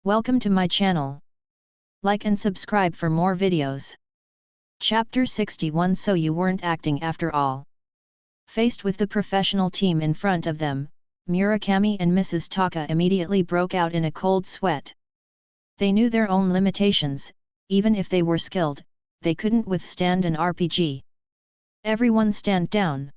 Welcome to my channel. Like and subscribe for more videos. Chapter 61. So you weren't acting after all. Faced with the professional team in front of them, Murakami and Mrs. Taka immediately broke out in a cold sweat. They knew their own limitations. Even if they were skilled, they couldn't withstand an RPG. Everyone stand down.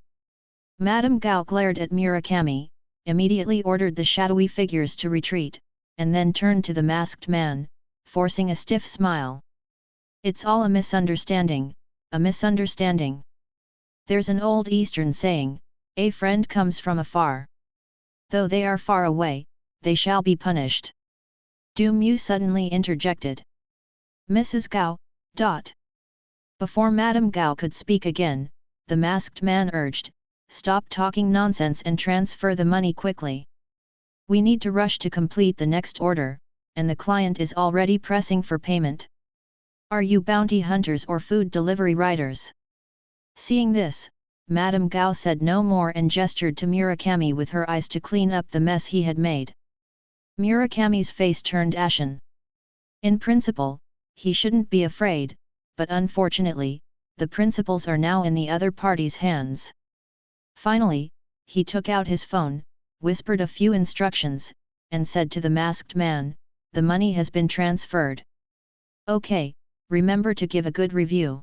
Madame Gao glared at Murakami, immediately ordered the shadowy figures to retreat, and then turned to the masked man, forcing a stiff smile. It's all a misunderstanding, a misunderstanding. There's an old Eastern saying, a friend comes from afar. Though they are far away, they shall be punished. Du Mu suddenly interjected. Mrs. Gao. Before Madame Gao could speak again, the masked man urged, stop talking nonsense and transfer the money quickly. We need to rush to complete the next order, and the client is already pressing for payment. Are you bounty hunters or food delivery riders? Seeing this, Madame Gao said no more and gestured to Murakami with her eyes to clean up the mess he had made. Murakami's face turned ashen. In principle, he shouldn't be afraid, but unfortunately, the principles are now in the other party's hands. Finally, he took out his phone, whispered a few instructions, and said to the masked man, the money has been transferred. Okay, remember to give a good review.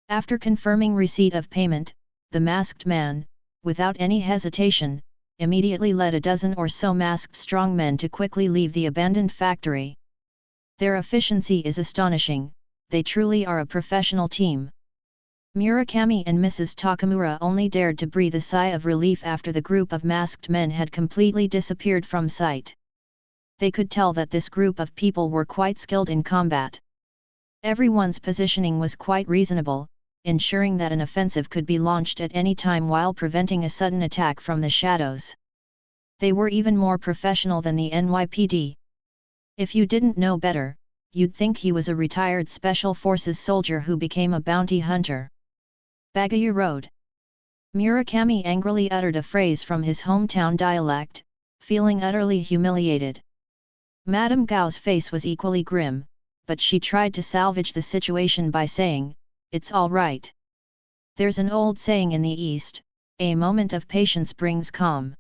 After confirming receipt of payment, the masked man, without any hesitation, immediately led a dozen or so masked strongmen to quickly leave the abandoned factory. Their efficiency is astonishing, they truly are a professional team. Murakami and Mrs. Takamura only dared to breathe a sigh of relief after the group of masked men had completely disappeared from sight. They could tell that this group of people were quite skilled in combat. Everyone's positioning was quite reasonable, ensuring that an offensive could be launched at any time while preventing a sudden attack from the shadows. They were even more professional than the NYPD. If you didn't know better, you'd think he was a retired Special Forces soldier who became a bounty hunter. Bagayu Road. Murakami angrily uttered a phrase from his hometown dialect, feeling utterly humiliated. Madame Gao's face was equally grim, but she tried to salvage the situation by saying, it's all right. There's an old saying in the East, a moment of patience brings calm.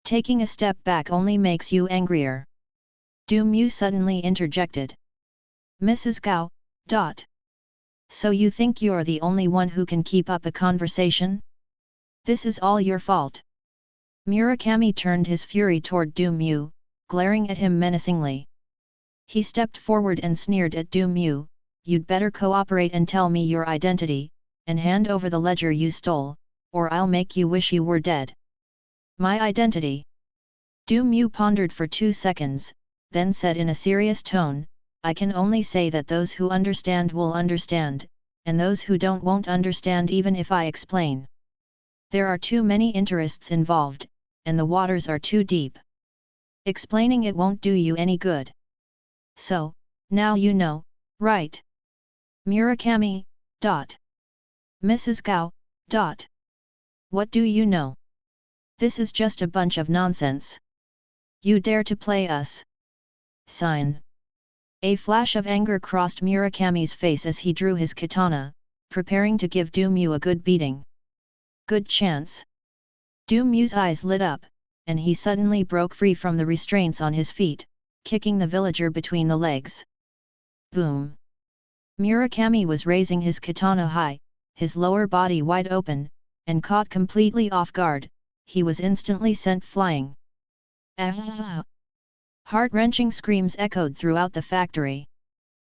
Taking a step back only makes you angrier. Du Mu suddenly interjected. Mrs. Gao. So you think you're the only one who can keep up a conversation? This is all your fault. Murakami turned his fury toward Du Mu, glaring at him menacingly. He stepped forward and sneered at Du Mu, you'd better cooperate and tell me your identity, and hand over the ledger you stole, or I'll make you wish you were dead. My identity? Du Mu pondered for 2 seconds, then said in a serious tone, I can only say that those who understand will understand, and those who don't won't understand even if I explain. There are too many interests involved, and the waters are too deep. Explaining it won't do you any good. So, now you know, right? Murakami. Mrs. Gao. What do you know? This is just a bunch of nonsense. You dare to play us? Sign. A flash of anger crossed Murakami's face as he drew his katana, preparing to give Du Mu a good beating. Good chance. Du Mu's eyes lit up, and he suddenly broke free from the restraints on his feet, kicking the villager between the legs. Boom! Murakami was raising his katana high, his lower body wide open, and caught completely off guard, he was instantly sent flying. Ah! Heart-wrenching screams echoed throughout the factory.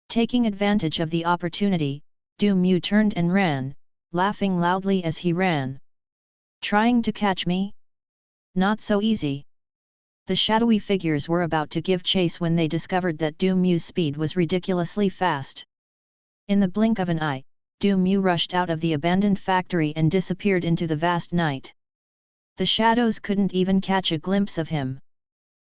Taking advantage of the opportunity, Du Mu turned and ran, laughing loudly as he ran. Trying to catch me? Not so easy. The shadowy figures were about to give chase when they discovered that Du Mu's speed was ridiculously fast. In the blink of an eye, Du Mu rushed out of the abandoned factory and disappeared into the vast night. The shadows couldn't even catch a glimpse of him.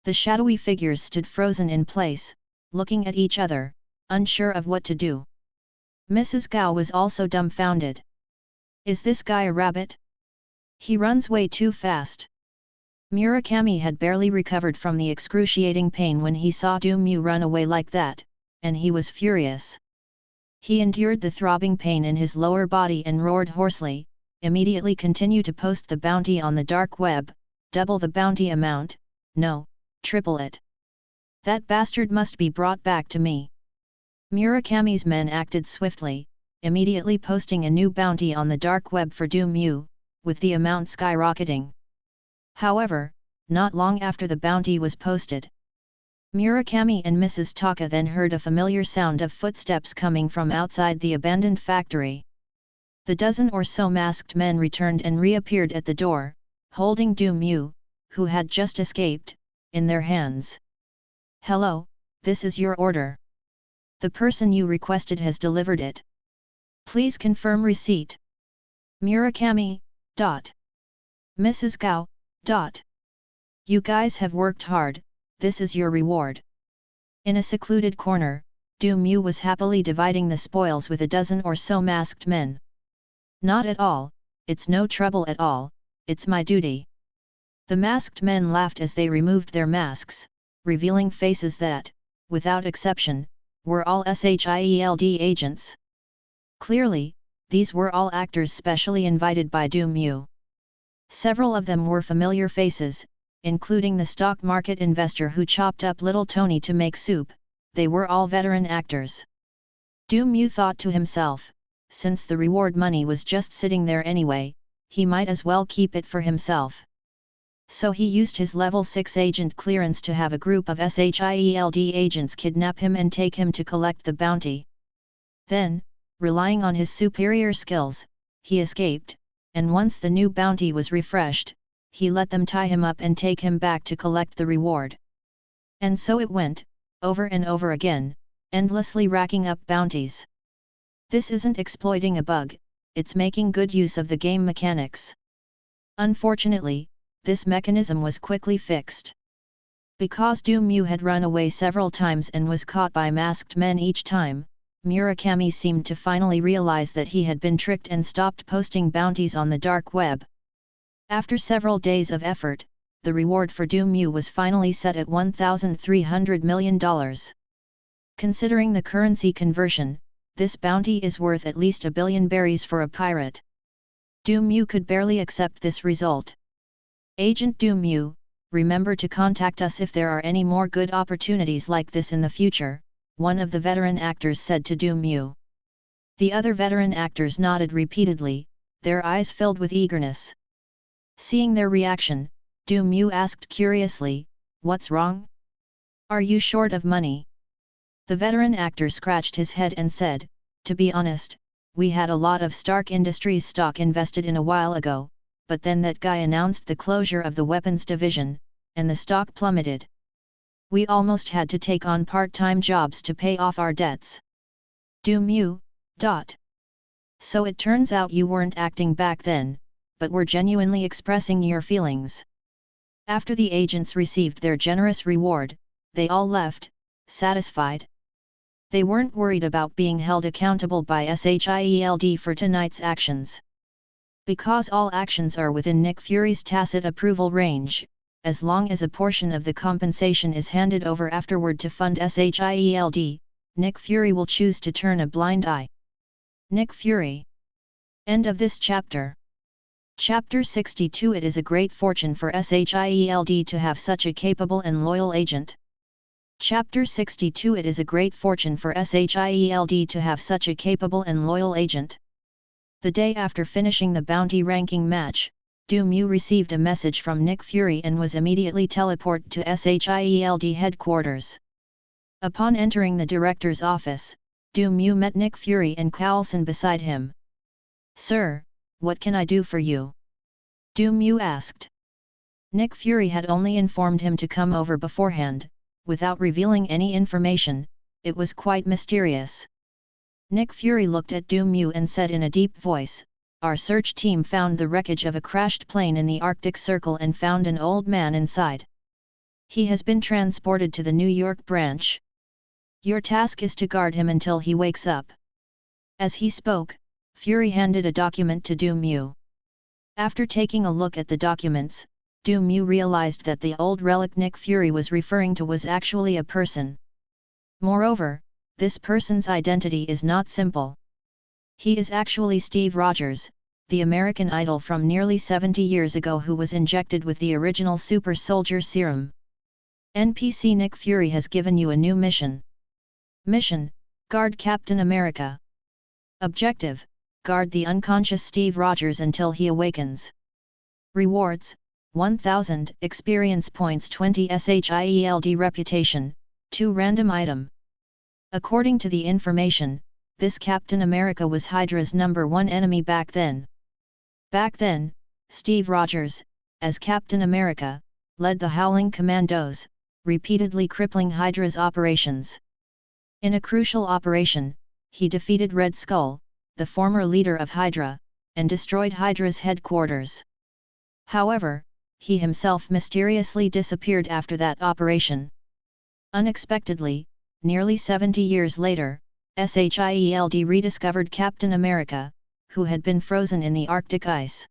The shadowy figures stood frozen in place, looking at each other, unsure of what to do. Mrs. Gao was also dumbfounded. Is this guy a rabbit? He runs way too fast. Murakami had barely recovered from the excruciating pain when he saw Mew run away like that, and he was furious. He endured the throbbing pain in his lower body and roared hoarsely, "Immediately continue to post the bounty on the dark web, double the bounty amount, no, triple it. That bastard must be brought back to me." Murakami's men acted swiftly, immediately posting a new bounty on the dark web for Mew, with the amount skyrocketing. However, not long after the bounty was posted, Murakami and Mrs. Taka then heard a familiar sound of footsteps coming from outside the abandoned factory. The dozen or so masked men returned and reappeared at the door, holding Mew, who had just escaped, in their hands. "Hello, this is your order. The person you requested has delivered it. Please confirm receipt. Murakami, ... Mrs. Gao, ... You guys have worked hard, this is your reward." In a secluded corner, Mew was happily dividing the spoils with a dozen or so masked men. "Not at all, it's no trouble at all, it's my duty." The masked men laughed as they removed their masks, revealing faces that, without exception, were all SHIELD agents. Clearly, these were all actors specially invited by Mew. Several of them were familiar faces, including the stock market investor who chopped up little Tony to make soup. They were all veteran actors. Mew thought to himself, since the reward money was just sitting there anyway, he might as well keep it for himself. So he used his level 6 agent clearance to have a group of SHIELD agents kidnap him and take him to collect the bounty. Then, relying on his superior skills, he escaped, and once the new bounty was refreshed, he let them tie him up and take him back to collect the reward. And so it went, over and over again, endlessly racking up bounties. This isn't exploiting a bug, it's making good use of the game mechanics. Unfortunately, this mechanism was quickly fixed. Because Mew had run away several times and was caught by masked men each time, Murakami seemed to finally realize that he had been tricked and stopped posting bounties on the dark web. After several days of effort, the reward for Mew was finally set at $1,300 million. Considering the currency conversion, this bounty is worth at least 1 billion berries for a pirate. Mew could barely accept this result. "Agent Mew, remember to contact us if there are any more good opportunities like this in the future," one of the veteran actors said to Mew. The other veteran actors nodded repeatedly, their eyes filled with eagerness. Seeing their reaction, Mew asked curiously, "What's wrong? Are you short of money?" The veteran actor scratched his head and said, "To be honest, we had a lot of Stark Industries stock invested in a while ago, but then that guy announced the closure of the weapons division, and the stock plummeted. We almost had to take on part-time jobs to pay off our debts." Mew. So it turns out you weren't acting back then, but were genuinely expressing your feelings. After the agents received their generous reward, they all left, satisfied. They weren't worried about being held accountable by SHIELD for tonight's actions. Because all actions are within Nick Fury's tacit approval range, as long as a portion of the compensation is handed over afterward to fund SHIELD, Nick Fury will choose to turn a blind eye. Nick Fury. End of this chapter. Chapter 62. It is a great fortune for SHIELD to have such a capable and loyal agent. Chapter 62. It is a great fortune for SHIELD to have such a capable and loyal agent. The day after finishing the bounty ranking match, Mew received a message from Nick Fury and was immediately teleported to SHIELD headquarters. Upon entering the director's office, Mew met Nick Fury and Coulson beside him. "Sir, what can I do for you?" Mew asked. Nick Fury had only informed him to come over beforehand, without revealing any information. It was quite mysterious. Nick Fury looked at Mew and said in a deep voice, "Our search team found the wreckage of a crashed plane in the Arctic Circle and found an old man inside. He has been transported to the New York branch. Your task is to guard him until he wakes up." As he spoke, Fury handed a document to Mew. After taking a look at the documents, Du Mu realized that the old relic Nick Fury was referring to was actually a person. Moreover, this person's identity is not simple. He is actually Steve Rogers, the American Idol from nearly 70 years ago who was injected with the original Super Soldier Serum. NPC Nick Fury has given you a new mission. Mission: guard Captain America. Objective: guard the unconscious Steve Rogers until he awakens. Rewards: 1000 experience points, 20 SHIELD reputation, 2 random item. According to the information, this Captain America was Hydra's #1 enemy back then. Back then, Steve Rogers, as Captain America, led the Howling Commandos, repeatedly crippling Hydra's operations. In a crucial operation, he defeated Red Skull, the former leader of Hydra, and destroyed Hydra's headquarters. However, he himself mysteriously disappeared after that operation. Unexpectedly, nearly 70 years later, SHIELD rediscovered Captain America, who had been frozen in the Arctic ice.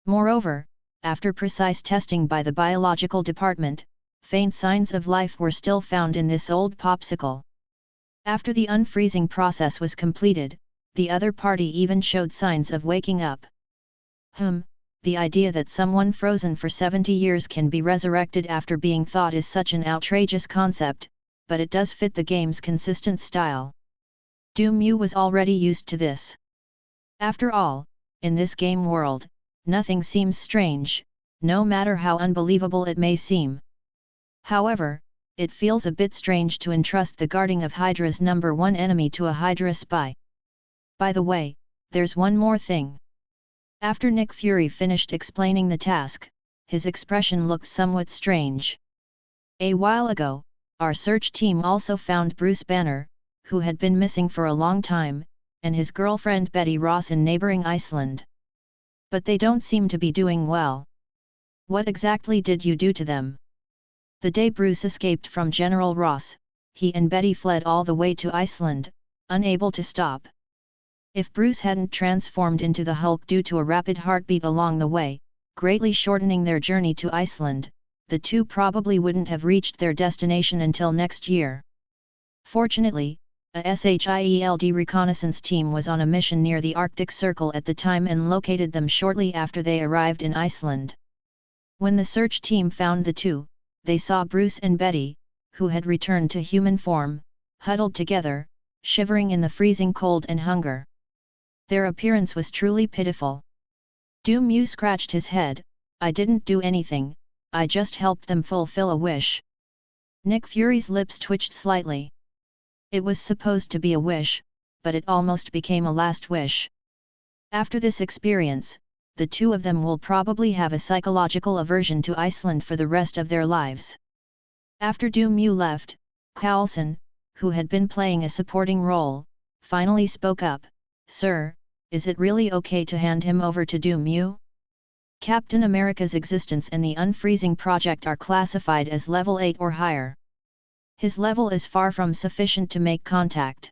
Moreover, after precise testing by the biological department, faint signs of life were still found in this old popsicle. After the unfreezing process was completed, the other party even showed signs of waking up. The idea that someone frozen for 70 years can be resurrected after being thawed is such an outrageous concept, but it does fit the game's consistent style. Du Mu was already used to this. After all, in this game world, nothing seems strange, no matter how unbelievable it may seem. However, it feels a bit strange to entrust the guarding of Hydra's #1 enemy to a Hydra spy. By the way, there's one more thing. After Nick Fury finished explaining the task, his expression looked somewhat strange. A while ago, our search team also found Bruce Banner, who had been missing for a long time, and his girlfriend Betty Ross in neighboring Iceland. But they don't seem to be doing well. What exactly did you do to them? The day Bruce escaped from General Ross, he and Betty fled all the way to Iceland, unable to stop. If Bruce hadn't transformed into the Hulk due to a rapid heartbeat along the way, greatly shortening their journey to Iceland, the two probably wouldn't have reached their destination until next year. Fortunately, a SHIELD reconnaissance team was on a mission near the Arctic Circle at the time and located them shortly after they arrived in Iceland. When the search team found the two, they saw Bruce and Betty, who had returned to human form, huddled together, shivering in the freezing cold and hunger. Their appearance was truly pitiful. Du Mu scratched his head. I didn't do anything, I just helped them fulfill a wish. Nick Fury's lips twitched slightly. It was supposed to be a wish, but it almost became a last wish. After this experience, the two of them will probably have a psychological aversion to Iceland for the rest of their lives. After Du Mu left, Coulson, who had been playing a supporting role, finally spoke up. Sir, is it really okay to hand him over to Du Mu? Captain America's existence and the Unfreezing Project are classified as level 8 or higher. His level is far from sufficient to make contact.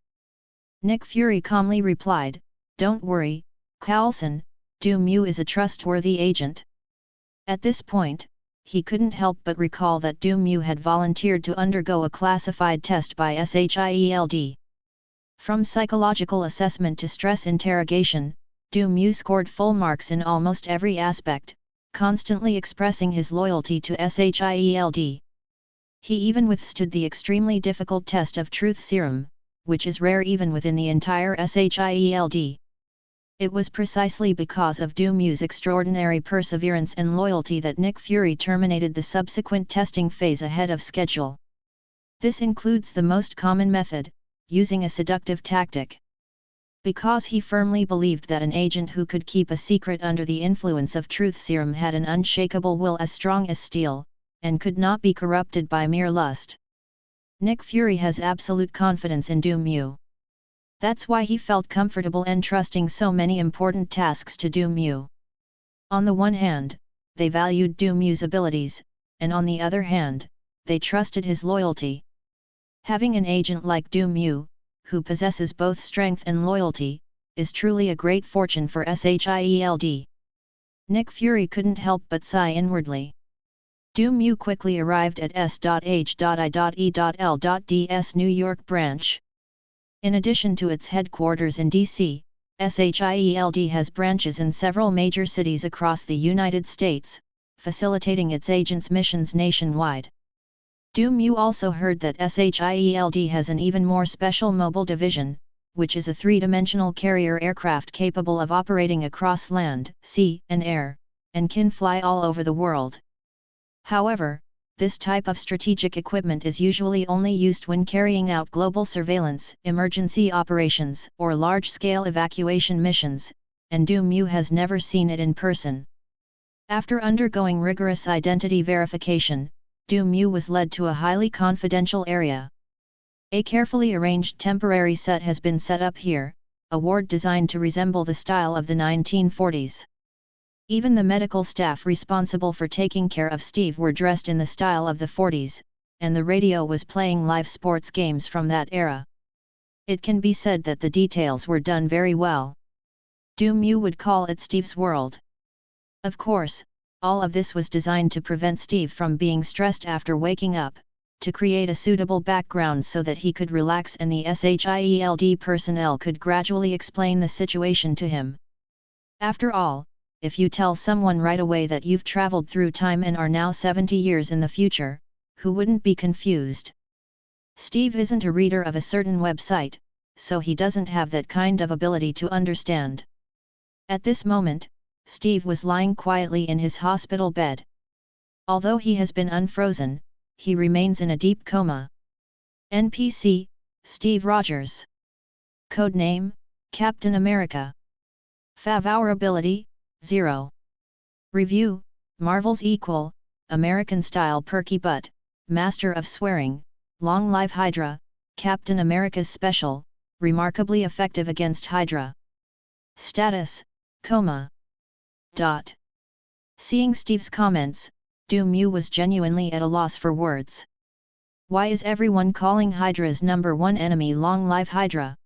Nick Fury calmly replied, Don't worry, Coulson, Du Mu is a trustworthy agent. At this point, he couldn't help but recall that Du Mu had volunteered to undergo a classified test by SHIELD. From psychological assessment to stress interrogation, Du Mu scored full marks in almost every aspect, constantly expressing his loyalty to SHIELD. He even withstood the extremely difficult test of Truth Serum, which is rare even within the entire SHIELD. It was precisely because of Du Mu's extraordinary perseverance and loyalty that Nick Fury terminated the subsequent testing phase ahead of schedule. This includes the most common method, using a seductive tactic. Because he firmly believed that an agent who could keep a secret under the influence of Truth Serum had an unshakable will as strong as steel, and could not be corrupted by mere lust. Nick Fury has absolute confidence in Du Mu. That's why he felt comfortable entrusting so many important tasks to Du Mu. On the one hand, they valued Du Mu's abilities, and on the other hand, they trusted his loyalty. Having an agent like Du Mu, who possesses both strength and loyalty, is truly a great fortune for SHIELD. Nick Fury couldn't help but sigh inwardly. Mew quickly arrived at S.H.I.E.L.'s New York branch. In addition to its headquarters in DC, SHIELD has branches in several major cities across the United States, facilitating its agents' missions nationwide. Mew also heard that SHIELD has an even more special mobile division, which is a three-dimensional carrier aircraft capable of operating across land, sea, and air, and can fly all over the world. However, this type of strategic equipment is usually only used when carrying out global surveillance, emergency operations, or large-scale evacuation missions, and Mew has never seen it in person. After undergoing rigorous identity verification, Mew was led to a highly confidential area. A carefully arranged temporary set has been set up here, a ward designed to resemble the style of the 1940s. Even the medical staff responsible for taking care of Steve were dressed in the style of the 40s, and the radio was playing live sports games from that era. It can be said that the details were done very well. Mew would call it Steve's world. Of course, all of this was designed to prevent Steve from being stressed after waking up, to create a suitable background so that he could relax and the SHIELD personnel could gradually explain the situation to him. After all, if you tell someone right away that you've traveled through time and are now 70 years in the future, who wouldn't be confused? Steve isn't a reader of a certain website, so he doesn't have that kind of ability to understand. At this moment, Steve was lying quietly in his hospital bed. Although he has been unfrozen, he remains in a deep coma. NPC, Steve Rogers. Codename, Captain America. Fav ability, 0. Review, Marvel's equal, American-style perky butt, master of swearing, long live Hydra, Captain America's special, remarkably effective against Hydra. Status, coma. Seeing Steve's comments, Mew was genuinely at a loss for words. Why is everyone calling Hydra's #1 enemy Long Live Hydra?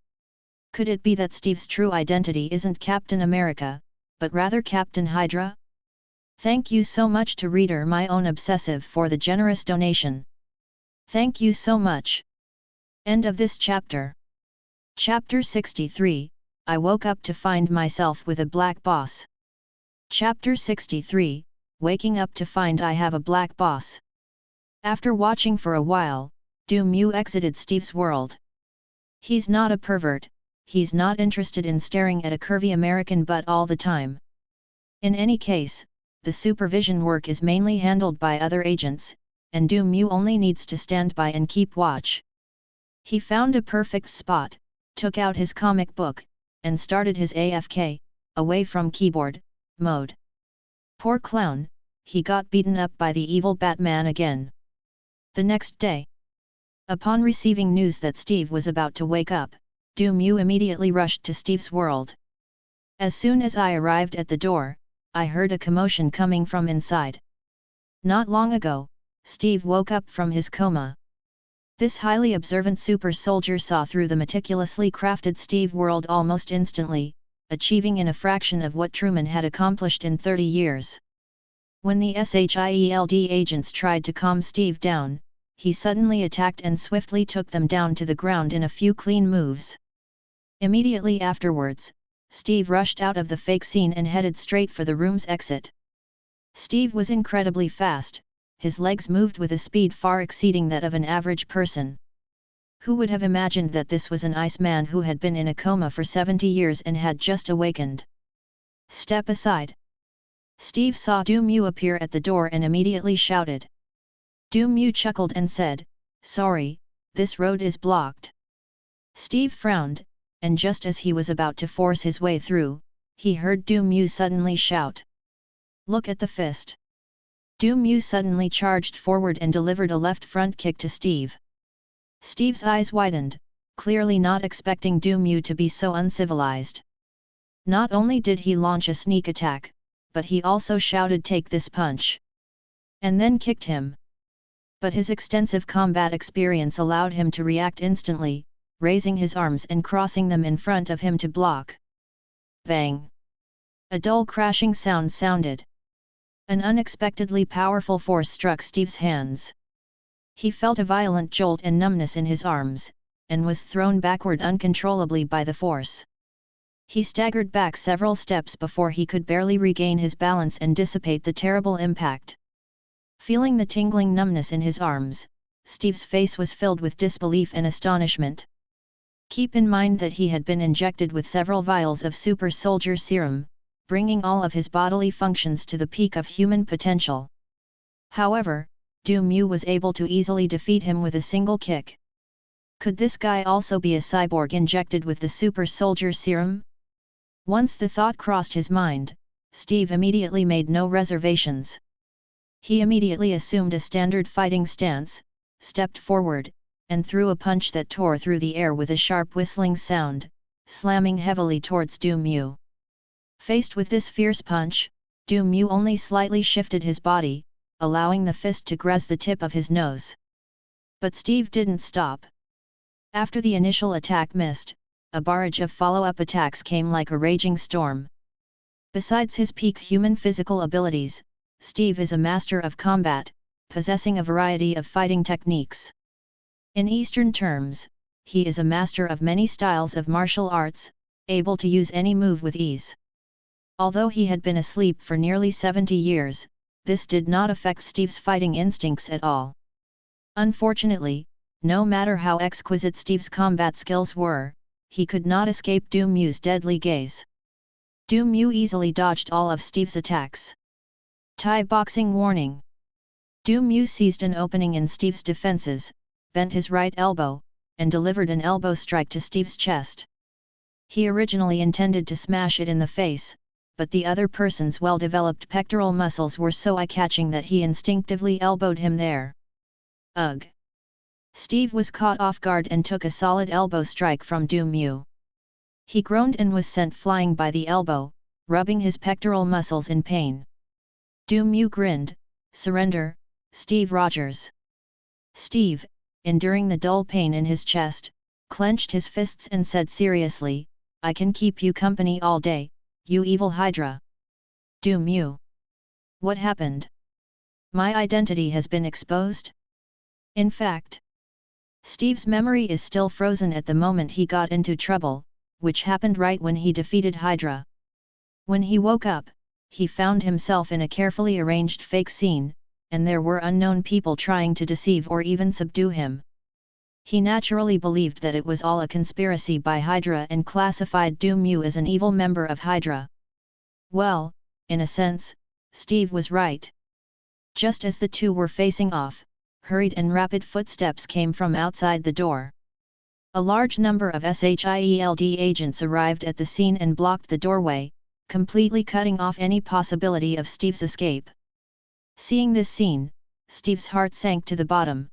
Could it be that Steve's true identity isn't Captain America, but rather Captain Hydra? Thank you so much to reader My Own Obsessive for the generous donation. Thank you so much. End of this chapter. Chapter 63, I woke up to find myself with a black boss. Chapter 63, Waking up to find I have a black boss. After watching for a while, Mew exited Steve's world. He's not a pervert, he's not interested in staring at a curvy American butt all the time. In any case, the supervision work is mainly handled by other agents, and Mew only needs to stand by and keep watch. He found a perfect spot, took out his comic book, and started his AFK, away from keyboard, mode. Poor clown, he got beaten up by the evil Batman again. The next day, upon receiving news that Steve was about to wake up, Mew immediately rushed to Steve's world. As soon as I arrived at the door, I heard a commotion coming from inside. Not long ago, Steve woke up from his coma. This highly observant super soldier saw through the meticulously crafted Steve world almost instantly, achieving in a fraction of what Truman had accomplished in 30 years. When the SHIELD agents tried to calm Steve down, he suddenly attacked and swiftly took them down to the ground in a few clean moves. Immediately afterwards, Steve rushed out of the fake scene and headed straight for the room's exit. Steve was incredibly fast, his legs moved with a speed far exceeding that of an average person. Who would have imagined that this was an Iceman who had been in a coma for 70 years and had just awakened? Step aside. Steve saw Mew appear at the door and immediately shouted. Mew chuckled and said, "Sorry, this road is blocked." Steve frowned, and just as he was about to force his way through, he heard Mew suddenly shout. "Look at the fist." Mew suddenly charged forward and delivered a left front kick to Steve. Steve's eyes widened, clearly not expecting Mew to be so uncivilized. Not only did he launch a sneak attack, but he also shouted, "Take this punch!" and then kicked him. But his extensive combat experience allowed him to react instantly, raising his arms and crossing them in front of him to block. Bang! A dull crashing sound sounded. An unexpectedly powerful force struck Steve's hands. He felt a violent jolt and numbness in his arms, and was thrown backward uncontrollably by the force. He staggered back several steps before he could barely regain his balance and dissipate the terrible impact. Feeling the tingling numbness in his arms, Steve's face was filled with disbelief and astonishment. Keep in mind that he had been injected with several vials of super soldier serum, bringing all of his bodily functions to the peak of human potential. However, Mew was able to easily defeat him with a single kick. Could this guy also be a cyborg injected with the super soldier serum? Once the thought crossed his mind, Steve immediately made no reservations. He immediately assumed a standard fighting stance, stepped forward, and threw a punch that tore through the air with a sharp whistling sound, slamming heavily towards Mew. Faced with this fierce punch, Mew only slightly shifted his body, allowing the fist to graze the tip of his nose. But Steve didn't stop. After the initial attack missed, a barrage of follow-up attacks came like a raging storm. Besides his peak human physical abilities, Steve is a master of combat, possessing a variety of fighting techniques. In Eastern terms, he is a master of many styles of martial arts, able to use any move with ease. Although he had been asleep for nearly 70 years, this did not affect Steve's fighting instincts at all. Unfortunately, no matter how exquisite Steve's combat skills were, he could not escape Mew's deadly gaze. Mew easily dodged all of Steve's attacks. Thai boxing warning. Mew seized an opening in Steve's defenses, bent his right elbow, and delivered an elbow strike to Steve's chest. He originally intended to smash it in the face, but the other person's well-developed pectoral muscles were so eye-catching that he instinctively elbowed him there. Ugh! Steve was caught off guard and took a solid elbow strike from Mew. He groaned and was sent flying by the elbow, rubbing his pectoral muscles in pain. Mew grinned, "Surrender, Steve Rogers." Steve, enduring the dull pain in his chest, clenched his fists and said seriously, "I can keep you company all day, you evil Hydra." Mew. What happened? My identity has been exposed? In fact, Steve's memory is still frozen at the moment he got into trouble, which happened right when he defeated Hydra. When he woke up, he found himself in a carefully arranged fake scene, and there were unknown people trying to deceive or even subdue him. He naturally believed that it was all a conspiracy by Hydra and classified Mew as an evil member of Hydra. Well, in a sense, Steve was right. Just as the two were facing off, hurried and rapid footsteps came from outside the door. A large number of SHIELD agents arrived at the scene and blocked the doorway, completely cutting off any possibility of Steve's escape. Seeing this scene, Steve's heart sank to the bottom.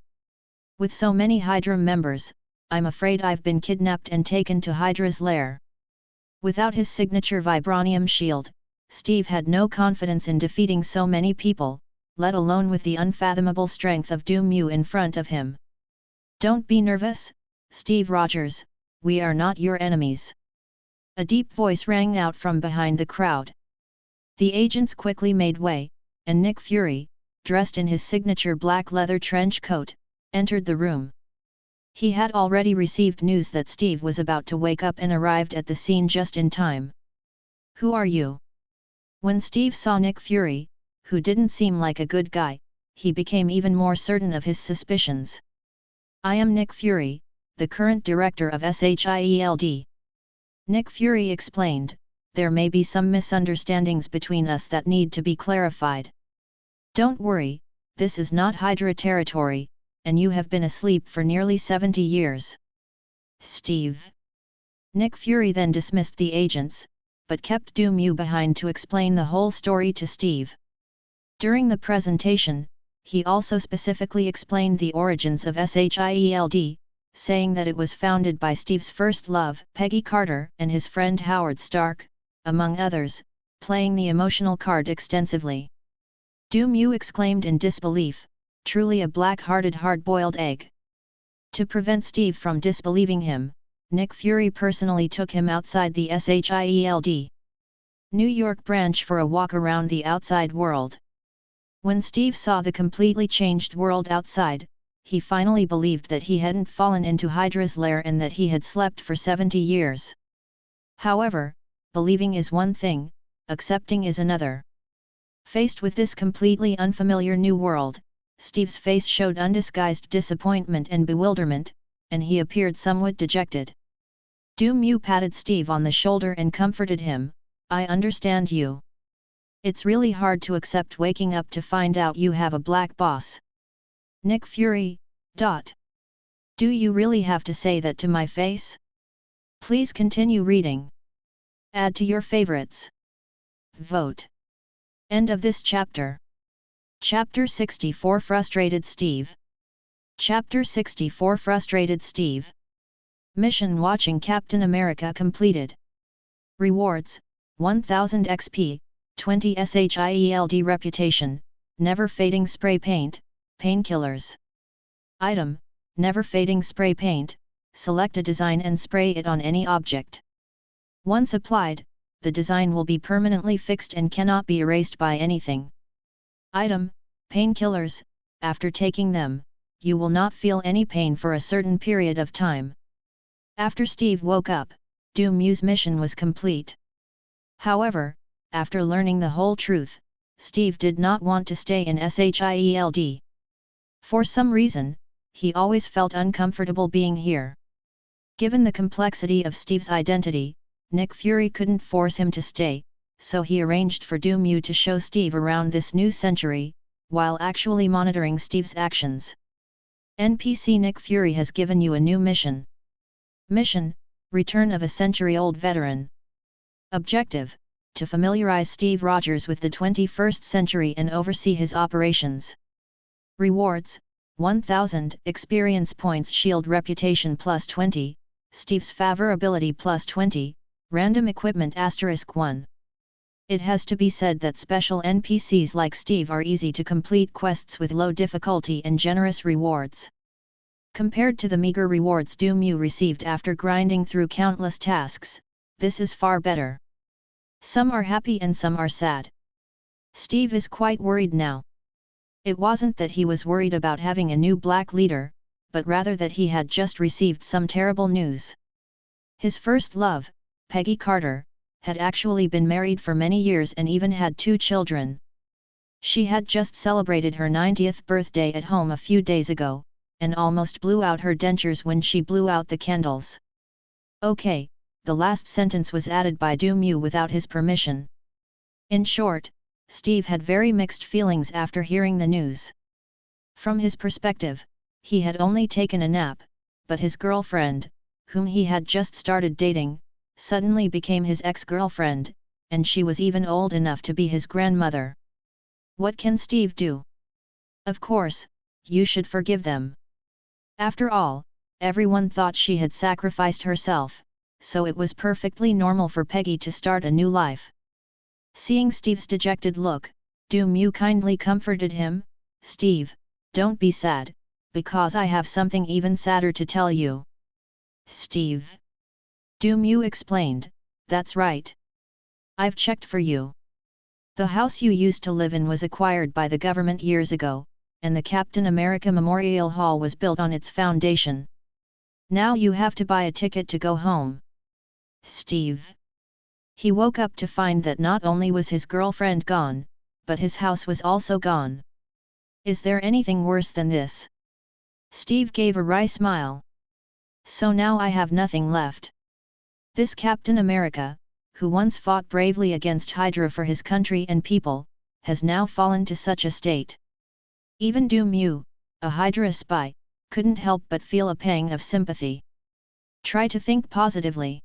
With so many Hydra members, I'm afraid I've been kidnapped and taken to Hydra's lair. Without his signature vibranium shield, Steve had no confidence in defeating so many people, let alone with the unfathomable strength of Mew in front of him. Don't be nervous, Steve Rogers, we are not your enemies. A deep voice rang out from behind the crowd. The agents quickly made way, and Nick Fury, dressed in his signature black leather trench coat, entered the room. He had already received news that Steve was about to wake up and arrived at the scene just in time. Who are you? When Steve saw Nick Fury, who didn't seem like a good guy, he became even more certain of his suspicions. I am Nick Fury, the current director of SHIELD. Nick Fury explained, there may be some misunderstandings between us that need to be clarified. Don't worry, this is not Hydra territory, and you have been asleep for nearly 70 years. Steve. Nick Fury then dismissed the agents, but kept Mew behind to explain the whole story to Steve. During the presentation, he also specifically explained the origins of SHIELD, saying that it was founded by Steve's first love, Peggy Carter, and his friend Howard Stark, among others, playing the emotional card extensively. Mew exclaimed in disbelief, truly a black-hearted hard-boiled egg. To prevent Steve from disbelieving him, Nick Fury personally took him outside the SHIELD. New York branch for a walk around the outside world. When Steve saw the completely changed world outside, he finally believed that he hadn't fallen into Hydra's lair and that he had slept for 70 years. However, believing is one thing, accepting is another. Faced with this completely unfamiliar new world, Steve's face showed undisguised disappointment and bewilderment, and he appeared somewhat dejected. Mew patted Steve on the shoulder and comforted him, "I understand you. It's really hard to accept waking up to find out you have a black boss." Nick Fury. Do you really have to say that to my face? Please continue reading. Add to your favorites. Vote. End of this chapter. Chapter 64 Frustrated Steve. Chapter 64 Frustrated Steve. Mission watching Captain America completed. Rewards: 1000 XP, 20 SHIELD reputation, never fading spray paint, painkillers. Item: never fading spray paint, select a design and spray it on any object. Once applied, the design will be permanently fixed and cannot be erased by anything. Item: painkillers, after taking them, you will not feel any pain for a certain period of time. After Steve woke up, Mew's mission was complete. However, after learning the whole truth, Steve did not want to stay in SHIELD. For some reason, he always felt uncomfortable being here. Given the complexity of Steve's identity, Nick Fury couldn't force him to stay, so he arranged for Mew to show Steve around this new century, while actually monitoring Steve's actions. NPC Nick Fury has given you a new mission. Mission: Return of a century-old veteran. Objective: to familiarize Steve Rogers with the 21st century and oversee his operations. Rewards: 1000 experience points, shield reputation plus 20, Steve's favor ability plus 20, random equipment *1. It has to be said that special NPCs like Steve are easy to complete quests with low difficulty and generous rewards. Compared to the meager rewards Mew received after grinding through countless tasks, this is far better. Some are happy and some are sad. Steve is quite worried now. It wasn't that he was worried about having a new black leader, but rather that he had just received some terrible news. His first love, Peggy Carter, had actually been married for many years and even had 2 children. She had just celebrated her 90th birthday at home a few days ago, and almost blew out her dentures when she blew out the candles. Okay, the last sentence was added by Mew without his permission. In short, Steve had very mixed feelings after hearing the news. From his perspective, he had only taken a nap, but his girlfriend, whom he had just started dating, suddenly became his ex-girlfriend, and she was even old enough to be his grandmother. What can Steve do? Of course, you should forgive them. After all, everyone thought she had sacrificed herself, so it was perfectly normal for Peggy to start a new life. Seeing Steve's dejected look, Mew kindly comforted him, "Steve, don't be sad, because I have something even sadder to tell you." "Steve?" Mew explained, "That's right. I've checked for you. The house you used to live in was acquired by the government years ago, and the Captain America Memorial Hall was built on its foundation. Now you have to buy a ticket to go home." Steve. He woke up to find that not only was his girlfriend gone, but his house was also gone. Is there anything worse than this? Steve gave a wry smile. So now I have nothing left. This Captain America, who once fought bravely against Hydra for his country and people, has now fallen to such a state. Even Mew, a Hydra spy, couldn't help but feel a pang of sympathy. Try to think positively.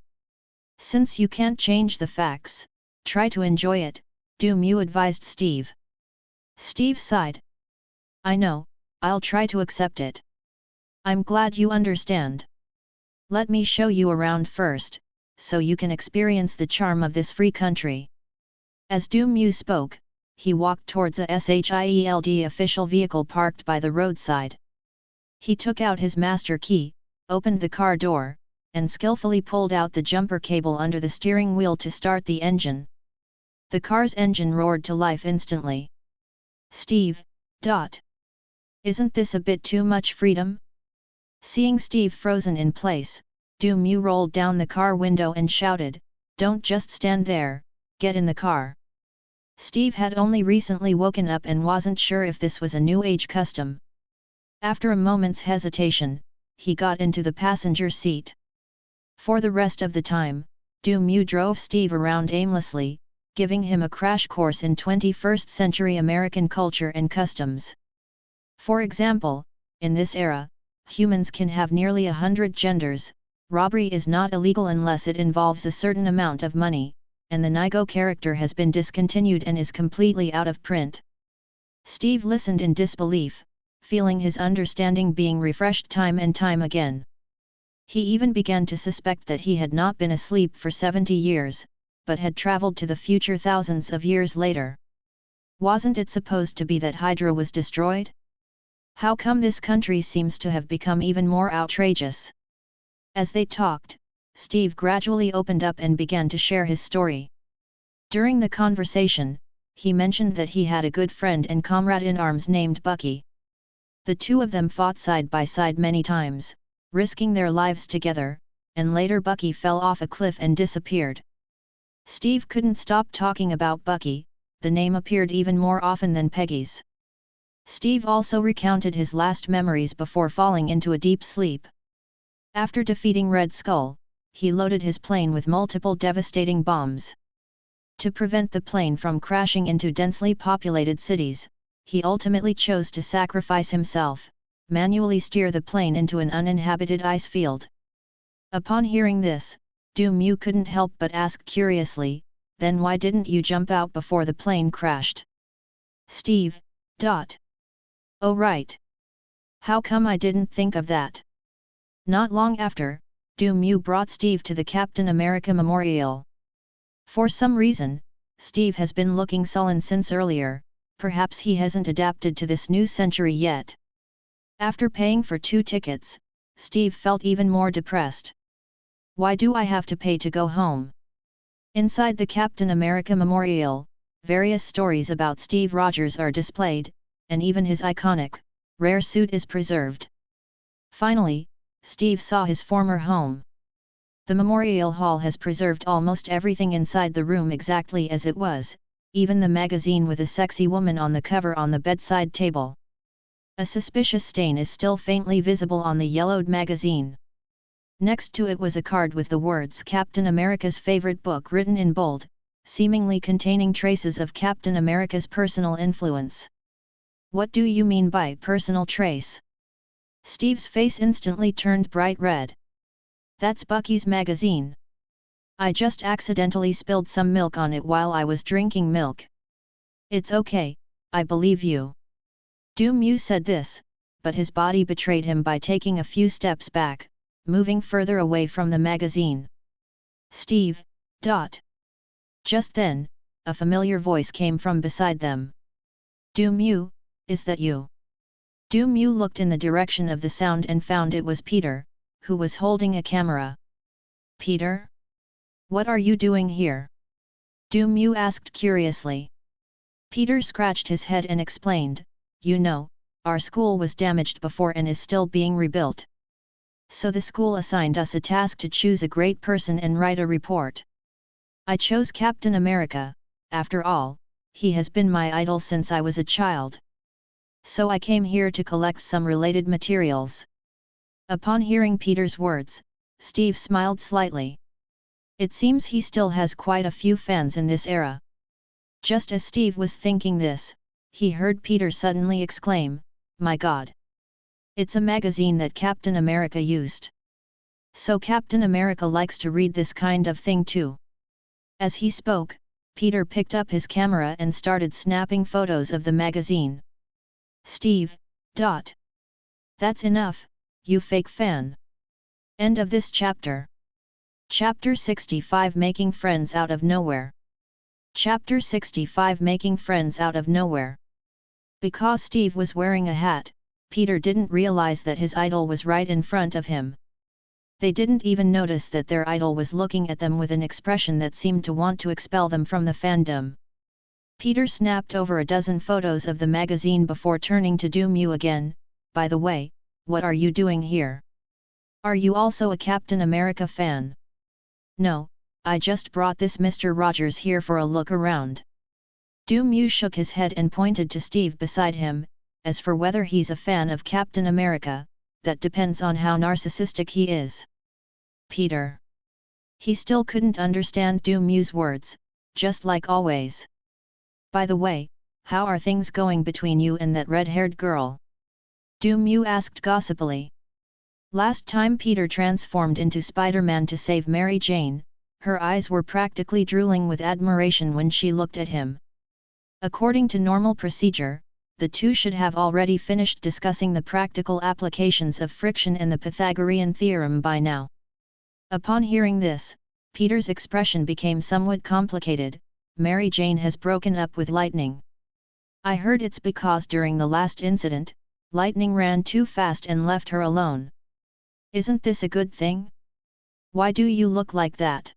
Since you can't change the facts, try to enjoy it, Mew advised Steve. Steve sighed. I know, I'll try to accept it. I'm glad you understand. Let me show you around first, so you can experience the charm of this free country. As Mew spoke, he walked towards a SHIELD official vehicle parked by the roadside. He took out his master key, opened the car door, and skillfully pulled out the jumper cable under the steering wheel to start the engine. The car's engine roared to life instantly. Steve, isn't this a bit too much freedom? Seeing Steve frozen in place, Mew rolled down the car window and shouted, "Don't just stand there, get in the car." Steve had only recently woken up and wasn't sure if this was a new age custom. After a moment's hesitation, he got into the passenger seat. For the rest of the time, Mew drove Steve around aimlessly, giving him a crash course in 21st century American culture and customs. For example, in this era, humans can have nearly 100 genders, robbery is not illegal unless it involves a certain amount of money, and the Nigo character has been discontinued and is completely out of print. Steve listened in disbelief, feeling his understanding being refreshed time and time again. He even began to suspect that he had not been asleep for 70 years, but had traveled to the future thousands of years later. Wasn't it supposed to be that Hydra was destroyed? How come this country seems to have become even more outrageous? As they talked, Steve gradually opened up and began to share his story. During the conversation, he mentioned that he had a good friend and comrade in arms named Bucky. The two of them fought side by side many times, risking their lives together, and later Bucky fell off a cliff and disappeared. Steve couldn't stop talking about Bucky, the name appeared even more often than Peggy's. Steve also recounted his last memories before falling into a deep sleep. After defeating Red Skull, he loaded his plane with multiple devastating bombs. To prevent the plane from crashing into densely populated cities, he ultimately chose to sacrifice himself, manually steer the plane into an uninhabited ice field. Upon hearing this, Mew couldn't help but ask curiously, "Then why didn't you jump out before the plane crashed?" Steve, "Oh right. How come I didn't think of that?" Not long after, Mew brought Steve to the Captain America Memorial. For some reason, Steve has been looking sullen since earlier, perhaps he hasn't adapted to this new century yet. After paying for 2 tickets, Steve felt even more depressed. Why do I have to pay to go home? Inside the Captain America Memorial, various stories about Steve Rogers are displayed, and even his iconic, rare suit is preserved. Finally, Steve saw his former home. The Memorial Hall has preserved almost everything inside the room exactly as it was, even the magazine with a sexy woman on the cover on the bedside table. A suspicious stain is still faintly visible on the yellowed magazine. Next to it was a card with the words Captain America's favorite book written in bold, seemingly containing traces of Captain America's personal influence. What do you mean by personal trace? Steve's face instantly turned bright red. That's Bucky's magazine. I just accidentally spilled some milk on it while I was drinking milk. It's okay, I believe you. Mew said this, but his body betrayed him by taking a few steps back, moving further away from the magazine. Steve, Just then, a familiar voice came from beside them. Mew, is that you? Mew looked in the direction of the sound and found it was Peter, who was holding a camera. Peter? What are you doing here? Mew asked curiously. Peter scratched his head and explained, "You know, our school was damaged before and is still being rebuilt. So the school assigned us a task to choose a great person and write a report. I chose Captain America, after all, he has been my idol since I was a child. So I came here to collect some related materials." Upon hearing Peter's words, Steve smiled slightly. It seems he still has quite a few fans in this era. Just as Steve was thinking this, he heard Peter suddenly exclaim, "My God! It's a magazine that Captain America used. So Captain America likes to read this kind of thing too." As he spoke, Peter picked up his camera and started snapping photos of the magazine. Steve, That's enough, you fake fan. End of this chapter. Chapter 65 Making Friends Out of Nowhere. Chapter 65 Making Friends Out of Nowhere. Because Steve was wearing a hat, Peter didn't realize that his idol was right in front of him. They didn't even notice that their idol was looking at them with an expression that seemed to want to expel them from the fandom. Peter snapped over a dozen photos of the magazine before turning to Do Mew again. By the way, what are you doing here? Are you also a Captain America fan? No, I just brought this Mr. Rogers here for a look around. Do Mew shook his head and pointed to Steve beside him. As for whether he's a fan of Captain America, that depends on how narcissistic he is. Peter. He still couldn't understand Do Mew's words, just like always. By the way, how are things going between you and that red-haired girl? Do Mew asked gossipily. Last time Peter transformed into Spider-Man to save Mary Jane, her eyes were practically drooling with admiration when she looked at him. According to normal procedure, the two should have already finished discussing the practical applications of friction and the Pythagorean theorem by now. Upon hearing this, Peter's expression became somewhat complicated. Mary Jane has broken up with Lightning. I heard it's because during the last incident, Lightning ran too fast and left her alone. Isn't this a good thing? Why do you look like that?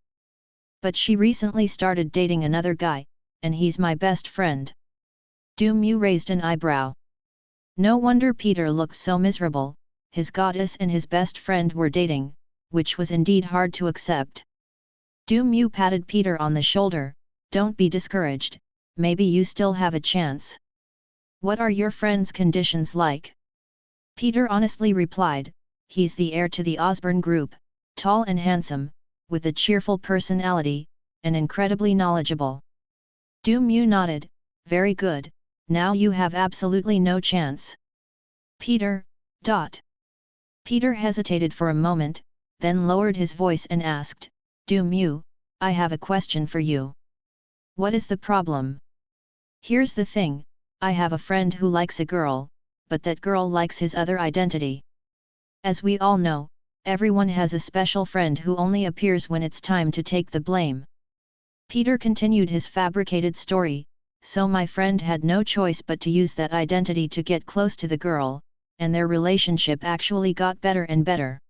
But she recently started dating another guy, and he's my best friend. Do Mew raised an eyebrow. No wonder Peter looked so miserable. His goddess and his best friend were dating, which was indeed hard to accept. Do Mew patted Peter on the shoulder. Don't be discouraged, maybe you still have a chance. What are your friend's conditions like? Peter honestly replied, he's the heir to the Osborn Group, tall and handsome, with a cheerful personality, and incredibly knowledgeable. Do Mew nodded, very good, now you have absolutely no chance. Peter. Peter hesitated for a moment, then lowered his voice and asked, Do Mew, I have a question for you. What is the problem? Here's the thing, I have a friend who likes a girl, but that girl likes his other identity. As we all know, everyone has a special friend who only appears when it's time to take the blame. Peter continued his fabricated story, so my friend had no choice but to use that identity to get close to the girl, and their relationship actually got better and better.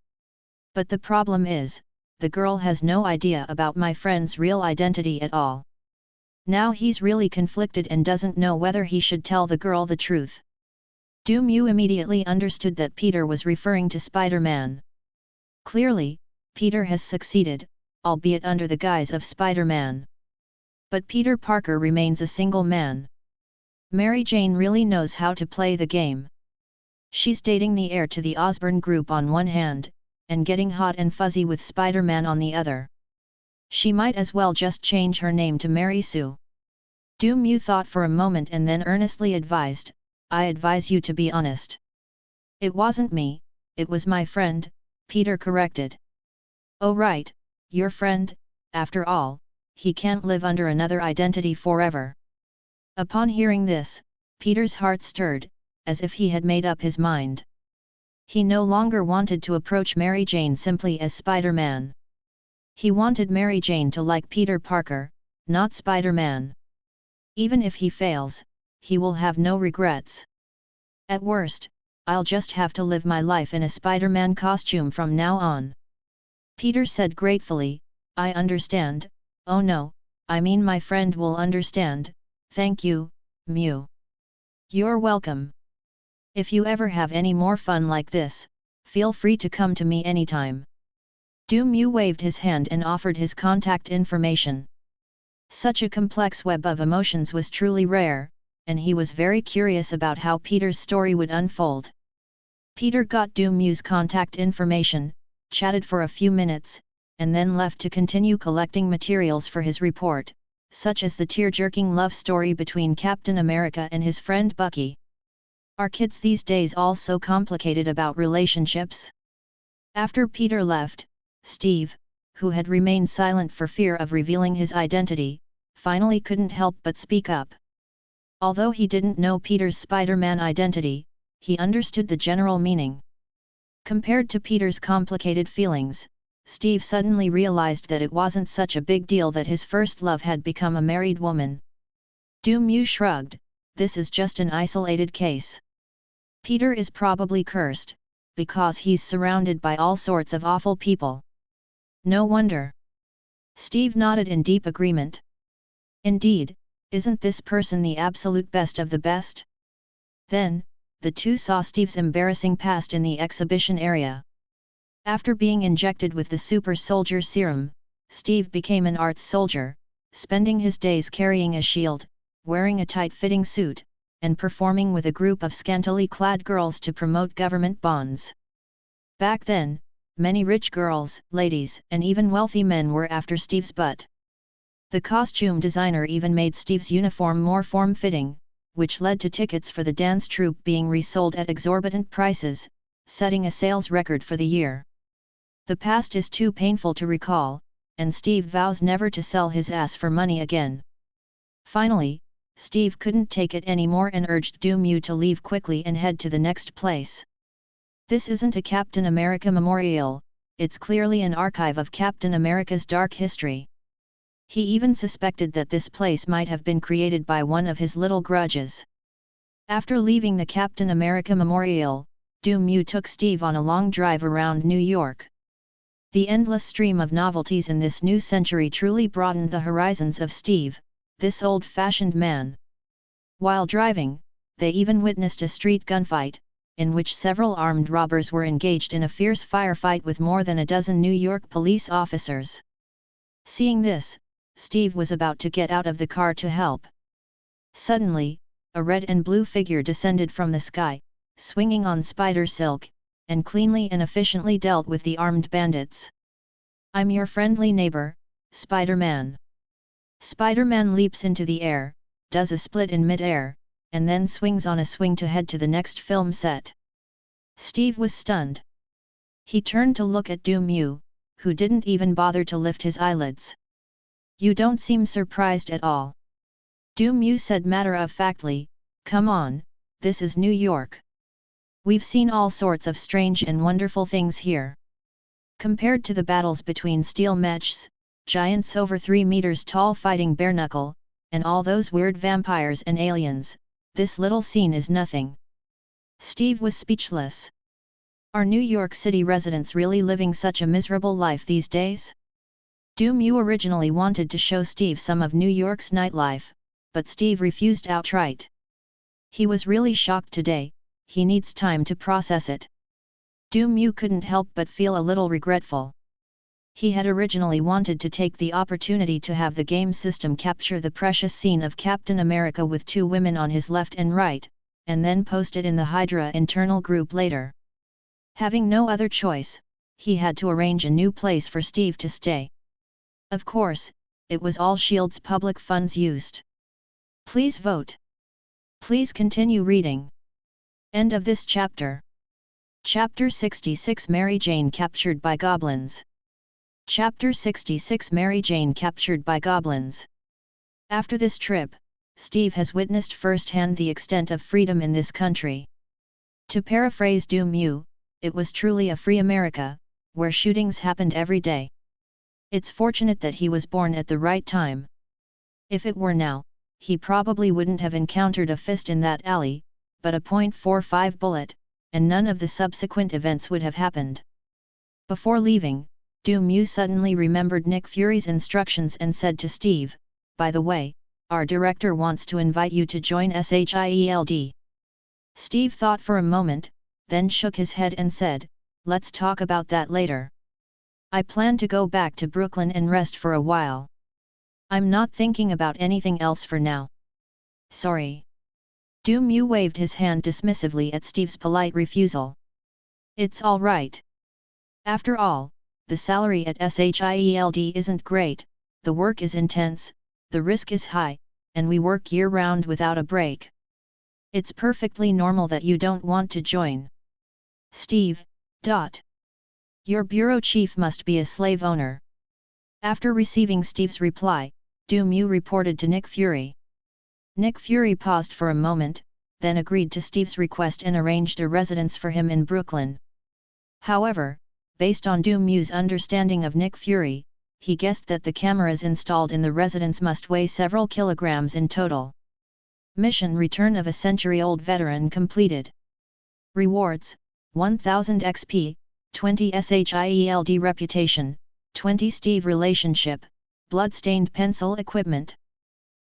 But the problem is, the girl has no idea about my friend's real identity at all. Now he's really conflicted and doesn't know whether he should tell the girl the truth. Do Mew immediately understood that Peter was referring to Spider-Man. Clearly, Peter has succeeded, albeit under the guise of Spider-Man. But Peter Parker remains a single man. Mary Jane really knows how to play the game. She's dating the heir to the Osborn Group on one hand, and getting hot and fuzzy with Spider-Man on the other. She might as well just change her name to Mary Sue. Do Mew thought for a moment and then earnestly advised, I advise you to be honest. It wasn't me, it was my friend, Peter corrected. Oh right, your friend, after all, he can't live under another identity forever. Upon hearing this, Peter's heart stirred, as if he had made up his mind. He no longer wanted to approach Mary Jane simply as Spider-Man. He wanted Mary Jane to like Peter Parker, not Spider-Man. Even if he fails, he will have no regrets. At worst, I'll just have to live my life in a Spider-Man costume from now on. Peter said gratefully, I understand. Oh no, I mean my friend will understand, thank you, Mew. You're welcome. If you ever have any more fun like this, feel free to come to me anytime. Do Mew waved his hand and offered his contact information. Such a complex web of emotions was truly rare, and he was very curious about how Peter's story would unfold. Peter got Do Mew's contact information, chatted for a few minutes, and then left to continue collecting materials for his report, such as the tear-jerking love story between Captain America and his friend Bucky. Are kids these days all so complicated about relationships? After Peter left, Steve, who had remained silent for fear of revealing his identity, finally couldn't help but speak up. Although he didn't know Peter's Spider-Man identity, he understood the general meaning. Compared to Peter's complicated feelings, Steve suddenly realized that it wasn't such a big deal that his first love had become a married woman. Do Mew shrugged, this is just an isolated case. Peter is probably cursed, because he's surrounded by all sorts of awful people. No wonder. Steve nodded in deep agreement. Indeed, Isn't this person the absolute best of the best? Then, the two saw Steve's embarrassing past in the exhibition area. After being injected with the super soldier serum, Steve became an arts soldier, spending his days carrying a shield, wearing a tight-fitting suit, and performing with a group of scantily clad girls to promote government bonds. Back then, many rich girls, ladies, and even wealthy men were after Steve's butt. The costume designer even made Steve's uniform more form-fitting, which led to tickets for the dance troupe being resold at exorbitant prices, setting a sales record for the year. The past is too painful to recall, and Steve vows never to sell his ass for money again. Finally, Steve couldn't take it anymore and urged Mew to leave quickly and head to the next place. This isn't a Captain America memorial, it's clearly an archive of Captain America's dark history. He even suspected that this place might have been created by one of his little grudges. After leaving the Captain America memorial, Mew took Steve on a long drive around New York. The endless stream of novelties in this new century truly broadened the horizons of Steve, this old-fashioned man. While driving, they even witnessed a street gunfight, in which several armed robbers were engaged in a fierce firefight with more than a dozen New York police officers. Seeing this, Steve was about to get out of the car to help. Suddenly, a red and blue figure descended from the sky, swinging on spider silk, and cleanly and efficiently dealt with the armed bandits. "I'm your friendly neighbor, Spider-Man." Spider-Man leaps into the air, does a split in mid-air, and then swings on a swing to head to the next film set. Steve was stunned. He turned to look at Mew, who didn't even bother to lift his eyelids. "You don't seem surprised at all." Mew said matter-of-factly, "Come on, this is New York. We've seen all sorts of strange and wonderful things here. Compared to the battles between steel mechs, giants over 3 meters tall fighting bare-knuckle, and all those weird vampires and aliens, this little scene is nothing." Steve was speechless. Are New York City residents really living such a miserable life these days? Mew originally wanted to show Steve some of New York's nightlife, but Steve refused outright. He was really shocked today, he needs time to process it. Mew couldn't help but feel a little regretful. He had originally wanted to take the opportunity to have the game system capture the precious scene of Captain America with 2 women on his left and right, and then post it in the Hydra internal group later. Having no other choice, he had to arrange a new place for Steve to stay. Of course, it was all S.H.I.E.L.D.'s public funds used. Please vote. Please continue reading. End of this chapter. Chapter 66 Mary Jane captured by goblins. Chapter 66 Mary Jane captured by goblins. After this trip, Steve has witnessed firsthand the extent of freedom in this country. To paraphrase Mew, it was truly a free America, where shootings happened every day. It's fortunate that he was born at the right time. If it were now, he probably wouldn't have encountered a fist in that alley, but a .45 bullet, and none of the subsequent events would have happened. Before leaving, Mew suddenly remembered Nick Fury's instructions and said to Steve, "By the way, our director wants to invite you to join S.H.I.E.L.D. Steve thought for a moment, then shook his head and said, "Let's talk about that later. I plan to go back to Brooklyn and rest for a while. I'm not thinking about anything else for now. Sorry." Mew waved his hand dismissively at Steve's polite refusal. "It's all right. After all, the salary at S.H.I.E.L.D. isn't great, the work is intense, the risk is high, and we work year-round without a break. It's perfectly normal that you don't want to join." Steve. Your bureau chief must be a slave owner. After receiving Steve's reply, Mew reported to Nick Fury. Nick Fury paused for a moment, then agreed to Steve's request and arranged a residence for him in Brooklyn. However, based on Mew's understanding of Nick Fury, he guessed that the cameras installed in the residence must weigh several kilograms in total. Mission Return of a Century-Old Veteran completed. Rewards: 1000 XP, 20 SHIELD Reputation, 20 Steve Relationship, Bloodstained Pencil Equipment.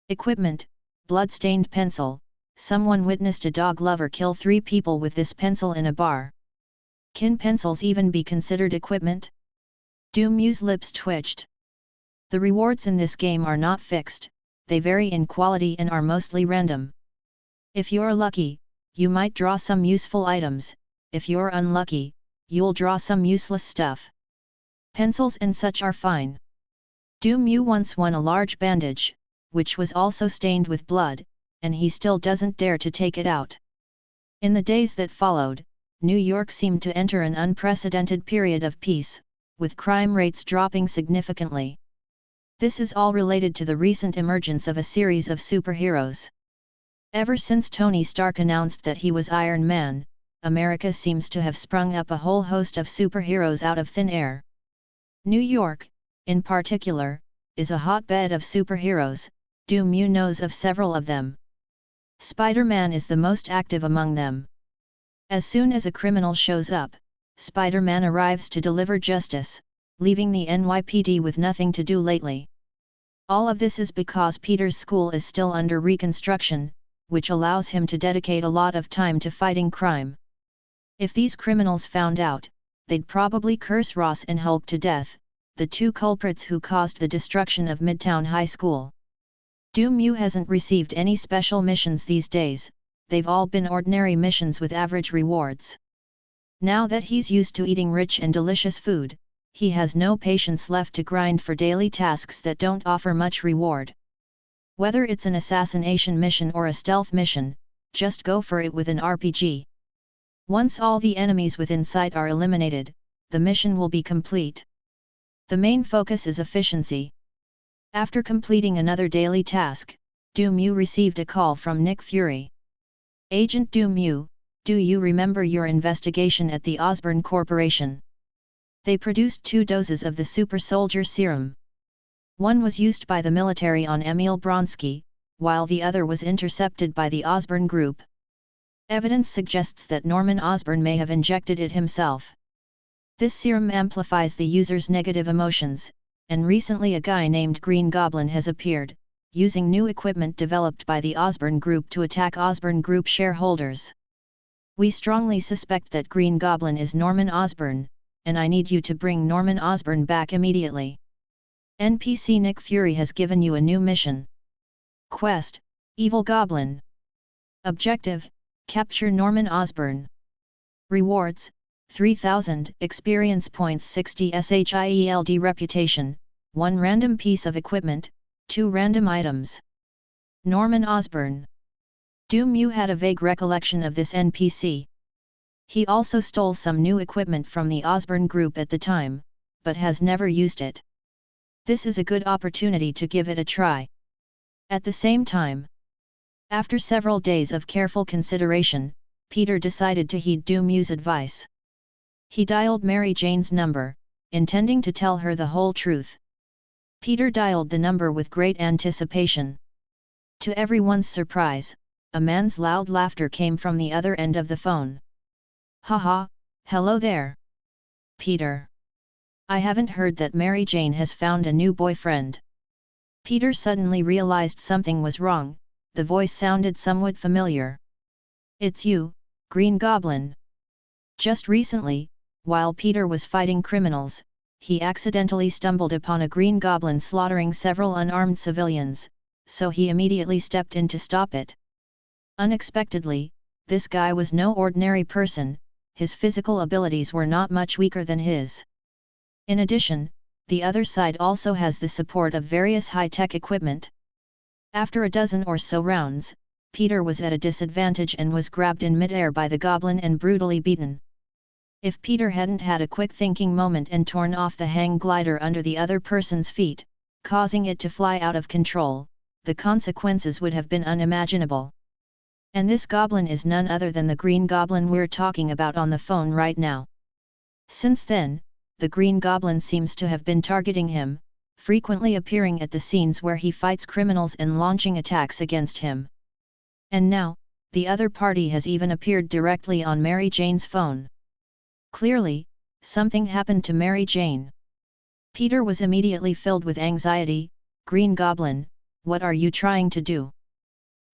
Equipment: blood-stained pencil. Someone witnessed a dog lover kill 3 people with this pencil in a bar. Can pencils even be considered equipment? Du Mew's lips twitched. The rewards in this game are not fixed, they vary in quality and are mostly random. If you're lucky, you might draw some useful items, if you're unlucky, you'll draw some useless stuff. Pencils and such are fine. Du Mew once won a large bandage, which was also stained with blood, and he still doesn't dare to take it out. In the days that followed, New York seemed to enter an unprecedented period of peace, with crime rates dropping significantly. This is all related to the recent emergence of a series of superheroes. Ever since Tony Stark announced that he was Iron Man, America seems to have sprung up a whole host of superheroes out of thin air. New York, in particular, is a hotbed of superheroes. Du Mew knows of several of them. Spider-Man is the most active among them. As soon as a criminal shows up, Spider-Man arrives to deliver justice, leaving the NYPD with nothing to do lately. All of this is because Peter's school is still under reconstruction, which allows him to dedicate a lot of time to fighting crime. If these criminals found out, they'd probably curse Ross and Hulk to death, the 2 culprits who caused the destruction of Midtown High School. Du Mew hasn't received any special missions these days, they've all been ordinary missions with average rewards. Now that he's used to eating rich and delicious food, he has no patience left to grind for daily tasks that don't offer much reward. Whether it's an assassination mission or a stealth mission, just go for it with an RPG. Once all the enemies within sight are eliminated, the mission will be complete. The main focus is efficiency. After completing another daily task, Du Mew received a call from Nick Fury. Agent Du Mew, do you remember your investigation at the Osborn Corporation? They produced 2 doses of the super soldier serum. One was used by the military on Emil Bronsky, while the other was intercepted by the Osborn Group. Evidence suggests that Norman Osborn may have injected it himself. This serum amplifies the user's negative emotions, and recently a guy named Green Goblin has appeared, using new equipment developed by the Osborn Group to attack Osborn Group shareholders. We strongly suspect that Green Goblin is Norman Osborn, and I need you to bring Norman Osborn back immediately. NPC Nick Fury has given you a new mission. Quest: Evil Goblin. Objective: capture Norman Osborn. Rewards: 3000 experience points, 60 SHIELD reputation, 1 random piece of equipment, 2 random items. Norman Osborn. Du Mew had a vague recollection of this NPC. He also stole some new equipment from the Osborn Group at the time, but has never used it. This is a good opportunity to give it a try. At the same time, after several days of careful consideration, Peter decided to heed Du Mew's advice. He dialed Mary Jane's number, intending to tell her the whole truth. Peter dialed the number with great anticipation. To everyone's surprise, a man's loud laughter came from the other end of the phone. Haha, hello there. Peter. I haven't heard that Mary Jane has found a new boyfriend. Peter suddenly realized something was wrong, the voice sounded somewhat familiar. It's you, Green Goblin. Just recently, while Peter was fighting criminals, he accidentally stumbled upon a Green Goblin slaughtering several unarmed civilians, so he immediately stepped in to stop it. Unexpectedly, this guy was no ordinary person, his physical abilities were not much weaker than his. In addition, the other side also has the support of various high-tech equipment. After a dozen or so rounds, Peter was at a disadvantage and was grabbed in midair by the goblin and brutally beaten. If Peter hadn't had a quick thinking moment and torn off the hang glider under the other person's feet, causing it to fly out of control, the consequences would have been unimaginable. And this goblin is none other than the Green Goblin we're talking about on the phone right now. Since then, the Green Goblin seems to have been targeting him, frequently appearing at the scenes where he fights criminals and launching attacks against him. And now, the other party has even appeared directly on Mary Jane's phone. Clearly, something happened to Mary Jane. Peter was immediately filled with anxiety. Green Goblin, what are you trying to do?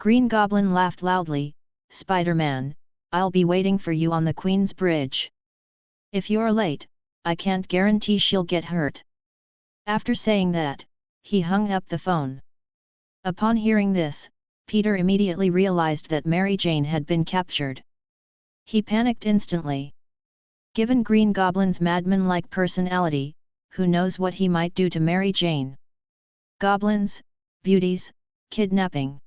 Green Goblin laughed loudly, "Spider-Man, I'll be waiting for you on the Queen's Bridge. If you're late, I can't guarantee she'll get hurt." After saying that, he hung up the phone. Upon hearing this, Peter immediately realized that Mary Jane had been captured. He panicked instantly. Given Green Goblin's madman-like personality, who knows what he might do to Mary Jane? Goblins, beauties, kidnapping.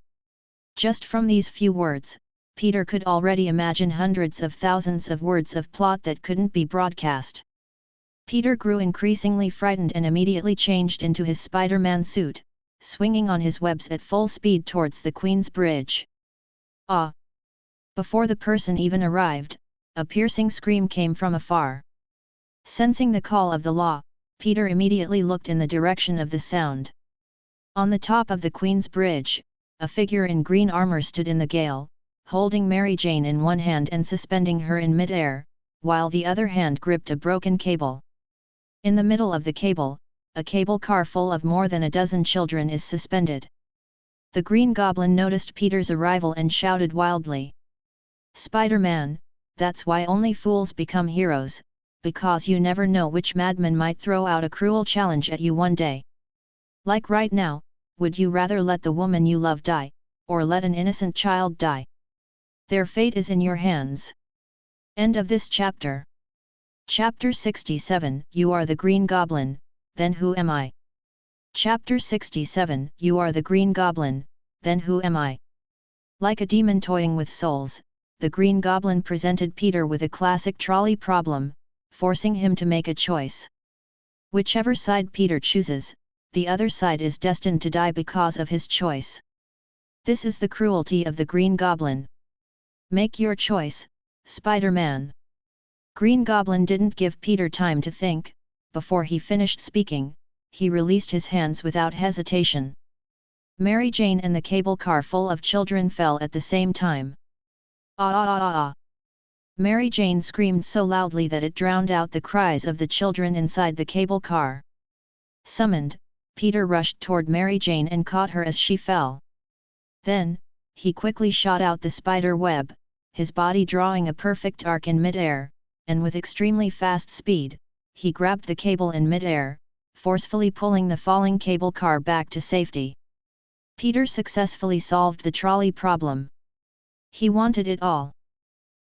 Just from these few words, Peter could already imagine hundreds of thousands of words of plot that couldn't be broadcast. Peter grew increasingly frightened and immediately changed into his Spider-Man suit, swinging on his webs at full speed towards the Queen's Bridge. Ah! Before the person even arrived, a piercing scream came from afar. Sensing the call of the law, Peter immediately looked in the direction of the sound. On the top of the Queen's Bridge, a figure in green armor stood in the gale, holding Mary Jane in one hand and suspending her in mid-air, while the other hand gripped a broken cable. In the middle of the cable, a cable car full of more than a dozen children is suspended. The Green Goblin noticed Peter's arrival and shouted wildly, "Spider-Man, that's why only fools become heroes, because you never know which madman might throw out a cruel challenge at you one day. Like right now, would you rather let the woman you love die, or let an innocent child die? Their fate is in your hands." End of this chapter. Chapter 67, You are the Green Goblin, then who am I? Chapter 67, You are the Green Goblin, then who am I? Like a demon toying with souls, the Green Goblin presented Peter with a classic trolley problem, forcing him to make a choice. Whichever side Peter chooses, the other side is destined to die because of his choice. This is the cruelty of the Green Goblin. Make your choice, Spider-Man. Green Goblin didn't give Peter time to think. Before he finished speaking, he released his hands without hesitation. Mary Jane and the cable car full of children fell at the same time. Ah ah ah ah ah! Mary Jane screamed so loudly that it drowned out the cries of the children inside the cable car. Summoned, Peter rushed toward Mary Jane and caught her as she fell. Then, he quickly shot out the spider web, his body drawing a perfect arc in mid-air, and with extremely fast speed, he grabbed the cable in mid-air, forcefully pulling the falling cable car back to safety. Peter successfully solved the trolley problem. He wanted it all.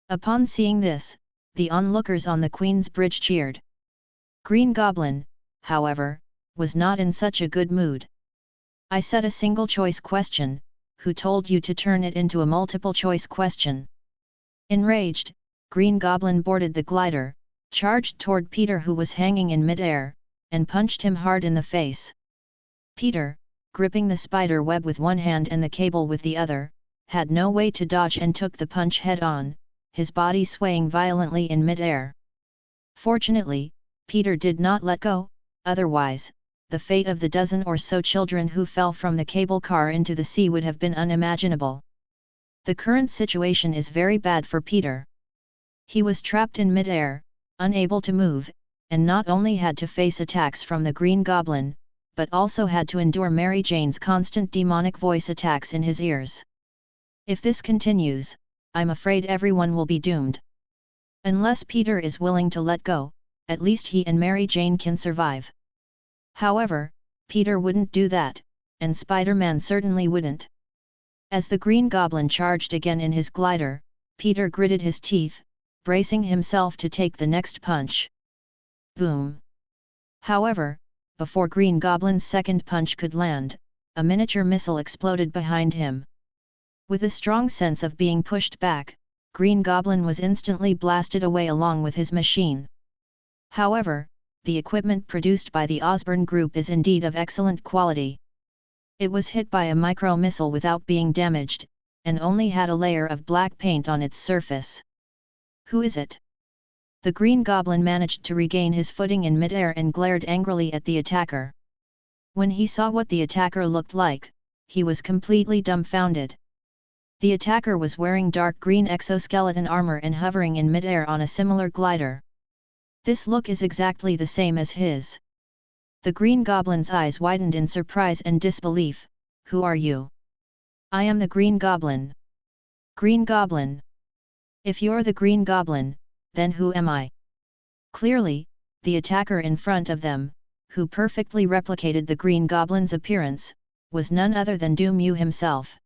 Upon seeing this, the onlookers on the Queen's Bridge cheered. Green Goblin, however, was not in such a good mood. "I said a single-choice question, who told you to turn it into a multiple-choice question?" Enraged, Green Goblin boarded the glider, charged toward Peter who was hanging in mid-air, and punched him hard in the face. Peter, gripping the spider web with one hand and the cable with the other, had no way to dodge and took the punch head-on, his body swaying violently in mid-air. Fortunately, Peter did not let go, otherwise, the fate of the dozen or so children who fell from the cable car into the sea would have been unimaginable. The current situation is very bad for Peter. He was trapped in mid-air, unable to move, and not only had to face attacks from the Green Goblin, but also had to endure Mary Jane's constant demonic voice attacks in his ears. If this continues, I'm afraid everyone will be doomed. Unless Peter is willing to let go, at least he and Mary Jane can survive. However, Peter wouldn't do that, and Spider-Man certainly wouldn't. As the Green Goblin charged again in his glider, Peter gritted his teeth, bracing himself to take the next punch. Boom! However, before Green Goblin's second punch could land, a miniature missile exploded behind him. With a strong sense of being pushed back, Green Goblin was instantly blasted away along with his machine. However, the equipment produced by the Osborne Group is indeed of excellent quality. It was hit by a micro-missile without being damaged, and only had a layer of black paint on its surface. Who is it? The Green Goblin managed to regain his footing in mid-air and glared angrily at the attacker. When he saw what the attacker looked like, he was completely dumbfounded. The attacker was wearing dark green exoskeleton armor and hovering in mid-air on a similar glider. This look is exactly the same as his. The Green Goblin's eyes widened in surprise and disbelief. Who are you? I am the Green Goblin. Green Goblin. If you're the Green Goblin, then who am I? Clearly, the attacker in front of them, who perfectly replicated the Green Goblin's appearance, was none other than Mew himself.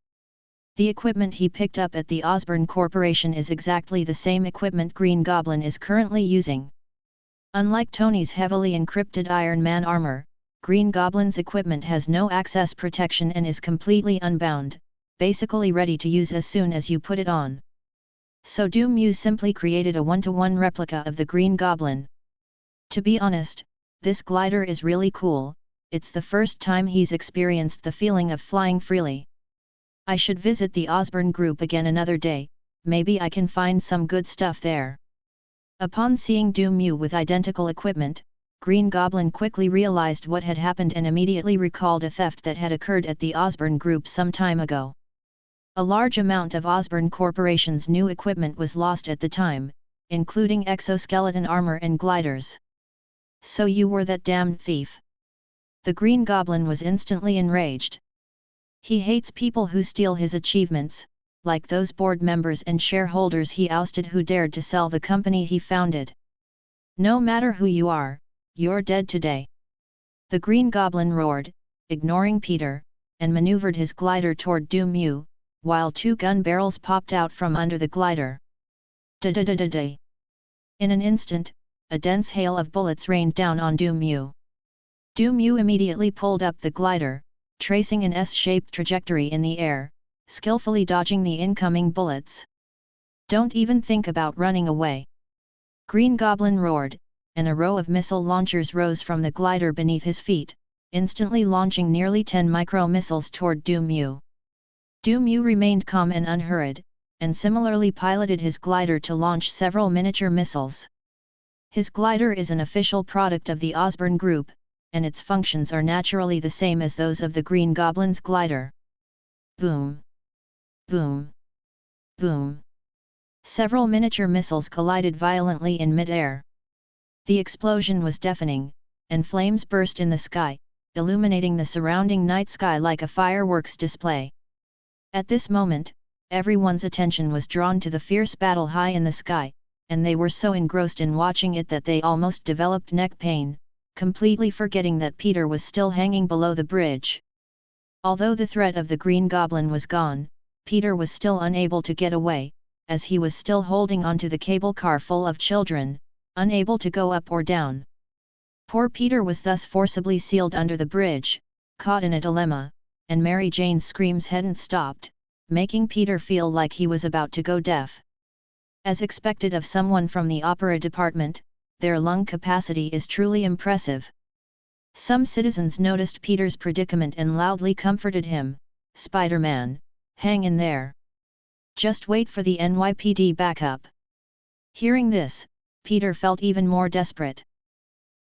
The equipment he picked up at the Osborne Corporation is exactly the same equipment Green Goblin is currently using. Unlike Tony's heavily encrypted Iron Man armor, Green Goblin's equipment has no access protection and is completely unbound, basically ready to use as soon as you put it on. So Mew simply created a one-to-one replica of the Green Goblin. To be honest, this glider is really cool. It's the first time he's experienced the feeling of flying freely. I should visit the Osborne Group again another day, maybe I can find some good stuff there. Upon seeing Mew with identical equipment, Green Goblin quickly realized what had happened and immediately recalled a theft that had occurred at the Osborne Group some time ago. A large amount of Osborne Corporation's new equipment was lost at the time, including exoskeleton armor and gliders. So you were that damned thief. The Green Goblin was instantly enraged. He hates people who steal his achievements, like those board members and shareholders he ousted who dared to sell the company he founded. No matter who you are, you're dead today. The Green Goblin roared, ignoring Peter, and maneuvered his glider toward Mew, while two gun barrels popped out from under the glider. Da-da-da-da-da. In an instant, a dense hail of bullets rained down on Mew. Mew immediately pulled up the glider, tracing an S-shaped trajectory in the air, skillfully dodging the incoming bullets. Don't even think about running away. Green Goblin roared, and a row of missile launchers rose from the glider beneath his feet, instantly launching nearly 10 micro-missiles toward Mew. Mew remained calm and unhurried, and similarly piloted his glider to launch several miniature missiles. His glider is an official product of the Osborne Group, and its functions are naturally the same as those of the Green Goblin's glider. Boom! Boom! Boom! Several miniature missiles collided violently in mid-air. The explosion was deafening, and flames burst in the sky, illuminating the surrounding night sky like a fireworks display. At this moment, everyone's attention was drawn to the fierce battle high in the sky, and they were so engrossed in watching it that they almost developed neck pain, completely forgetting that Peter was still hanging below the bridge. Although the threat of the Green Goblin was gone, Peter was still unable to get away, as he was still holding onto the cable car full of children, unable to go up or down. Poor Peter was thus forcibly sealed under the bridge, caught in a dilemma, and Mary Jane's screams hadn't stopped, making Peter feel like he was about to go deaf. As expected of someone from the opera department, their lung capacity is truly impressive. Some citizens noticed Peter's predicament and loudly comforted him, "Spider-Man, hang in there. Just wait for the NYPD backup." Hearing this, Peter felt even more desperate.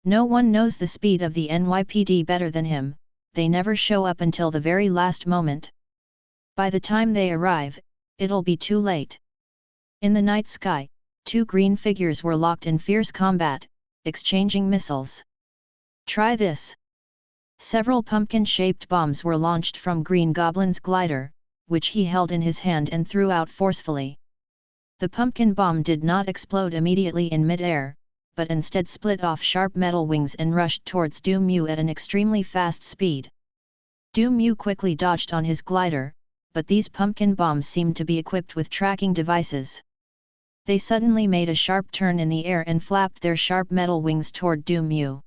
No one knows the speed of the NYPD better than him, they never show up until the very last moment. By the time they arrive, it'll be too late. In the night sky, two green figures were locked in fierce combat, exchanging missiles. Try this! Several pumpkin-shaped bombs were launched from Green Goblin's glider, which he held in his hand and threw out forcefully. The pumpkin bomb did not explode immediately in mid-air, but instead split off sharp metal wings and rushed towards Mew at an extremely fast speed. Mew quickly dodged on his glider, but these pumpkin bombs seemed to be equipped with tracking devices. They suddenly made a sharp turn in the air and flapped their sharp metal wings toward Mew.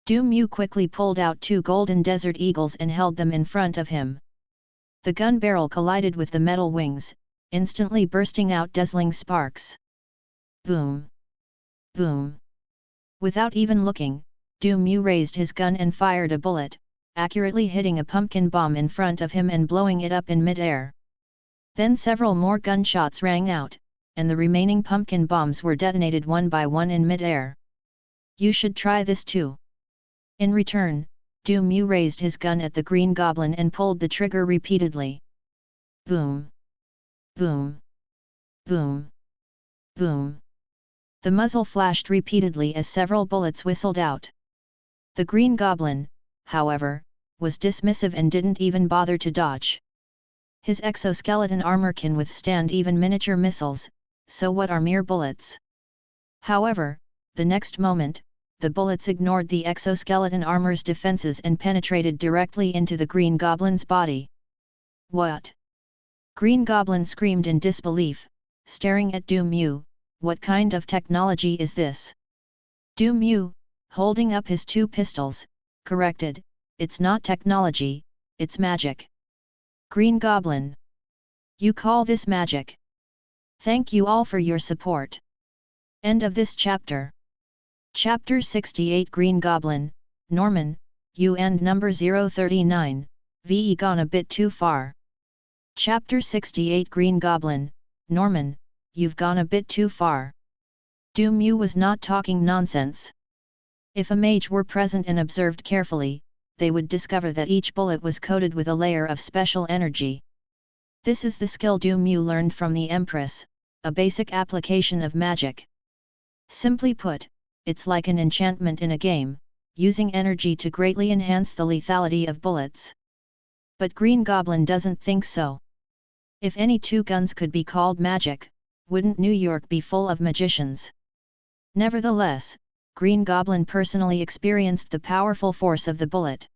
Mew quickly pulled out two golden desert eagles and held them in front of him. The gun barrel collided with the metal wings, instantly bursting out dazzling sparks. Boom! Boom! Without even looking, Mew raised his gun and fired a bullet, accurately hitting a pumpkin bomb in front of him and blowing it up in mid-air. Then several more gunshots rang out, and the remaining pumpkin bombs were detonated one by one in mid-air. You should try this too. In return, Mew raised his gun at the Green Goblin and pulled the trigger repeatedly. Boom! Boom! Boom! Boom! The muzzle flashed repeatedly as several bullets whistled out. The Green Goblin, however, was dismissive and didn't even bother to dodge. His exoskeleton armor can withstand even miniature missiles, so what are mere bullets? However, the next moment, the bullets ignored the exoskeleton armor's defenses and penetrated directly into the Green Goblin's body. What? Green Goblin screamed in disbelief, staring at Du Mu. What kind of technology is this? Du Mu, holding up his two pistols, corrected, it's not technology, it's magic. Green Goblin. You call this magic? Thank you all for your support. End of this chapter. Chapter 68 Green Goblin, Norman, you and number 039, VE gone a bit too far. Chapter 68 Green Goblin, Norman, you've gone a bit too far. Du Mu was not talking nonsense. If a mage were present and observed carefully, they would discover that each bullet was coated with a layer of special energy. This is the skill Du Mu learned from the Empress, a basic application of magic. Simply put, it's like an enchantment in a game, using energy to greatly enhance the lethality of bullets. But Green Goblin doesn't think so. If any two guns could be called magic, wouldn't New York be full of magicians? Nevertheless, Green Goblin personally experienced the powerful force of the bullet.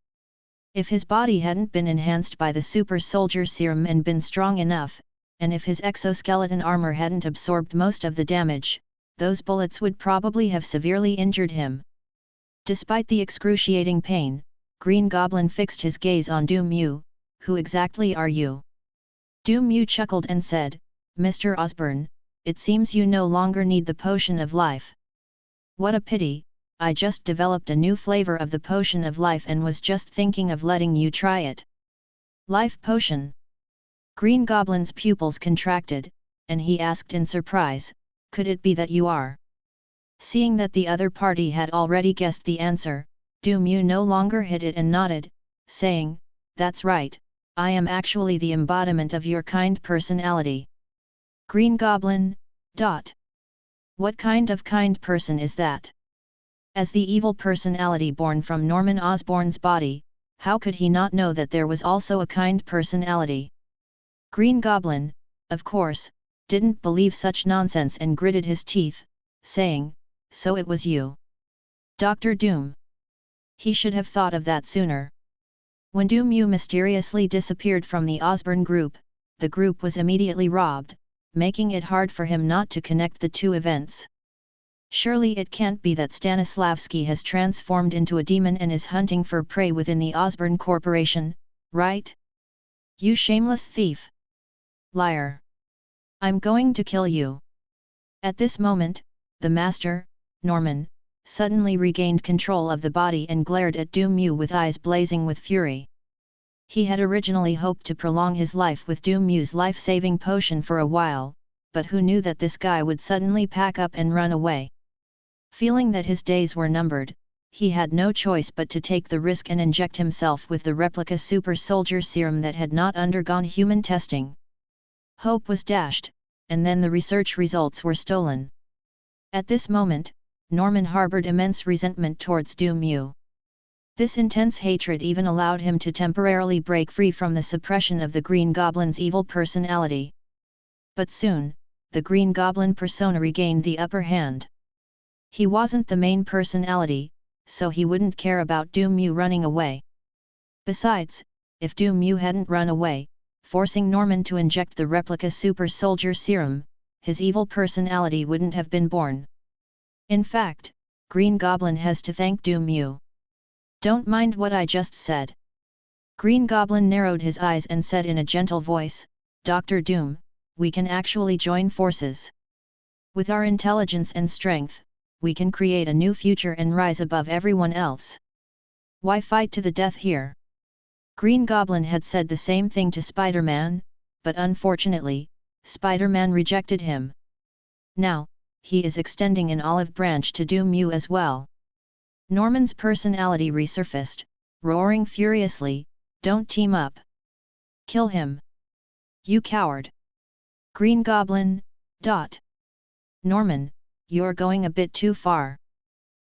If his body hadn't been enhanced by the super soldier serum and been strong enough, and if his exoskeleton armor hadn't absorbed most of the damage, those bullets would probably have severely injured him. Despite the excruciating pain, Green Goblin fixed his gaze on Du Mu. Who exactly are you? Du Mu chuckled and said, Mr. Osborne, it seems you no longer need the potion of life. What a pity, I just developed a new flavor of the potion of life and was just thinking of letting you try it. Life potion? Green Goblin's pupils contracted, and he asked in surprise, could it be that you are? Seeing that the other party had already guessed the answer, Du Mu no longer hid it and nodded, saying, that's right, I am actually the embodiment of your kind personality. Green Goblin, What kind of kind person is that? As the evil personality born from Norman Osborn's body, how could he not know that there was also a kind personality? Green Goblin, of course, didn't believe such nonsense and gritted his teeth, saying, so it was you. Dr. Doom. He should have thought of that sooner. When Du Mu mysteriously disappeared from the Osborne group, the group was immediately robbed, making it hard for him not to connect the two events. Surely it can't be that Stanislavski has transformed into a demon and is hunting for prey within the Osborne Corporation, right? You shameless thief! Liar! I'm going to kill you! At this moment, the master, Norman, suddenly regained control of the body and glared at Du Mu with eyes blazing with fury. He had originally hoped to prolong his life with Du Mu's life-saving potion for a while, but who knew that this guy would suddenly pack up and run away? Feeling that his days were numbered, he had no choice but to take the risk and inject himself with the replica super soldier serum that had not undergone human testing. Hope was dashed, and then the research results were stolen. At this moment, Norman harbored immense resentment towards Du Mu. This intense hatred even allowed him to temporarily break free from the suppression of the Green Goblin's evil personality. But soon, the Green Goblin persona regained the upper hand. He wasn't the main personality, so he wouldn't care about Du Mu running away. Besides, if Du Mu hadn't run away, forcing Norman to inject the replica super soldier serum, his evil personality wouldn't have been born. In fact, Green Goblin has to thank Du Mu. Don't mind what I just said. Green Goblin narrowed his eyes and said in a gentle voice, Dr. Doom, we can actually join forces. With our intelligence and strength, we can create a new future and rise above everyone else. Why fight to the death here? Green Goblin had said the same thing to Spider-Man, but unfortunately, Spider-Man rejected him. Now, he is extending an olive branch to Du Mu as well. Norman's personality resurfaced, roaring furiously, don't team up. Kill him. You coward. Green Goblin, Norman, you're going a bit too far.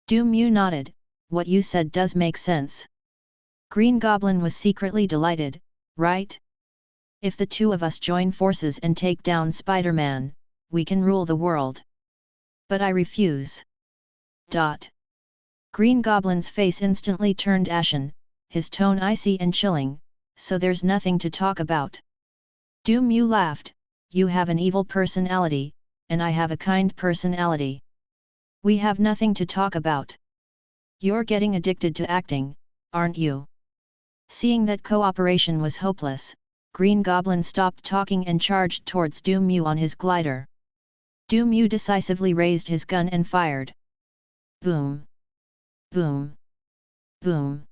Du Mu nodded, what you said does make sense. Green Goblin was secretly delighted, right? If the two of us join forces and take down Spider-Man, we can rule the world. But I refuse. Green Goblin's face instantly turned ashen, his tone icy and chilling, so there's nothing to talk about. Du Mu laughed, you have an evil personality, and I have a kind personality. We have nothing to talk about. You're getting addicted to acting, aren't you? Seeing that cooperation was hopeless, Green Goblin stopped talking and charged towards Du Mu on his glider. Du Mu decisively raised his gun and fired. Boom! Boom! Boom!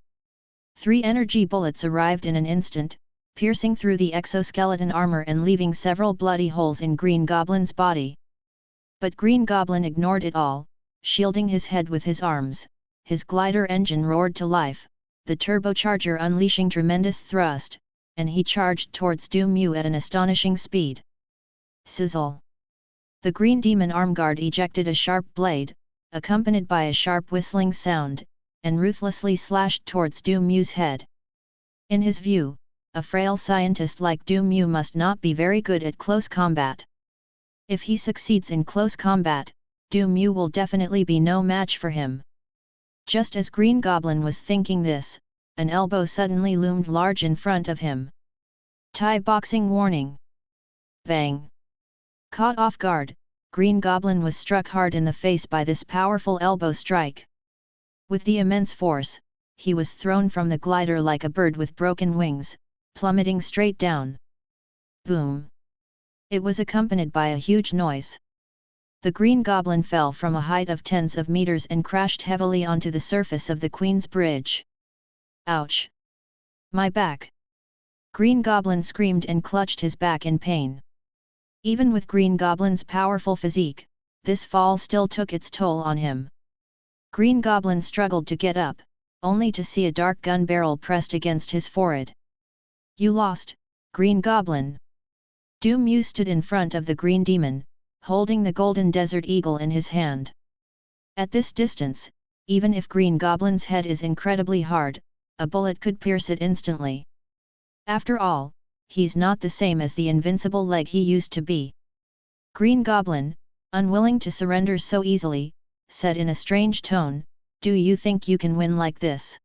3 energy bullets arrived in an instant, piercing through the exoskeleton armor and leaving several bloody holes in Green Goblin's body. But Green Goblin ignored it all, shielding his head with his arms. His glider engine roared to life, the turbocharger unleashing tremendous thrust, and he charged towards Du Mu at an astonishing speed. Sizzle! The green demon armguard ejected a sharp blade, accompanied by a sharp whistling sound, and ruthlessly slashed towards Du Mu's head. In his view, a frail scientist like Du Mu must not be very good at close combat. If he succeeds in close combat, Du Mu will definitely be no match for him. Just as Green Goblin was thinking this, an elbow suddenly loomed large in front of him. Thai boxing warning! Bang! Caught off guard, Green Goblin was struck hard in the face by this powerful elbow strike. With the immense force, he was thrown from the glider like a bird with broken wings, plummeting straight down. Boom! It was accompanied by a huge noise. The Green Goblin fell from a height of tens of meters and crashed heavily onto the surface of the Queen's Bridge. Ouch! My back! Green Goblin screamed and clutched his back in pain. Even with Green Goblin's powerful physique, this fall still took its toll on him. Green Goblin struggled to get up, only to see a dark gun barrel pressed against his forehead. You lost, Green Goblin! Du Mu stood in front of the Green Demon, holding the Golden Desert Eagle in his hand. At this distance, even if Green Goblin's head is incredibly hard, a bullet could pierce it instantly. After all, he's not the same as the invincible leg he used to be. Green Goblin, unwilling to surrender so easily, said in a strange tone, "Do you think you can win like this?"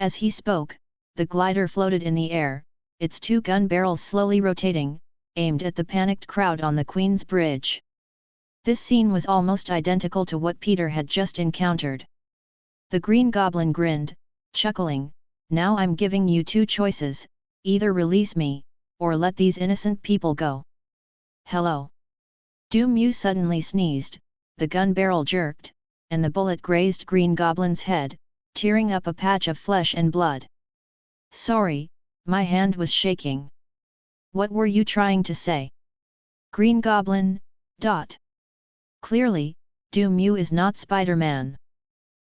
As he spoke, the glider floated in the air, its 2 gun barrels slowly rotating, aimed at the panicked crowd on the Queen's Bridge. This scene was almost identical to what Peter had just encountered. The Green Goblin grinned, chuckling, "Now I'm giving you 2 choices, either release me, or let these innocent people go." Hello! Du Mu suddenly sneezed, the gun barrel jerked, and the bullet grazed Green Goblin's head, tearing up a patch of flesh and blood. "Sorry, my hand was shaking." "What were you trying to say?" Green Goblin. Clearly, Du Mu is not Spider-Man.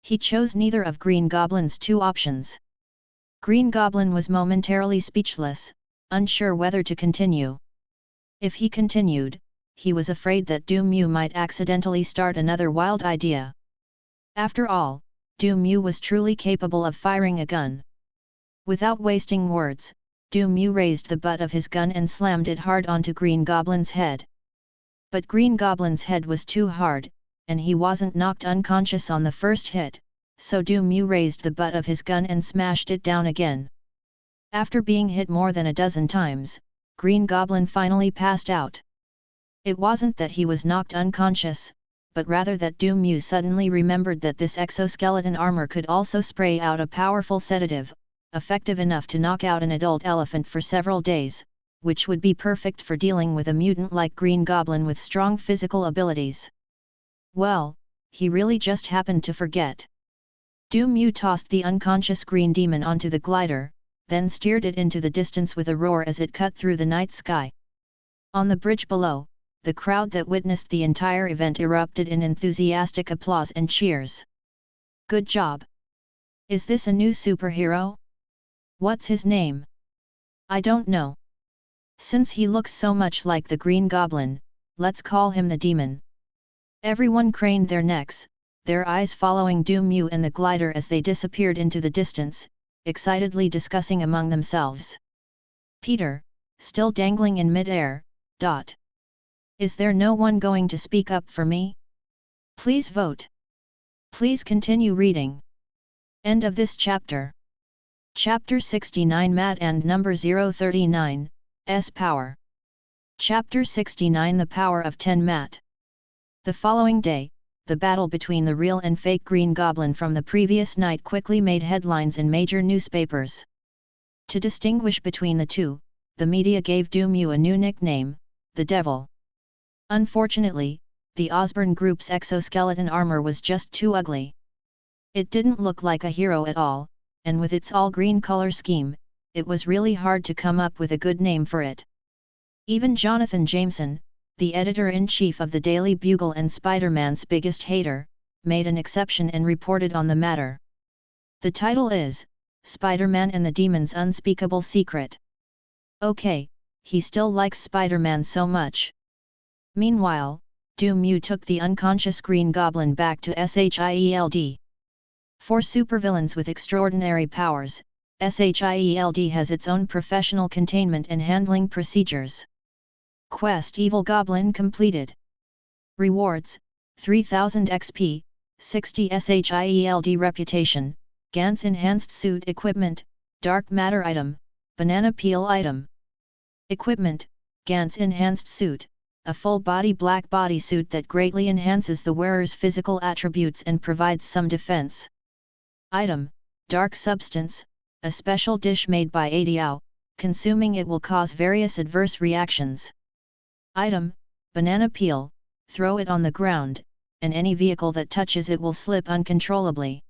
He chose neither of Green Goblin's 2 options. Green Goblin was momentarily speechless, unsure whether to continue. If he continued, he was afraid that Du Mu might accidentally start another wild idea. After all, Du Mu was truly capable of firing a gun. Without wasting words, Du Mu raised the butt of his gun and slammed it hard onto Green Goblin's head. But Green Goblin's head was too hard, and he wasn't knocked unconscious on the first hit, so Du Mu raised the butt of his gun and smashed it down again. After being hit more than a dozen times, Green Goblin finally passed out. It wasn't that he was knocked unconscious, but rather that Du Mu suddenly remembered that this exoskeleton armor could also spray out a powerful sedative, effective enough to knock out an adult elephant for several days, which would be perfect for dealing with a mutant like Green Goblin with strong physical abilities. Well, he really just happened to forget. Du Mu tossed the unconscious Green Demon onto the glider, then steered it into the distance with a roar as it cut through the night sky. On the bridge below, the crowd that witnessed the entire event erupted in enthusiastic applause and cheers. "Good job! Is this a new superhero? What's his name?" "I don't know. Since he looks so much like the Green Goblin, let's call him the Demon." Everyone craned their necks, their eyes following Du Mu and the glider as they disappeared into the distance, excitedly discussing among themselves. "Peter, still dangling in mid-air. Is there no one going to speak up for me? Please vote. Please continue reading. End of this chapter. Chapter 69 Matt and number 039, S Power. Chapter 69 The Power of 10 Matt. The following day, the battle between the real and fake Green Goblin from the previous night quickly made headlines in major newspapers. To distinguish between the two, the media gave Mew a new nickname, the Devil. Unfortunately, the Osborn Group's exoskeleton armor was just too ugly. It didn't look like a hero at all, and with its all-green color scheme, it was really hard to come up with a good name for it. Even Jonathan Jameson, the editor-in-chief of the Daily Bugle and Spider-Man's biggest hater, made an exception and reported on the matter. The title is, Spider-Man and the Demon's Unspeakable Secret. Okay, he still likes Spider-Man so much. Meanwhile, Mew took the unconscious Green Goblin back to SHIELD. For supervillains with extraordinary powers, SHIELD has its own professional containment and handling procedures. Quest Evil Goblin completed. Rewards: 3000 XP, 60 SHIELD Reputation, Gantz Enhanced Suit Equipment, Dark Matter Item, Banana Peel Item. Equipment: Gantz Enhanced Suit, a full-body black bodysuit that greatly enhances the wearer's physical attributes and provides some defense. Item: Dark Substance, a special dish made by Adiao, consuming it will cause various adverse reactions. Item: Banana Peel, throw it on the ground, and any vehicle that touches it will slip uncontrollably.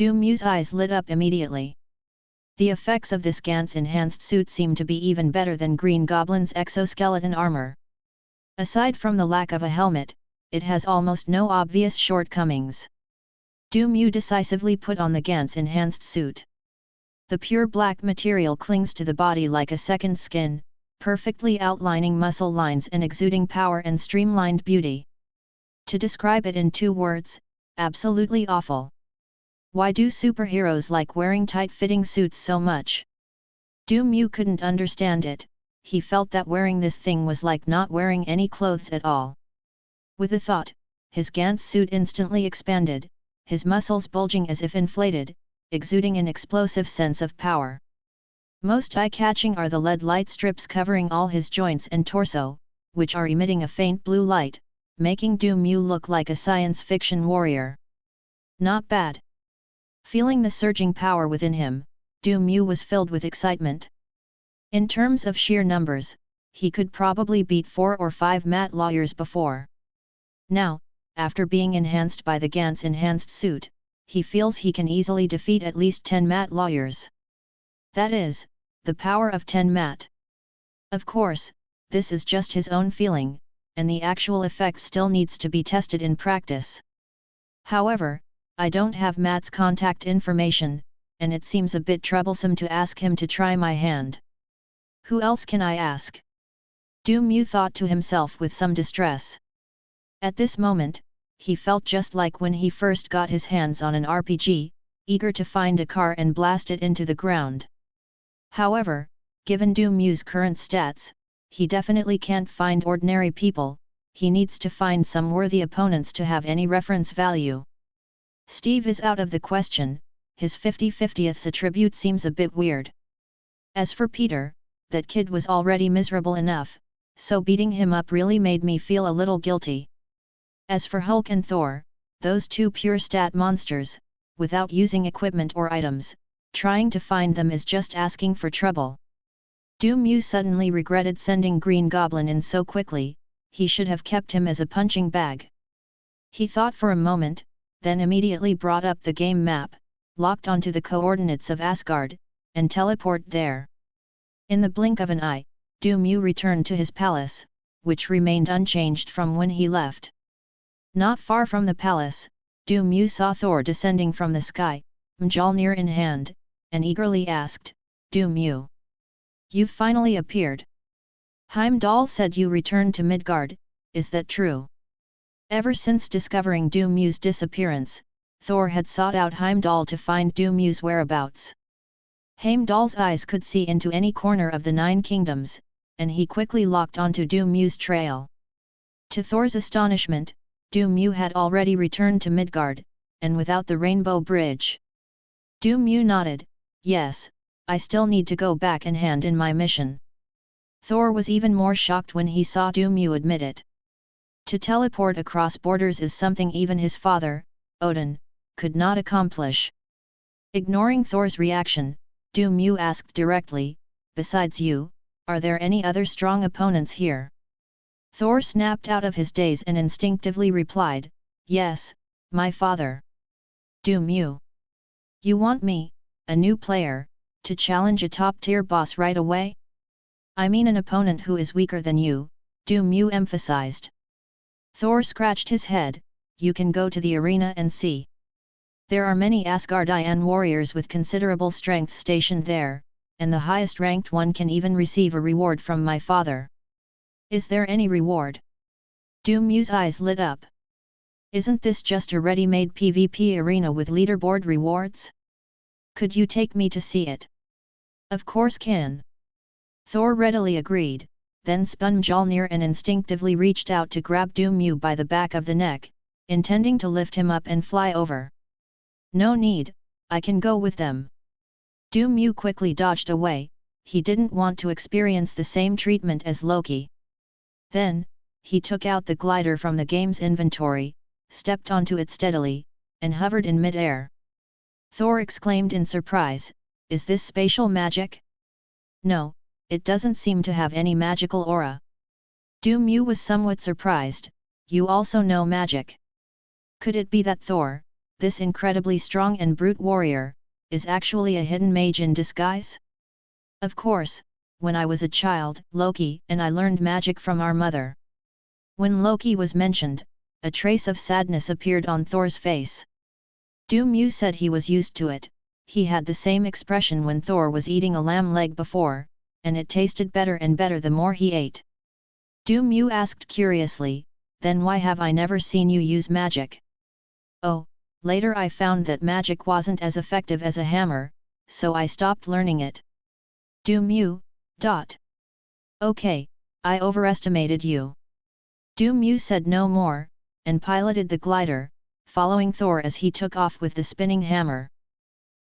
Mew's eyes lit up immediately. The effects of this Gantz enhanced suit seem to be even better than Green Goblin's exoskeleton armor. Aside from the lack of a helmet, it has almost no obvious shortcomings. Mew decisively put on the Gantz enhanced suit. The pure black material clings to the body like a second skin, perfectly outlining muscle lines and exuding power and streamlined beauty. To describe it in 2 words, absolutely awful. Why do superheroes like wearing tight-fitting suits so much? Mew couldn't understand it. He felt that wearing this thing was like not wearing any clothes at all. With the thought, his Gantz suit instantly expanded, his muscles bulging as if inflated, exuding an explosive sense of power. Most eye-catching are the LED light strips covering all his joints and torso, which are emitting a faint blue light, making Mew look like a science fiction warrior. Not bad. Feeling the surging power within him, Mew was filled with excitement. In terms of sheer numbers, he could probably beat 4 or 5 Matt lawyers before. Now, after being enhanced by the Gantz enhanced suit, he feels he can easily defeat at least 10 Matt lawyers. That is, the power of 10 Matt. Of course, this is just his own feeling, and the actual effect still needs to be tested in practice. However, I don't have Matt's contact information, and it seems a bit troublesome to ask him to try my hand. Who else can I ask? Mew thought to himself with some distress. At this moment, he felt just like when he first got his hands on an RPG, eager to find a car and blast it into the ground. However, given Mew's current stats, he definitely can't find ordinary people, he needs to find some worthy opponents to have any reference value. Steve is out of the question, his 50/50th attribute seems a bit weird. As for Peter, that kid was already miserable enough, so beating him up really made me feel a little guilty. As for Hulk and Thor, those two pure stat monsters, without using equipment or items, trying to find them is just asking for trouble. Mew suddenly regretted sending Green Goblin in so quickly, he should have kept him as a punching bag. He thought for a moment, then immediately brought up the game map, locked onto the coordinates of Asgard, and teleported there. In the blink of an eye, Mew returned to his palace, which remained unchanged from when he left. Not far from the palace, Mew saw Thor descending from the sky, Mjolnir in hand, and eagerly asked, Mew, you've finally appeared. Heimdall said you returned to Midgard, is that true? Ever since discovering Mew's disappearance, Thor had sought out Heimdall to find Mew's whereabouts. Heimdall's eyes could see into any corner of the 9 kingdoms, and he quickly locked onto Du Mew's trail. To Thor's astonishment, Du Mew had already returned to Midgard, and without the Rainbow Bridge. Du Mew nodded, "Yes, I still need to go back and hand in my mission." Thor was even more shocked when he saw Du Mew admit it. To teleport across borders is something even his father, Odin, could not accomplish. Ignoring Thor's reaction, Du Mew asked directly, "Besides you, are there any other strong opponents here?" Thor snapped out of his daze and instinctively replied, "Yes, my father." "Du Mew, you want me, a new player, to challenge a top-tier boss right away?" "I mean an opponent who is weaker than you," Du Mew emphasized. Thor scratched his head, "You can go to the arena and see. There are many Asgardian warriors with considerable strength stationed there, and the highest ranked one can even receive a reward from my father." "Is there any reward?" Du Mew's eyes lit up. "Isn't this just a ready-made PvP arena with leaderboard rewards? Could you take me to see it?" "Of course can." Thor readily agreed, then spun Mjolnir and instinctively reached out to grab Du Mew by the back of the neck, intending to lift him up and fly over. "No need, I can go with them." Du Mew quickly dodged away, he didn't want to experience the same treatment as Loki. Then, he took out the glider from the game's inventory, stepped onto it steadily, and hovered in mid-air. Thor exclaimed in surprise, "Is this spatial magic?" "No, it doesn't seem to have any magical aura." Du Mew was somewhat surprised, "You also know magic? Could it be that Thor, this incredibly strong and brute warrior, is actually a hidden mage in disguise?" "Of course, when I was a child, Loki and I learned magic from our mother." When Loki was mentioned, a trace of sadness appeared on Thor's face. Du Mew said he was used to it, he had the same expression when Thor was eating a lamb leg before, and it tasted better and better the more he ate. Du Mew asked curiously, "Then why have I never seen you use magic?" "Oh, later I found that magic wasn't as effective as a hammer, so I stopped learning it." Du Mew, "Okay, I overestimated you." Du Mew said no more, and piloted the glider, following Thor as he took off with the spinning hammer.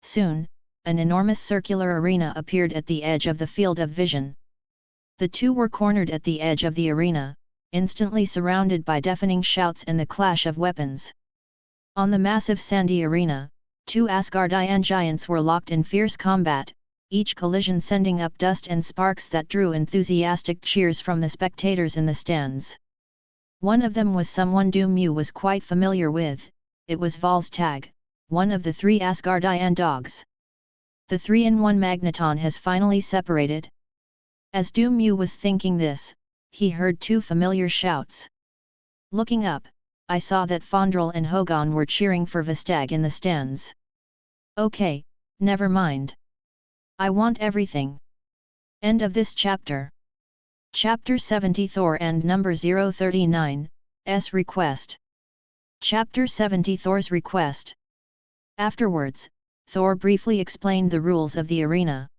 Soon, an enormous circular arena appeared at the edge of the field of vision. The two were cornered at the edge of the arena, instantly surrounded by deafening shouts and the clash of weapons. On the massive sandy arena, 2 Asgardian giants were locked in fierce combat, each collision sending up dust and sparks that drew enthusiastic cheers from the spectators in the stands. One of them was someone Du Mew was quite familiar with, it was Volstagg, one of the 3 Asgardian dogs. The 3-in-1 Magneton has finally separated. As Du Mew was thinking this, he heard 2 familiar shouts. Looking up, I saw that Fandral and Hogun were cheering for Volstagg in the stands. "Okay, never mind. I want everything." End of this chapter. Chapter 70 Thor and number 039, S request. Chapter 70 Thor's request. Afterwards, Thor briefly explained the rules of the arena.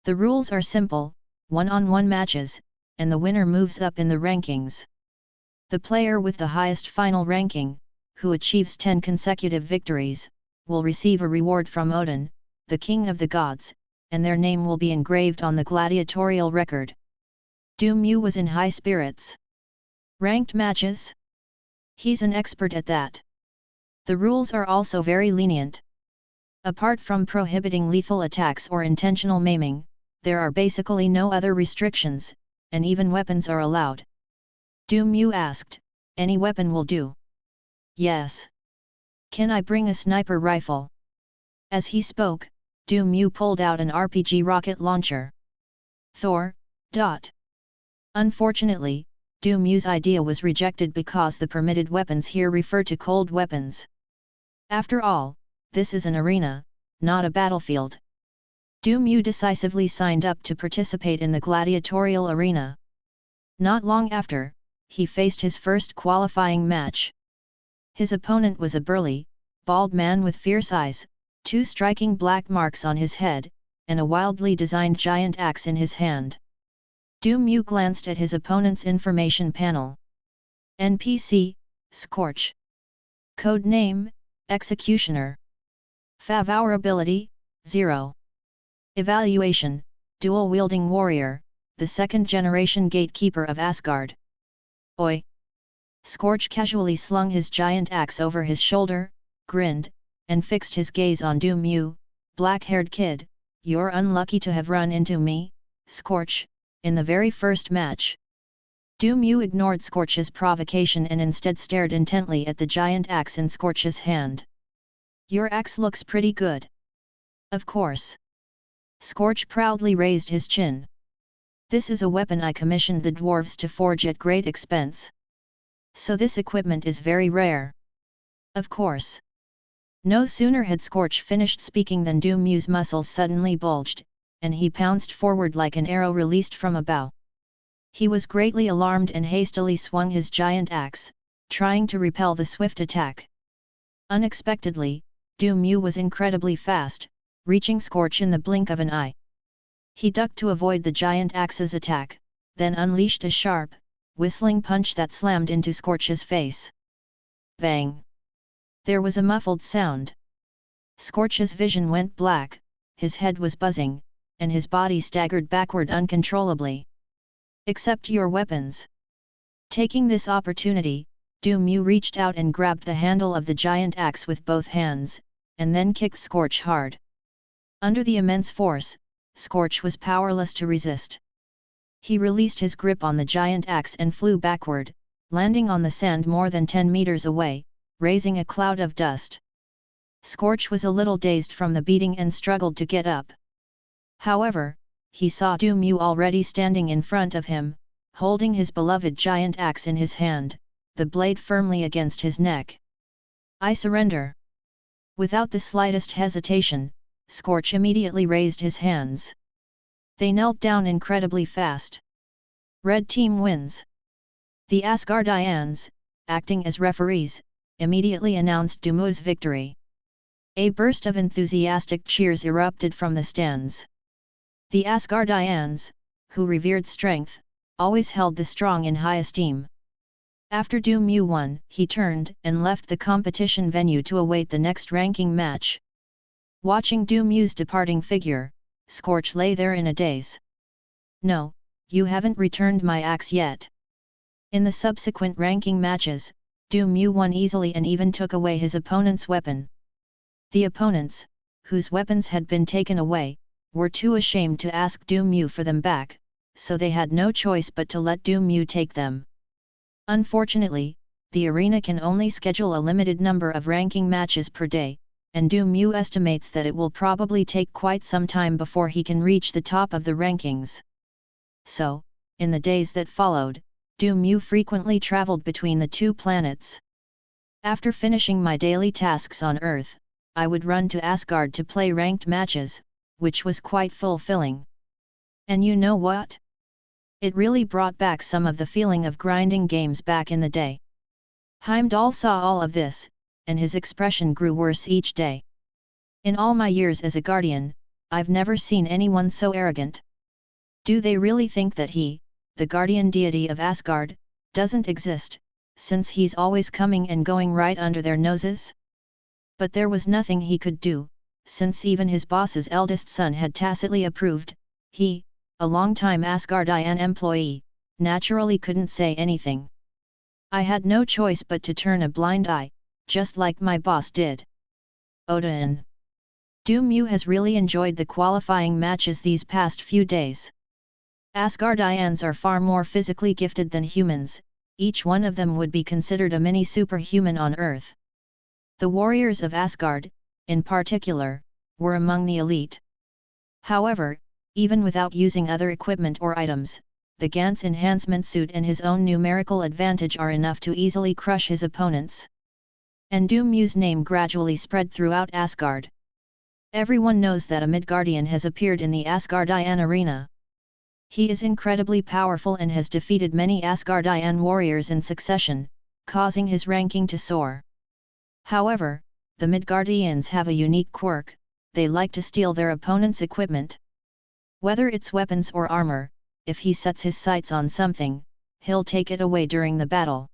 The rules are simple, one-on-one matches, and the winner moves up in the rankings. The player with the highest final ranking, who achieves 10 consecutive victories, will receive a reward from Odin, the king of the gods, and their name will be engraved on the gladiatorial record. Du Mew was in high spirits. Ranked matches? He's an expert at that. The rules are also very lenient. Apart from prohibiting lethal attacks or intentional maiming, there are basically no other restrictions, and even weapons are allowed. Du Mew asked, "Any weapon will do?" "Yes." "Can I bring a sniper rifle?" As he spoke, Du Mew pulled out an RPG rocket launcher. Thor, Unfortunately, Du Mew's idea was rejected because the permitted weapons here refer to cold weapons. After all, this is an arena, not a battlefield. Du Mew decisively signed up to participate in the gladiatorial arena. Not long after, he faced his first qualifying match. His opponent was a burly, bald man with fierce eyes, 2 striking black marks on his head, and a wildly designed giant axe in his hand. Du Mu glanced at his opponent's information panel. NPC, Scorch. Code name, Executioner. Favor ability, 0. Evaluation, dual-wielding warrior, the second-generation gatekeeper of Asgard. Oi! Scorch casually slung his giant axe over his shoulder, grinned, and fixed his gaze on Du Mu. Black-haired kid, you're unlucky to have run into me, Scorch, in the very first match. Du Mu ignored Scorch's provocation and instead stared intently at the giant axe in Scorch's hand. Your axe looks pretty good. Of course. Scorch proudly raised his chin. This is a weapon I commissioned the dwarves to forge at great expense. So this equipment is very rare. Of course. No sooner had Scorch finished speaking than Du Mu's muscles suddenly bulged, and he pounced forward like an arrow released from a bow. He was greatly alarmed and hastily swung his giant axe, trying to repel the swift attack. Unexpectedly, Du Mu was incredibly fast, reaching Scorch in the blink of an eye. He ducked to avoid the giant axe's attack, then unleashed a sharp, whistling punch that slammed into Scorch's face. Bang! There was a muffled sound. Scorch's vision went black, his head was buzzing, and his body staggered backward uncontrollably. Accept your weapons. Taking this opportunity, Du Mu reached out and grabbed the handle of the giant axe with both hands, and then kicked Scorch hard. Under the immense force, Scorch was powerless to resist. He released his grip on the giant axe and flew backward, landing on the sand more than 10 meters away, raising a cloud of dust. Scorch was a little dazed from the beating and struggled to get up. However, he saw Du Mu already standing in front of him, holding his beloved giant axe in his hand, the blade firmly against his neck. I surrender. Without the slightest hesitation, Scorch immediately raised his hands. They knelt down incredibly fast. Red team wins. The Asgardians, acting as referees, immediately announced Du Mu's victory. A burst of enthusiastic cheers erupted from the stands. The Asgardians, who revered strength, always held the strong in high esteem. After Du Mu won, he turned and left the competition venue to await the next ranking match. Watching Du Mu's departing figure, Scorch lay there in a daze. No, you haven't returned my axe yet. In the subsequent ranking matches, Du Mu won easily and even took away his opponent's weapon. The opponents, whose weapons had been taken away, were too ashamed to ask Du Mu for them back, so they had no choice but to let Du Mu take them. Unfortunately, the arena can only schedule a limited number of ranking matches per day, and Du Mu estimates that it will probably take quite some time before he can reach the top of the rankings. So, in the days that followed, Du Mu frequently traveled between the two planets. After finishing my daily tasks on Earth, I would run to Asgard to play ranked matches, which was quite fulfilling. And you know what? It really brought back some of the feeling of grinding games back in the day. Heimdall saw all of this, and his expression grew worse each day. In all my years as a guardian, I've never seen anyone so arrogant. Do they really think that he, the guardian deity of Asgard, doesn't exist, since he's always coming and going right under their noses? But there was nothing he could do, since even his boss's eldest son had tacitly approved. He, a longtime Asgardian employee, naturally couldn't say anything. I had no choice but to turn a blind eye, just like my boss did. Odin. Du Mu has really enjoyed the qualifying matches these past few days. Asgardians are far more physically gifted than humans, each one of them would be considered a mini superhuman on Earth. The warriors of Asgard, in particular, were among the elite. However, even without using other equipment or items, the Gantz enhancement suit and his own numerical advantage are enough to easily crush his opponents. And Du Mu's name gradually spread throughout Asgard. Everyone knows that a Midgardian has appeared in the Asgardian arena. He is incredibly powerful and has defeated many Asgardian warriors in succession, causing his ranking to soar. However, the Midgardians have a unique quirk: they like to steal their opponent's equipment. Whether it's weapons or armor, if he sets his sights on something, he'll take it away during the battle.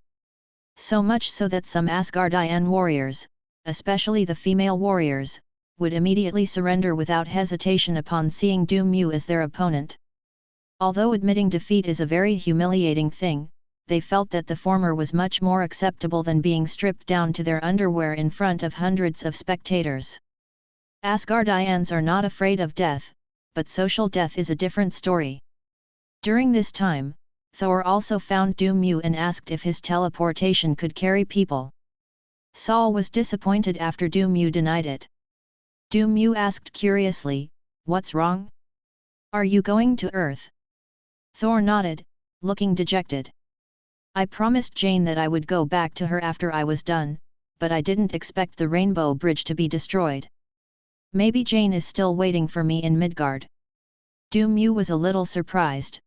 So much so that some Asgardian warriors, especially the female warriors, would immediately surrender without hesitation upon seeing Doom Mew as their opponent. Although admitting defeat is a very humiliating thing, they felt that the former was much more acceptable than being stripped down to their underwear in front of hundreds of spectators. Asgardians are not afraid of death, but social death is a different story. During this time, Thor also found Doom Mew and asked if his teleportation could carry people. Saul was disappointed after Doom Mew denied it. Doom Mew asked curiously, "What's wrong? Are you going to Earth?" Thor nodded, looking dejected. "I promised Jane that I would go back to her after I was done, but I didn't expect the Rainbow Bridge to be destroyed. Maybe Jane is still waiting for me in Midgard." Doom Mew was a little surprised.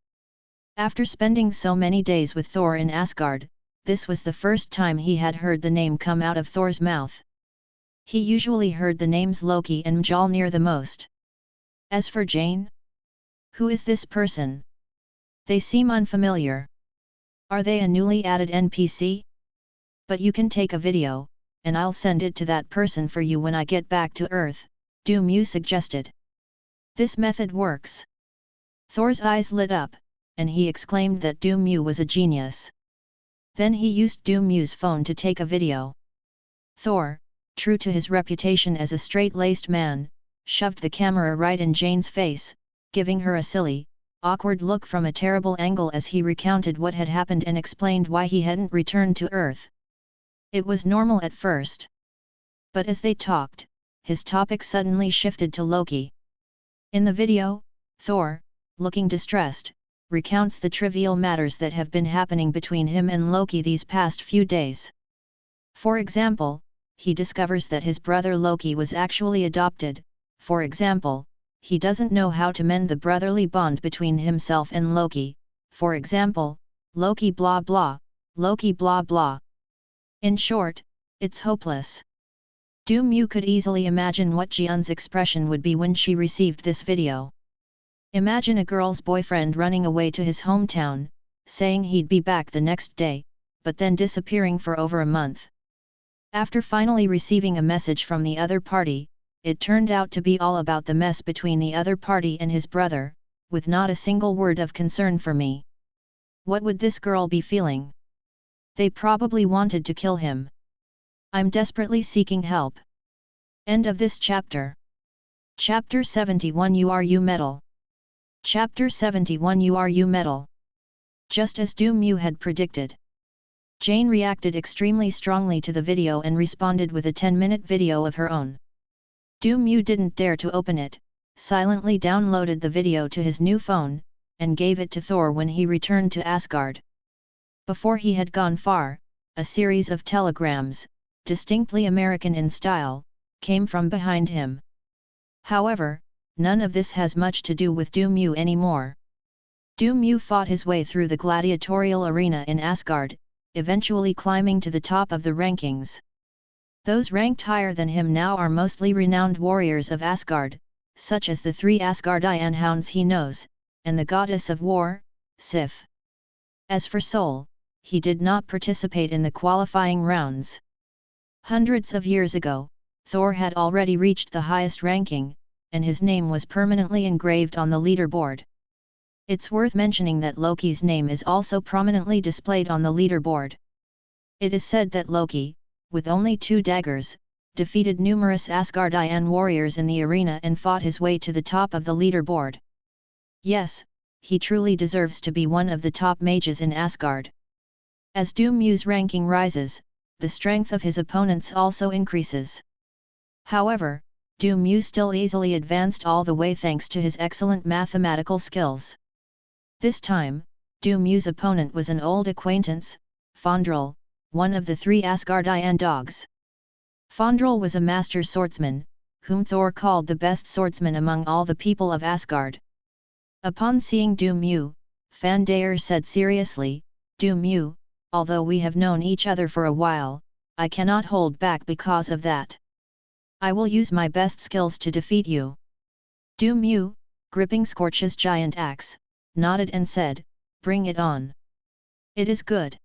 After spending so many days with Thor in Asgard, this was the first time he had heard the name come out of Thor's mouth. He usually heard the names Loki and Mjolnir the most. As for Jane? Who is this person? They seem unfamiliar. Are they a newly added NPC? But you can take a video, and I'll send it to that person for you when I get back to Earth, Doom Mew suggested. This method works. Thor's eyes lit up, and he exclaimed that Doom Mew was a genius. Then he used Doom Mew's phone to take a video. Thor, true to his reputation as a straight-laced man, shoved the camera right in Jane's face, giving her a silly, awkward look from a terrible angle as he recounted what had happened and explained why he hadn't returned to Earth. It was normal at first. But as they talked, his topic suddenly shifted to Loki. In the video, Thor, looking distressed, recounts the trivial matters that have been happening between him and Loki these past few days. For example, he discovers that his brother Loki was actually adopted. For example, he doesn't know how to mend the brotherly bond between himself and Loki. For example, Loki blah blah, Loki blah blah. In short, it's hopeless. Doom Mew could easily imagine what Ji-eun's expression would be when she received this video. Imagine a girl's boyfriend running away to his hometown, saying he'd be back the next day, but then disappearing for over a month. After finally receiving a message from the other party, it turned out to be all about the mess between the other party and his brother, with not a single word of concern for me. What would this girl be feeling? They probably wanted to kill him. I'm desperately seeking help. End of this chapter. Chapter 71 URU Metal. Chapter 71 URU Metal. Just as Doom Mew had predicted. Jane reacted extremely strongly to the video and responded with a 10-minute video of her own. Doom Mew didn't dare to open it, silently downloaded the video to his new phone, and gave it to Thor when he returned to Asgard. Before he had gone far, a series of telegrams, distinctly American in style, came from behind him. However, none of this has much to do with Doom Mew anymore. Doom Mew fought his way through the gladiatorial arena in Asgard, eventually climbing to the top of the rankings. Those ranked higher than him now are mostly renowned warriors of Asgard, such as the 3 Asgardian hounds he knows, and the goddess of war, Sif. As for Sol, he did not participate in the qualifying rounds. Hundreds of years ago, Thor had already reached the highest ranking, and his name was permanently engraved on the leaderboard. It's worth mentioning that Loki's name is also prominently displayed on the leaderboard. It is said that Loki, with only 2 daggers, defeated numerous Asgardian warriors in the arena and fought his way to the top of the leaderboard. Yes, he truly deserves to be one of the top mages in Asgard. As Doom Mew's ranking rises, the strength of his opponents also increases. However, Doom Mew still easily advanced all the way thanks to his excellent mathematical skills. This time, Doom Mew's opponent was an old acquaintance, Fandral, one of the 3 Asgardian dogs. Fandral was a master swordsman, whom Thor called the best swordsman among all the people of Asgard. Upon seeing Doom Mew, Fandair said seriously, "Doom Mew, although we have known each other for a while, I cannot hold back because of that. I will use my best skills to defeat you. Du Mew, gripping Scorch's giant axe, nodded and said, bring it on. It is good.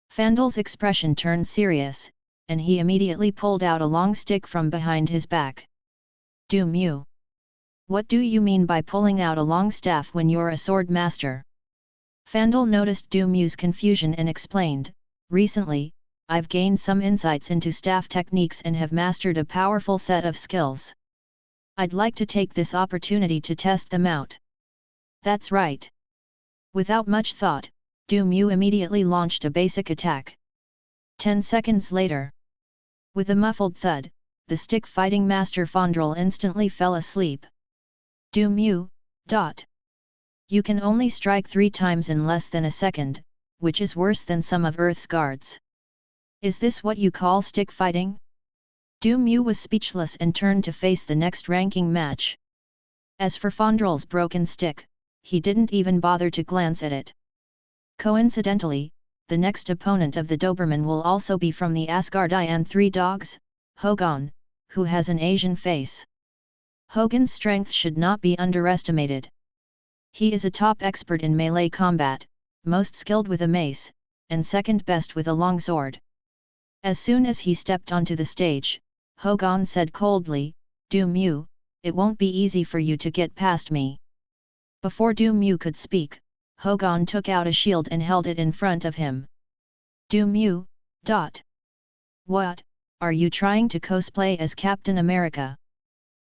Fandal's expression turned serious, and he immediately pulled out a long stick from behind his back. Du Mew. What do you mean by pulling out a long staff when you're a sword master? Fandal noticed Du Mew's confusion and explained, recently, I've gained some insights into staff techniques and have mastered a powerful set of skills. I'd like to take this opportunity to test them out. That's right. Without much thought, Du Mew immediately launched a basic attack. 10 seconds later. With a muffled thud, the stick-fighting master Fandral instantly fell asleep. Du Mew, You can only strike 3 times in less than a second, which is worse than some of Earth's guards. Is this what you call stick fighting? Du Mew was speechless and turned to face the next ranking match. As for Fandral's broken stick, he didn't even bother to glance at it. Coincidentally, the next opponent of the Doberman will also be from the Asgardian Three Dogs, Hogan, who has an Asian face. Hogan's strength should not be underestimated. He is a top expert in melee combat, most skilled with a mace, and second best with a longsword. As soon as he stepped onto the stage, Hogan said coldly, Du Mew, it won't be easy for you to get past me. Before Du Mew could speak, Hogan took out a shield and held it in front of him. Du Mew, What, are you trying to cosplay as Captain America?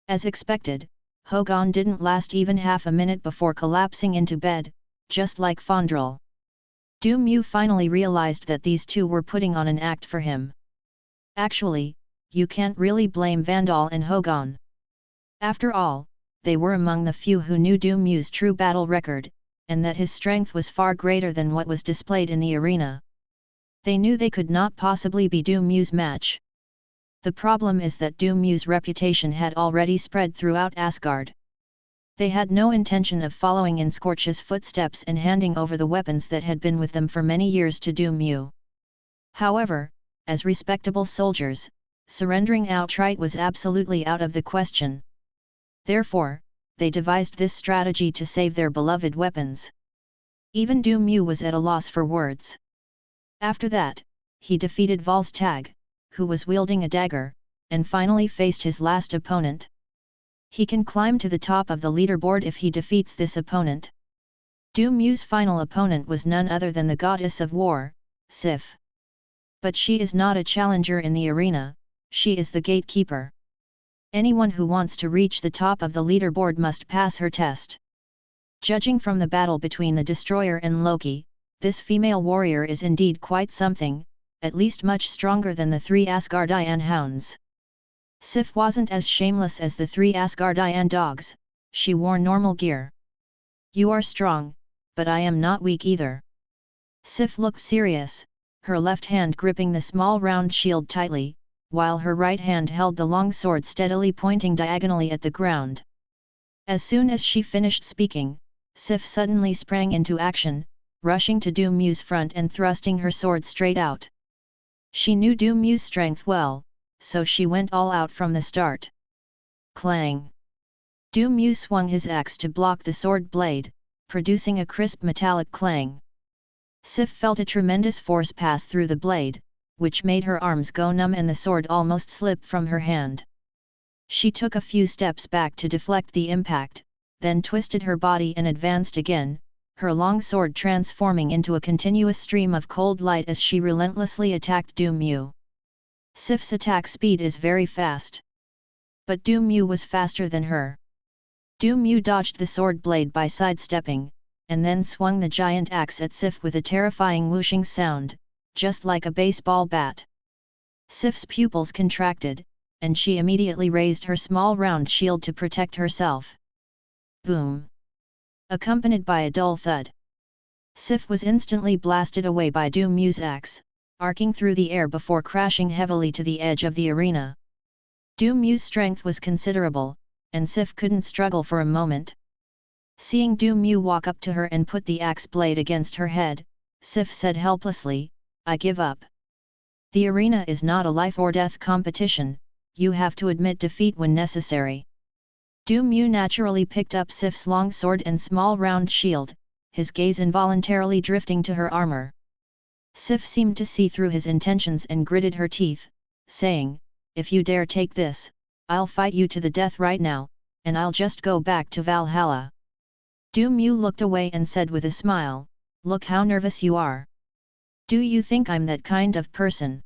As expected, Hogan didn't last even half a minute before collapsing into bed, just like Fandral. Du Mew finally realized that these two were putting on an act for him. Actually, you can't really blame Vandal and Hogan. After all, they were among the few who knew Du Mew's true battle record, and that his strength was far greater than what was displayed in the arena. They knew they could not possibly be Du Mew's match. The problem is that Du Mew's reputation had already spread throughout Asgard. They had no intention of following in Scorch's footsteps and handing over the weapons that had been with them for many years to Du Mew. However, as respectable soldiers, surrendering outright was absolutely out of the question. Therefore, they devised this strategy to save their beloved weapons. Even Du Mew was at a loss for words. After that, he defeated Volstagg, who was wielding a dagger, and finally faced his last opponent. He can climb to the top of the leaderboard if he defeats this opponent. Du Mew's final opponent was none other than the goddess of war, Sif. But she is not a challenger in the arena, she is the gatekeeper. Anyone who wants to reach the top of the leaderboard must pass her test. Judging from the battle between the Destroyer and Loki, this female warrior is indeed quite something, at least much stronger than the 3 Asgardian hounds. Sif wasn't as shameless as the 3 Asgardian dogs, she wore normal gear. You are strong, but I am not weak either. Sif looked serious, her left hand gripping the small round shield tightly, while her right hand held the long sword steadily pointing diagonally at the ground. As soon as she finished speaking, Sif suddenly sprang into action, rushing to Du Mew's front and thrusting her sword straight out. She knew Du Mew's strength well, so she went all out from the start. Clang! Du Mew swung his axe to block the sword blade, producing a crisp metallic clang. Sif felt a tremendous force pass through the blade, which made her arms go numb and the sword almost slip from her hand. She took a few steps back to deflect the impact, then twisted her body and advanced again, her long sword transforming into a continuous stream of cold light as she relentlessly attacked Du Mew. Sif's attack speed is very fast. But Du Mew was faster than her. Du Mew dodged the sword blade by sidestepping, and then swung the giant axe at Sif with a terrifying whooshing sound, just like a baseball bat. Sif's pupils contracted, and she immediately raised her small round shield to protect herself. Boom! Accompanied by a dull thud. Sif was instantly blasted away by Du Mew's axe, arcing through the air before crashing heavily to the edge of the arena. Du Mew's strength was considerable, and Sif couldn't struggle for a moment. Seeing Du Mew walk up to her and put the axe blade against her head, Sif said helplessly, I give up. The arena is not a life-or-death competition, you have to admit defeat when necessary. Du Mu naturally picked up Sif's long sword and small round shield, his gaze involuntarily drifting to her armor. Sif seemed to see through his intentions and gritted her teeth, saying, "If you dare take this, I'll fight you to the death right now, and I'll just go back to Valhalla." Du Mu looked away and said with a smile, "Look how nervous you are. Do you think I'm that kind of person?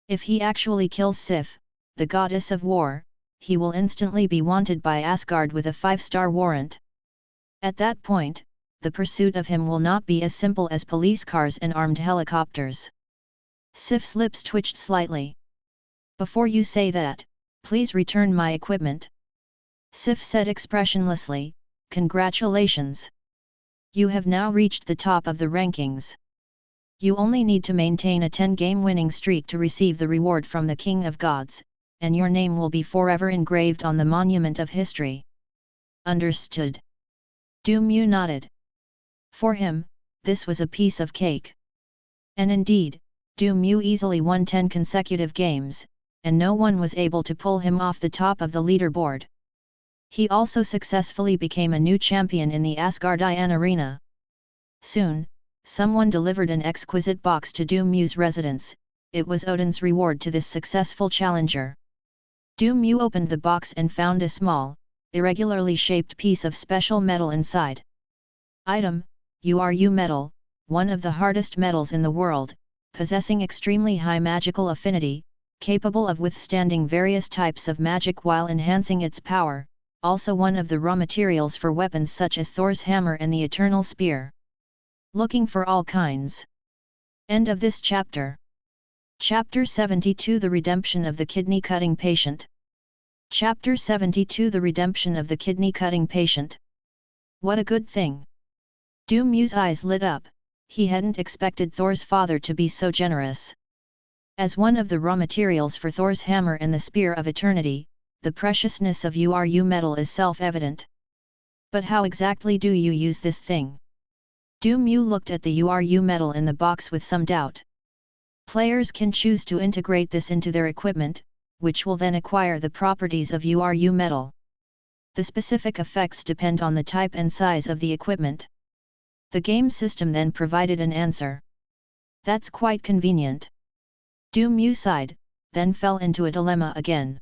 If he actually kills Sif, the goddess of war, he will instantly be wanted by Asgard with a 5-star warrant. At that point, the pursuit of him will not be as simple as police cars and armed helicopters." Sif's lips twitched slightly. "Before you say that, please return my equipment." Sif said expressionlessly, "Congratulations. You have now reached the top of the rankings. You only need to maintain a 10-game winning streak to receive the reward from the King of Gods, and your name will be forever engraved on the monument of history." "Understood." Du Mu nodded. For him, this was a piece of cake. And indeed, Du Mu easily won 10 consecutive games, and no one was able to pull him off the top of the leaderboard. He also successfully became a new champion in the Asgardian arena. Soon, someone delivered an exquisite box to Du Mu's residence. It was Odin's reward to this successful challenger. Du Mu opened the box and found a small, irregularly shaped piece of special metal inside. Item: URU metal, one of the hardest metals in the world, possessing extremely high magical affinity, capable of withstanding various types of magic while enhancing its power, also one of the raw materials for weapons such as Thor's hammer and the Eternal Spear. Looking for all kinds. End of this chapter. Chapter 72: The Redemption of the Kidney-Cutting Patient. Chapter 72: The Redemption of the Kidney-Cutting Patient. What a good thing! Du Mu's eyes lit up. He hadn't expected Thor's father to be so generous. As one of the raw materials for Thor's hammer and the Spear of Eternity, the preciousness of URU metal is self-evident. But how exactly do you use this thing? Du Mu looked at the URU metal in the box with some doubt. Players can choose to integrate this into their equipment, which will then acquire the properties of URU metal. The specific effects depend on the type and size of the equipment. The game system then provided an answer. That's quite convenient. Du Mu sighed, then fell into a dilemma again.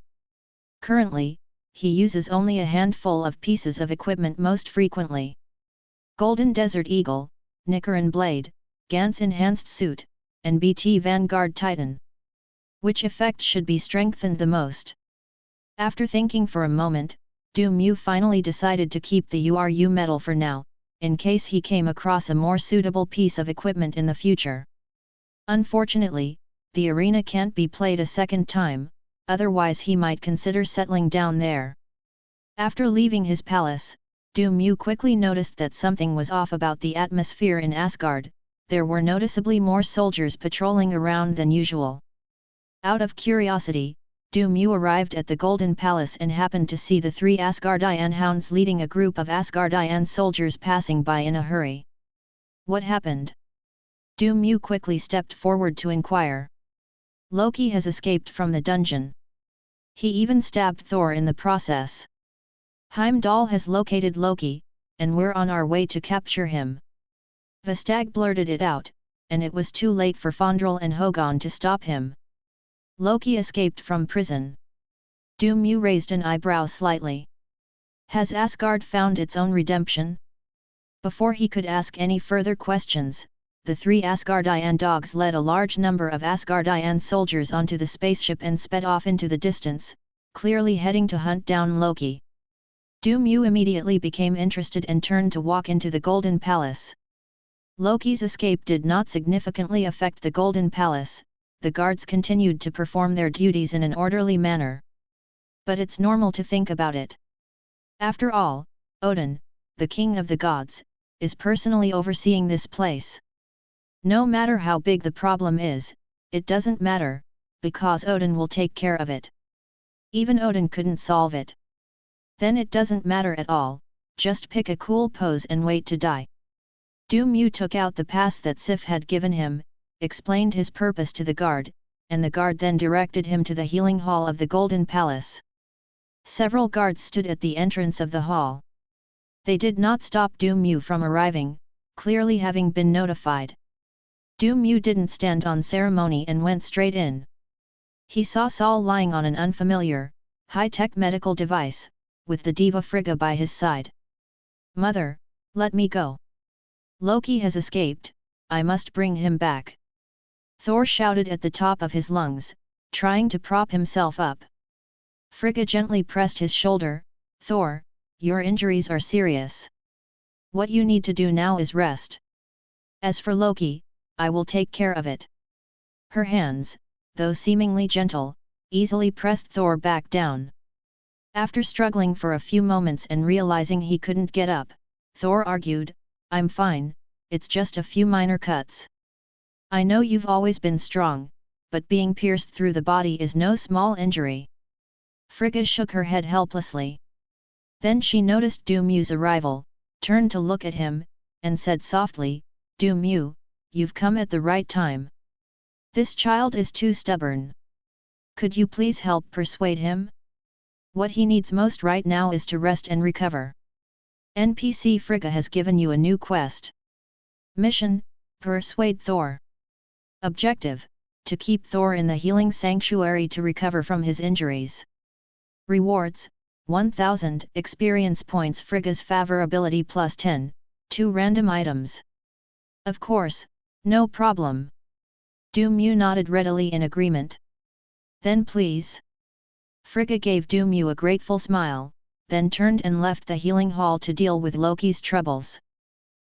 Currently, he uses only a handful of pieces of equipment most frequently. Golden Desert Eagle, Nicaran Blade, Gantz Enhanced Suit, and BT Vanguard Titan. Which effect should be strengthened the most? After thinking for a moment, Du Mu finally decided to keep the URU metal for now, in case he came across a more suitable piece of equipment in the future. Unfortunately, the arena can't be played a second time, otherwise he might consider settling down there. After leaving his palace, Du Mu quickly noticed that something was off about the atmosphere in Asgard. There were noticeably more soldiers patrolling around than usual. Out of curiosity, Du Mu arrived at the Golden Palace and happened to see the 3 Asgardian hounds leading a group of Asgardian soldiers passing by in a hurry. What happened? Du Mu quickly stepped forward to inquire. Loki has escaped from the dungeon. He even stabbed Thor in the process. Heimdall has located Loki, and we're on our way to capture him. Vestag blurted it out, and it was too late for Fandral and Hogun to stop him. Loki escaped from prison. Du Mu raised an eyebrow slightly. Has Asgard found its own redemption? Before he could ask any further questions, the 3 Asgardian dogs led a large number of Asgardian soldiers onto the spaceship and sped off into the distance, clearly heading to hunt down Loki. Du Mu immediately became interested and turned to walk into the Golden Palace. Loki's escape did not significantly affect the Golden Palace. The guards continued to perform their duties in an orderly manner. But it's normal to think about it. After all, Odin, the king of the gods, is personally overseeing this place. No matter how big the problem is, it doesn't matter, because Odin will take care of it. Even Odin couldn't solve it. Then it doesn't matter at all, just pick a cool pose and wait to die. Du Mu took out the pass that Sif had given him, explained his purpose to the guard, and the guard then directed him to the healing hall of the Golden Palace. Several guards stood at the entrance of the hall. They did not stop Du Mu from arriving, clearly having been notified. Du Mu didn't stand on ceremony and went straight in. He saw Saul lying on an unfamiliar, high-tech medical device, with the diva Frigga by his side. "Mother, let me go. Loki has escaped, I must bring him back," Thor shouted at the top of his lungs, trying to prop himself up. Frigga gently pressed his shoulder. "Thor, your injuries are serious. What you need to do now is rest. As for Loki, I will take care of it." Her hands, though seemingly gentle, easily pressed Thor back down. After struggling for a few moments and realizing he couldn't get up, Thor argued, "I'm fine, it's just a few minor cuts. I know you've always been strong, but being pierced through the body is no small injury." Frigga shook her head helplessly. Then she noticed Du Mu's arrival, turned to look at him, and said softly, "Du Mu, you've come at the right time. This child is too stubborn. Could you please help persuade him? What he needs most right now is to rest and recover. NPC Frigga has given you a new quest. Mission: persuade Thor. Objective: to keep Thor in the healing sanctuary to recover from his injuries. Rewards: 1000 experience points, Frigga's favor ability plus 10, 2 random items. Of course, no problem. Du Mu nodded readily in agreement. Then please. Frigga gave Du Mu a grateful smile, then turned and left the healing hall to deal with Loki's troubles.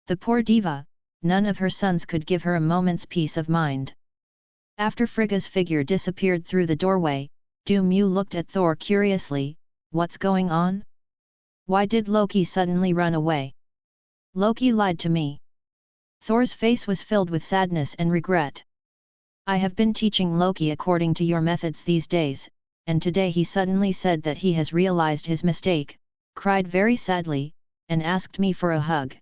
The poor diva, none of her sons could give her a moment's peace of mind. After Frigga's figure disappeared through the doorway, Du Mu looked at Thor curiously. "What's going on? Why did Loki suddenly run away?" "Loki lied to me." Thor's face was filled with sadness and regret. "I have been teaching Loki according to your methods these days, and today he suddenly said that he has realized his mistake, cried very sadly, and asked me for a hug.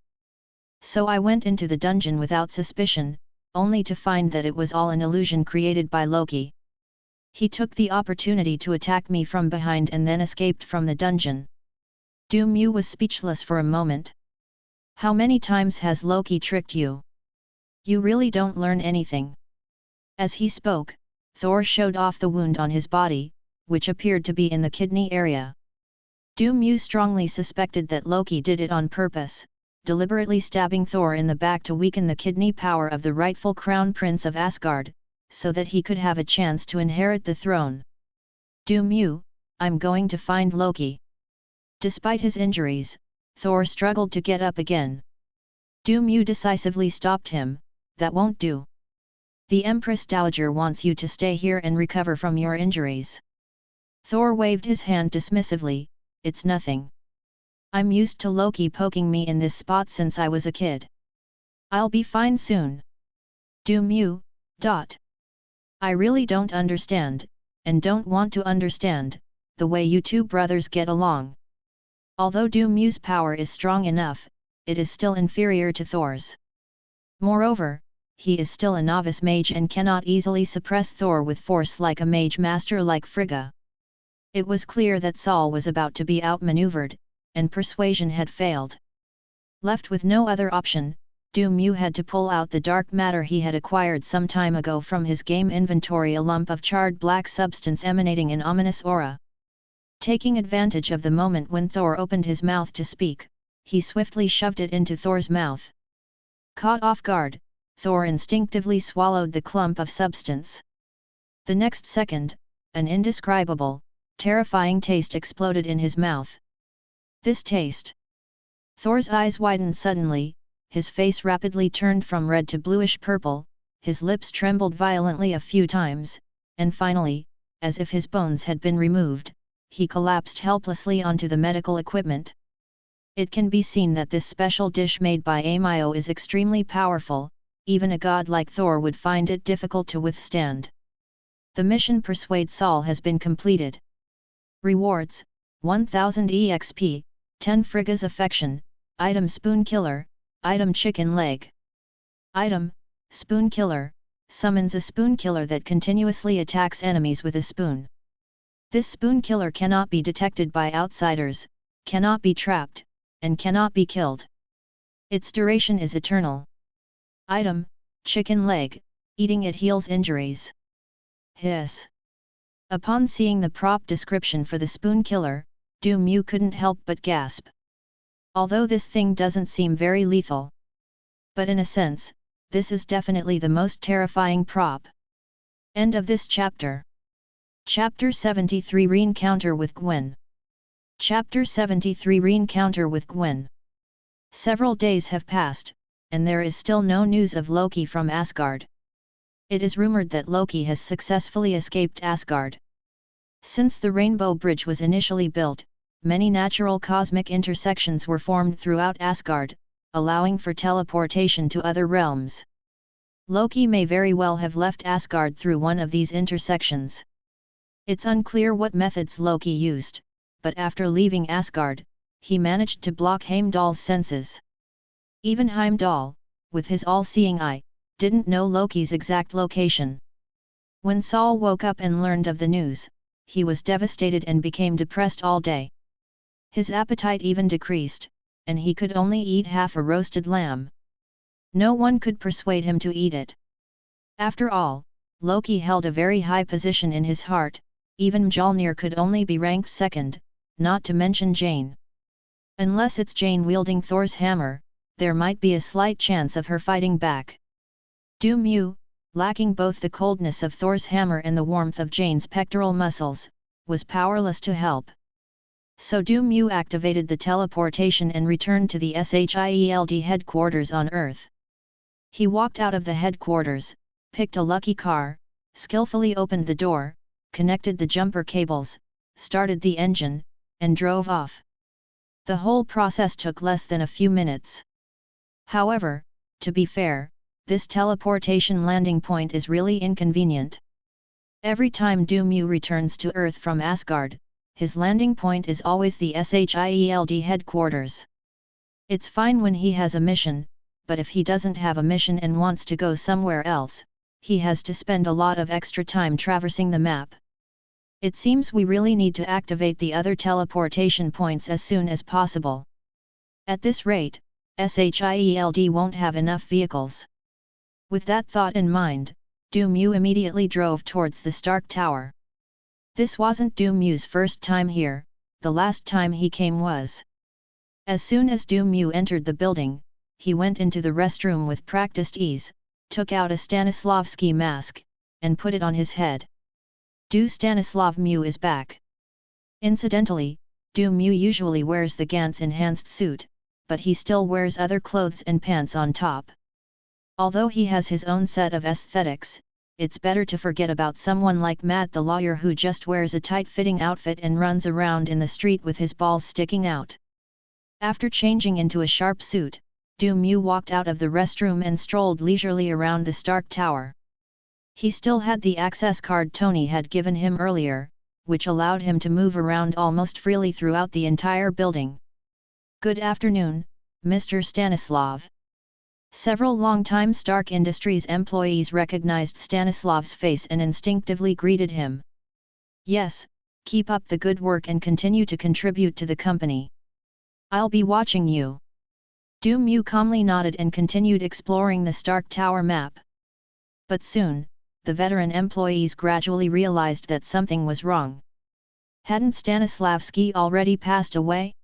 So I went into the dungeon without suspicion, only to find that it was all an illusion created by Loki. He took the opportunity to attack me from behind and then escaped from the dungeon." Du Mu was speechless for a moment. "How many times has Loki tricked you? You really don't learn anything." As he spoke, Thor showed off the wound on his body, which appeared to be in the kidney area. Du Mu strongly suspected that Loki did it on purpose, deliberately stabbing Thor in the back to weaken the kidney power of the rightful crown prince of Asgard, so that he could have a chance to inherit the throne. "Du Mu, I'm going to find Loki." Despite his injuries, Thor struggled to get up again. Du Mu decisively stopped him. "That won't do. The Empress Dowager wants you to stay here and recover from your injuries." Thor waved his hand dismissively. "It's nothing. I'm used to Loki poking me in this spot since I was a kid. I'll be fine soon." Du Mu, I really don't understand, and don't want to understand, the way you two brothers get along. Although Du Mu's power is strong enough, it is still inferior to Thor's. Moreover, he is still a novice mage and cannot easily suppress Thor with force like a mage master like Frigga. It was clear that Saul was about to be outmaneuvered, and persuasion had failed. Left with no other option, Du Mu had to pull out the dark matter he had acquired some time ago from his game inventory, a lump of charred black substance emanating an ominous aura. Taking advantage of the moment when Thor opened his mouth to speak, he swiftly shoved it into Thor's mouth. Caught off guard, Thor instinctively swallowed the clump of substance. The next second, an indescribable, terrifying taste exploded in his mouth. This taste! Thor's eyes widened suddenly, his face rapidly turned from red to bluish-purple, his lips trembled violently a few times, and finally, as if his bones had been removed, he collapsed helplessly onto the medical equipment. It can be seen that this special dish made by Amio is extremely powerful, even a god like Thor would find it difficult to withstand. The mission Persuade Saul has been completed. Rewards: 1000 EXP, 10 Frigga's Affection, Item Spoon Killer, Item Chicken Leg. Item, Spoon Killer, summons a spoon killer that continuously attacks enemies with a spoon. This spoon killer cannot be detected by outsiders, cannot be trapped, and cannot be killed. Its duration is eternal. Item: chicken leg, eating it heals injuries. Hiss. Upon seeing the prop description for the spoon killer, Mew couldn't help but gasp. Although this thing doesn't seem very lethal. But in a sense, this is definitely the most terrifying prop. End of this chapter. Chapter 73 Re-encounter with Gwen. Chapter 73 Re-encounter with Gwen. Several days have passed, and there is still no news of Loki from Asgard. It is rumored that Loki has successfully escaped Asgard. Since the Rainbow Bridge was initially built, many natural cosmic intersections were formed throughout Asgard, allowing for teleportation to other realms. Loki may very well have left Asgard through one of these intersections. It's unclear what methods Loki used, but after leaving Asgard, he managed to block Heimdall's senses. Even Heimdall, with his all-seeing eye, didn't know Loki's exact location. When Saul woke up and learned of the news, he was devastated and became depressed all day. His appetite even decreased, and he could only eat half a roasted lamb. No one could persuade him to eat it. After all, Loki held a very high position in his heart, even Mjolnir could only be ranked second, not to mention Jane. Unless it's Jane wielding Thor's hammer, there might be a slight chance of her fighting back. Mew, lacking both the coldness of Thor's hammer and the warmth of Jane's pectoral muscles, was powerless to help. So Mew activated the teleportation and returned to the SHIELD headquarters on Earth. He walked out of the headquarters, picked a lucky car, skillfully opened the door, connected the jumper cables, started the engine, and drove off. The whole process took less than a few minutes. However, to be fair, this teleportation landing point is really inconvenient. Every time Mew returns to Earth from Asgard, his landing point is always the SHIELD headquarters. It's fine when he has a mission, but if he doesn't have a mission and wants to go somewhere else, he has to spend a lot of extra time traversing the map. It seems we really need to activate the other teleportation points as soon as possible. At this rate, SHIELD won't have enough vehicles. With that thought in mind, Mew immediately drove towards the Stark Tower. This wasn't Mew's first time here, the last time he came was. As soon as Mew entered the building, he went into the restroom with practiced ease, took out a Stanislavski mask, and put it on his head. Stanislav Mew is back. Incidentally, Mew usually wears the Gantz enhanced suit, but he still wears other clothes and pants on top. Although he has his own set of aesthetics, it's better to forget about someone like Matt the lawyer who just wears a tight-fitting outfit and runs around in the street with his balls sticking out. After changing into a sharp suit, Mew walked out of the restroom and strolled leisurely around the Stark Tower. He still had the access card Tony had given him earlier, which allowed him to move around almost freely throughout the entire building. "Good afternoon, Mr. Stanislav." Several longtime Stark Industries employees recognized Stanislav's face and instinctively greeted him. "Yes, keep up the good work and continue to contribute to the company. I'll be watching you." Mew calmly nodded and continued exploring the Stark Tower map. But soon, the veteran employees gradually realized that something was wrong. Hadn't Stanislavski already passed away?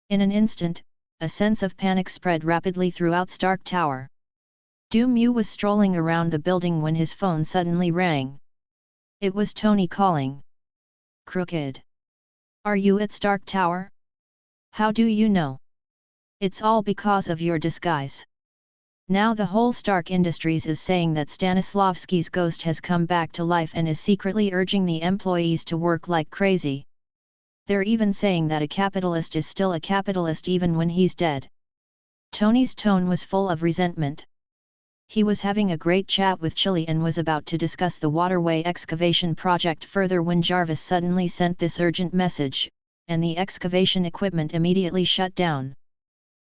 In an instant, a sense of panic spread rapidly throughout Stark Tower. Mew was strolling around the building when his phone suddenly rang. It was Tony calling. "Crooked. Are you at Stark Tower? How do you know? It's all because of your disguise. Now the whole Stark Industries is saying that Stanislavski's ghost has come back to life and is secretly urging the employees to work like crazy. They're even saying that a capitalist is still a capitalist even when he's dead." Tony's tone was full of resentment. He was having a great chat with Chili and was about to discuss the waterway excavation project further when Jarvis suddenly sent this urgent message, and the excavation equipment immediately shut down.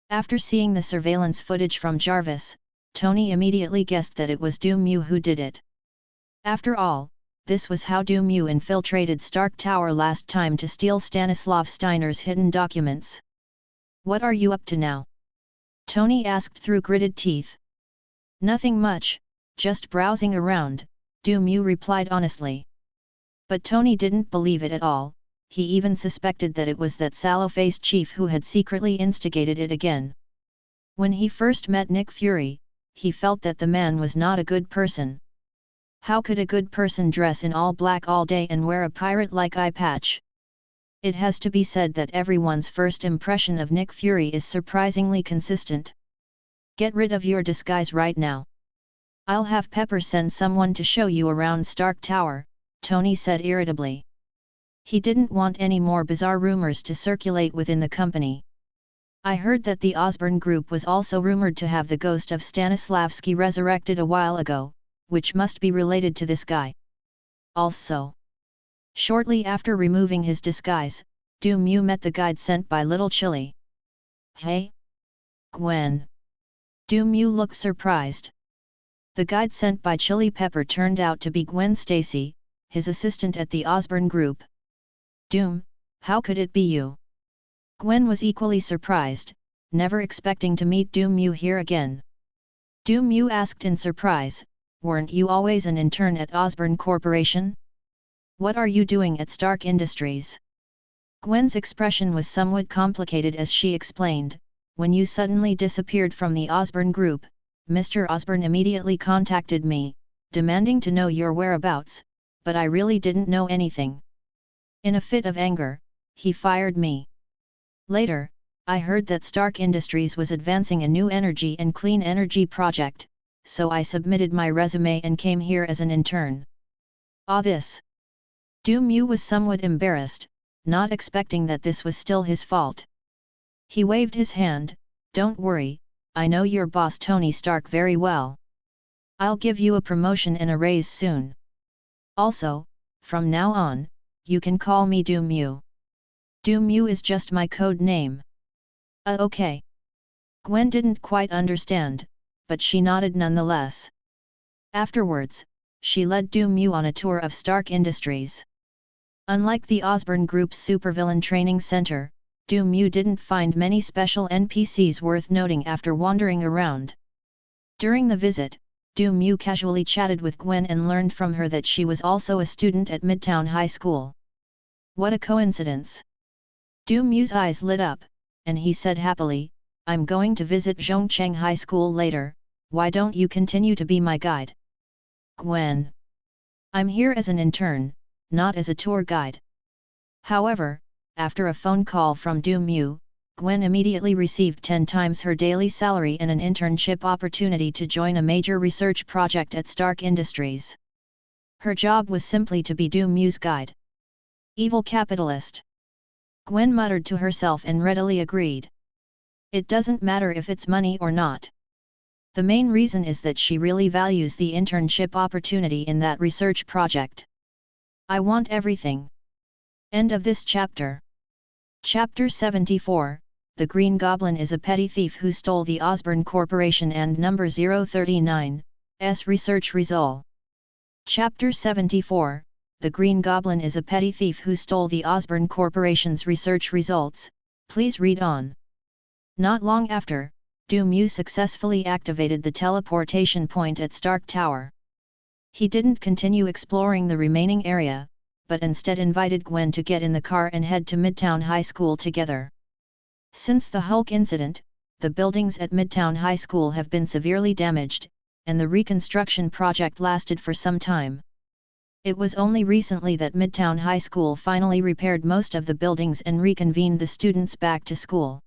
After seeing the surveillance footage from Jarvis, Tony immediately guessed that it was Du Mu who did it. After all, this was how Du Mu infiltrated Stark Tower last time to steal Stanislav Steiner's hidden documents. "What are you up to now?" Tony asked through gritted teeth. "Nothing much, just browsing around," Du Mu replied honestly. But Tony didn't believe it at all. He even suspected that it was that sallow-faced chief who had secretly instigated it again. When he first met Nick Fury, he felt that the man was not a good person. How could a good person dress in all black all day and wear a pirate-like eye patch? It has to be said that everyone's first impression of Nick Fury is surprisingly consistent. "Get rid of your disguise right now. I'll have Pepper send someone to show you around Stark Tower," Tony said irritably. He didn't want any more bizarre rumors to circulate within the company. "I heard that the Osborn Group was also rumored to have the ghost of Stanislavski resurrected a while ago, which must be related to this guy. Also." Shortly after removing his disguise, Du Mu met the guide sent by Little Chili. "Hey? Gwen." Du Mu looked surprised. The guide sent by Chili Pepper turned out to be Gwen Stacy, his assistant at the Osborn Group. "Doom, how could it be you?" Gwen was equally surprised, never expecting to meet Du Mu here again. Du Mu asked in surprise, "Weren't you always an intern at Osborn Corporation? What are you doing at Stark Industries?" Gwen's expression was somewhat complicated as she explained, "When you suddenly disappeared from the Osborn Group, Mr. Osborn immediately contacted me, demanding to know your whereabouts, but I really didn't know anything. In a fit of anger, he fired me. Later, I heard that Stark Industries was advancing a new energy and clean energy project, so I submitted my resume and came here as an intern." This. Du Mu was somewhat embarrassed, not expecting that this was still his fault. He waved his hand, "Don't worry, I know your boss Tony Stark very well. I'll give you a promotion and a raise soon. Also, from now on, you can call me Du Mu. Du Mu is just my code name." Okay." Gwen didn't quite understand, but she nodded nonetheless. Afterwards, she led Du Mu on a tour of Stark Industries. Unlike the Osborn Group's supervillain training center, Du Mu didn't find many special NPCs worth noting after wandering around. During the visit, Du Mu casually chatted with Gwen and learned from her that she was also a student at Midtown High School. What a coincidence! Du Mu's eyes lit up, and he said happily, "I'm going to visit Zhongcheng High School later, why don't you continue to be my guide?" "Gwen, I'm here as an intern, not as a tour guide." However, after a phone call from Du Mu, Gwen immediately received 10 times her daily salary and an internship opportunity to join a major research project at Stark Industries. Her job was simply to be Du Mu's guide. Evil capitalist. Gwen muttered to herself and readily agreed. It doesn't matter if it's money or not. The main reason is that she really values the internship opportunity in that research project. I want everything. End of this chapter. Chapter 74, The Green Goblin is a petty thief who stole the Osborn Corporation and number 039's research result. Chapter 74, The Green Goblin is a petty thief who stole the Osborn Corporation's research results. Please read on. Not long after, Du Mu successfully activated the teleportation point at Stark Tower. He didn't continue exploring the remaining area, but instead invited Gwen to get in the car and head to Midtown High School together. Since the Hulk incident, the buildings at Midtown High School have been severely damaged, and the reconstruction project lasted for some time. It was only recently that Midtown High School finally repaired most of the buildings and reconvened the students back to school.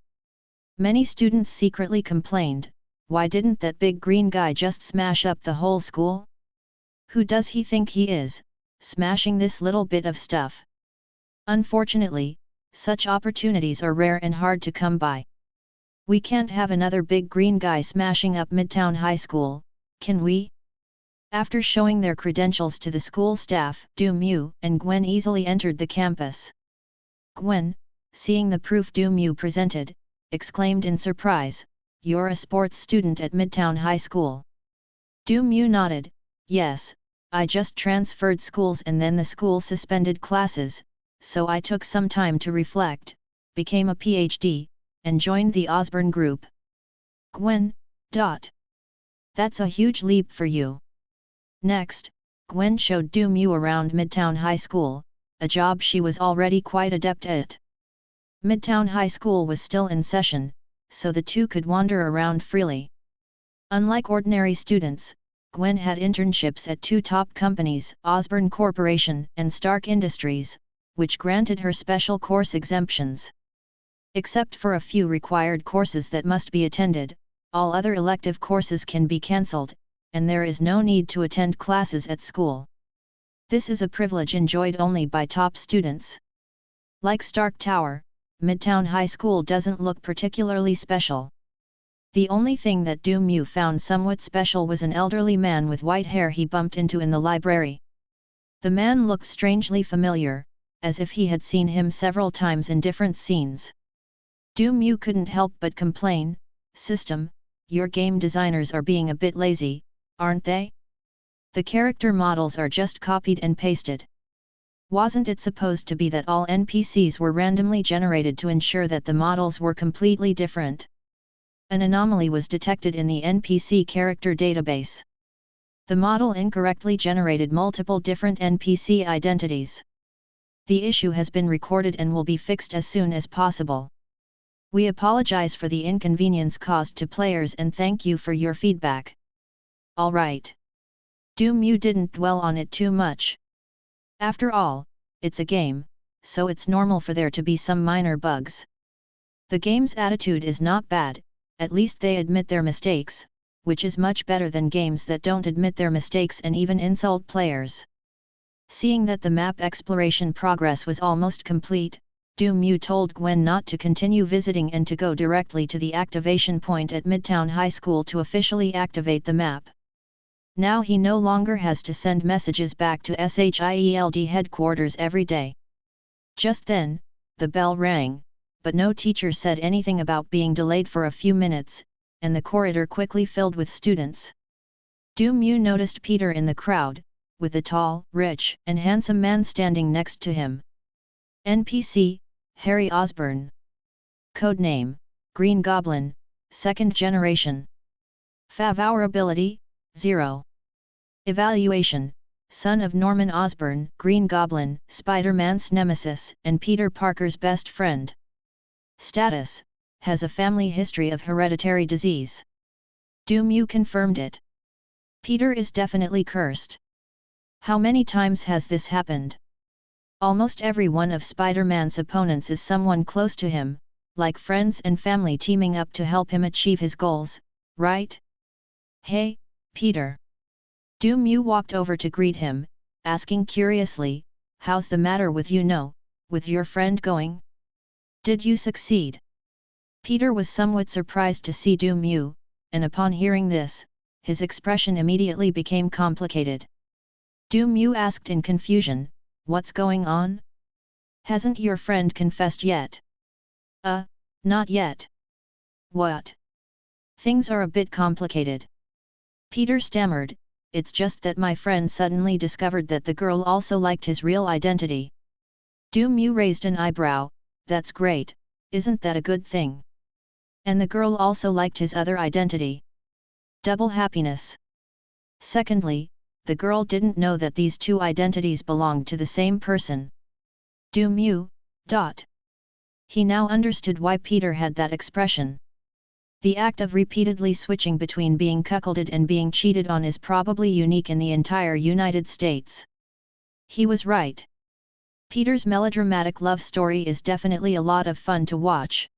Many students secretly complained, why didn't that big green guy just smash up the whole school? Who does he think he is, smashing this little bit of stuff? Unfortunately, such opportunities are rare and hard to come by. We can't have another big green guy smashing up Midtown High School, can we? After showing their credentials to the school staff, Du Mu and Gwen easily entered the campus. Gwen, seeing the proof Du Mu presented, exclaimed in surprise, you're a sports student at Midtown High School. Mew nodded, yes, I just transferred schools and then the school suspended classes, so I took some time to reflect, became a PhD, and joined the Osborne group. Gwen. That's a huge leap for you. Next, Gwen showed Mew around Midtown High School, a job she was already quite adept at. Midtown High School was still in session, so the two could wander around freely. Unlike ordinary students, Gwen had internships at two top companies, Osborne Corporation and Stark Industries, which granted her special course exemptions. Except for a few required courses that must be attended, all other elective courses can be cancelled, and there is no need to attend classes at school. This is a privilege enjoyed only by top students. Like Stark Tower, Midtown High School doesn't look particularly special. The only thing that Mew found somewhat special was an elderly man with white hair he bumped into in the library. The man looked strangely familiar, as if he had seen him several times in different scenes. Mew couldn't help but complain, "System, your game designers are being a bit lazy, aren't they? The character models are just copied and pasted. Wasn't it supposed to be that all NPCs were randomly generated to ensure that the models were completely different?" An anomaly was detected in the NPC character database. The model incorrectly generated multiple different NPC identities. The issue has been recorded and will be fixed as soon as possible. We apologize for the inconvenience caused to players and thank you for your feedback. Alright. Mew didn't dwell on it too much. After all, it's a game, so it's normal for there to be some minor bugs. The game's attitude is not bad, at least they admit their mistakes, which is much better than games that don't admit their mistakes and even insult players. Seeing that the map exploration progress was almost complete, Mew told Gwen not to continue visiting and to go directly to the activation point at Midtown High School to officially activate the map. Now he no longer has to send messages back to SHIELD headquarters every day. Just then, the bell rang, but no teacher said anything about being delayed for a few minutes, and the corridor quickly filled with students. Mew noticed Peter in the crowd, with a tall, rich, and handsome man standing next to him. NPC, Harry Osborne. Codename, Green Goblin, 2nd generation. Fav ability, 0. Evaluation, son of Norman Osborn, Green Goblin, Spider-Man's nemesis, and Peter Parker's best friend. Status, has a family history of hereditary disease. Mew confirmed it. Peter is definitely cursed. How many times has this happened? Almost every one of Spider-Man's opponents is someone close to him, like friends and family teaming up to help him achieve his goals, right? Hey, Peter. Mew walked over to greet him, asking curiously, "How's the matter with with your friend going? Did you succeed?" Peter was somewhat surprised to see Mew, and upon hearing this, his expression immediately became complicated. Mew asked in confusion, "What's going on? Hasn't your friend confessed yet?" Not yet." "What? Things are a bit complicated." Peter stammered, "It's just that my friend suddenly discovered that the girl also liked his real identity." Mew raised an eyebrow, "That's great, isn't that a good thing? And the girl also liked his other identity. Double happiness. Secondly, the girl didn't know that these two identities belonged to the same person." Mew. He now understood why Peter had that expression. The act of repeatedly switching between being cuckolded and being cheated on is probably unique in the entire United States. He was right. Peter's melodramatic love story is definitely a lot of fun to watch.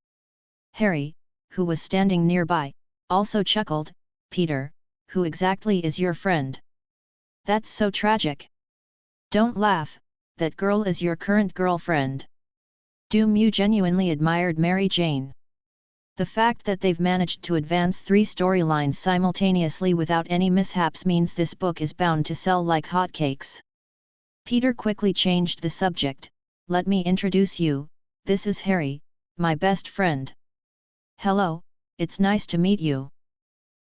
Harry, who was standing nearby, also chuckled, "Peter, who exactly is your friend? That's so tragic." "Don't laugh, that girl is your current girlfriend." Mew genuinely admired Mary Jane. The fact that they've managed to advance 3 storylines simultaneously without any mishaps means this book is bound to sell like hotcakes. Peter quickly changed the subject, "Let me introduce you, this is Harry, my best friend." "Hello, it's nice to meet you.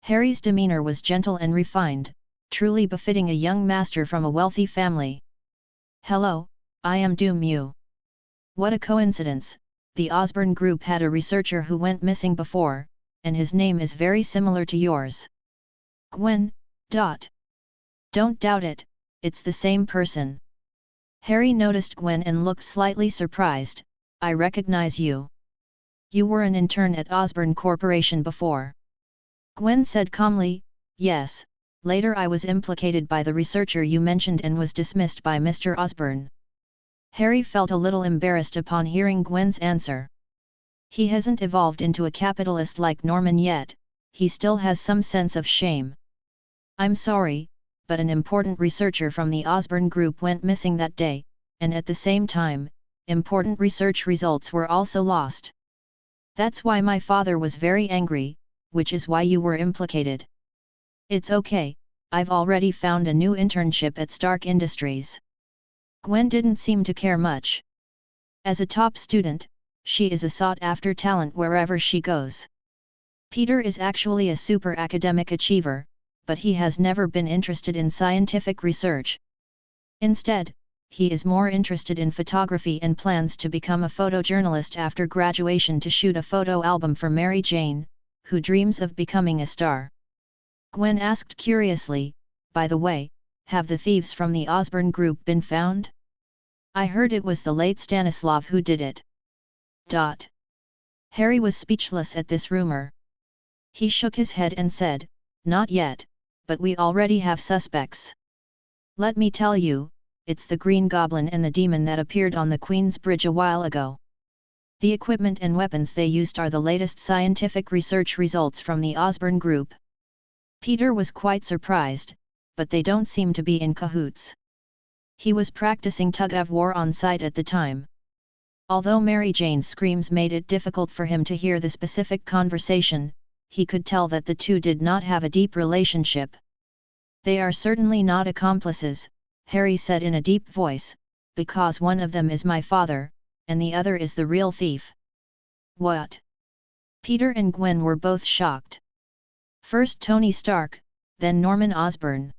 Harry's demeanor was gentle and refined, truly befitting a young master from a wealthy family. Hello, I am Mew. What a coincidence, the Osborn Group had a researcher who went missing before, and his name is very similar to yours. Gwen. Don't doubt it, it's the same person. Harry noticed Gwen and looked slightly surprised. I recognize you. You were an intern at Osborn Corporation before. Gwen said calmly, yes, later I was implicated by the researcher you mentioned and was dismissed by Mr. Osborn. Harry felt a little embarrassed upon hearing Gwen's answer. He hasn't evolved into a capitalist like Norman yet, he still has some sense of shame. I'm sorry, but an important researcher from the Osborn Group went missing that day, and at the same time, important research results were also lost. That's why my father was very angry, which is why you were implicated. It's okay, I've already found a new internship at Stark Industries. Gwen didn't seem to care much. As a top student, she is a sought-after talent wherever she goes. Peter is actually a super academic achiever, but he has never been interested in scientific research. Instead, he is more interested in photography and plans to become a photojournalist after graduation to shoot a photo album for Mary Jane, who dreams of becoming a star. Gwen asked curiously, by the way, have the thieves from the Osborn Group been found? I heard it was the late Stanislav who did it. Harry was speechless at this rumor. He shook his head and said, not yet, but we already have suspects. Let me tell you, it's the Green Goblin and the demon that appeared on the Queen's Bridge a while ago. The equipment and weapons they used are the latest scientific research results from the Osborn Group. Peter was quite surprised, but they don't seem to be in cahoots. He was practicing tug-of-war on site at the time. Although Mary Jane's screams made it difficult for him to hear the specific conversation, he could tell that the two did not have a deep relationship. They are certainly not accomplices, Harry said in a deep voice, because one of them is my father, and the other is the real thief. What? Peter and Gwen were both shocked. First Tony Stark, then Norman Osborn.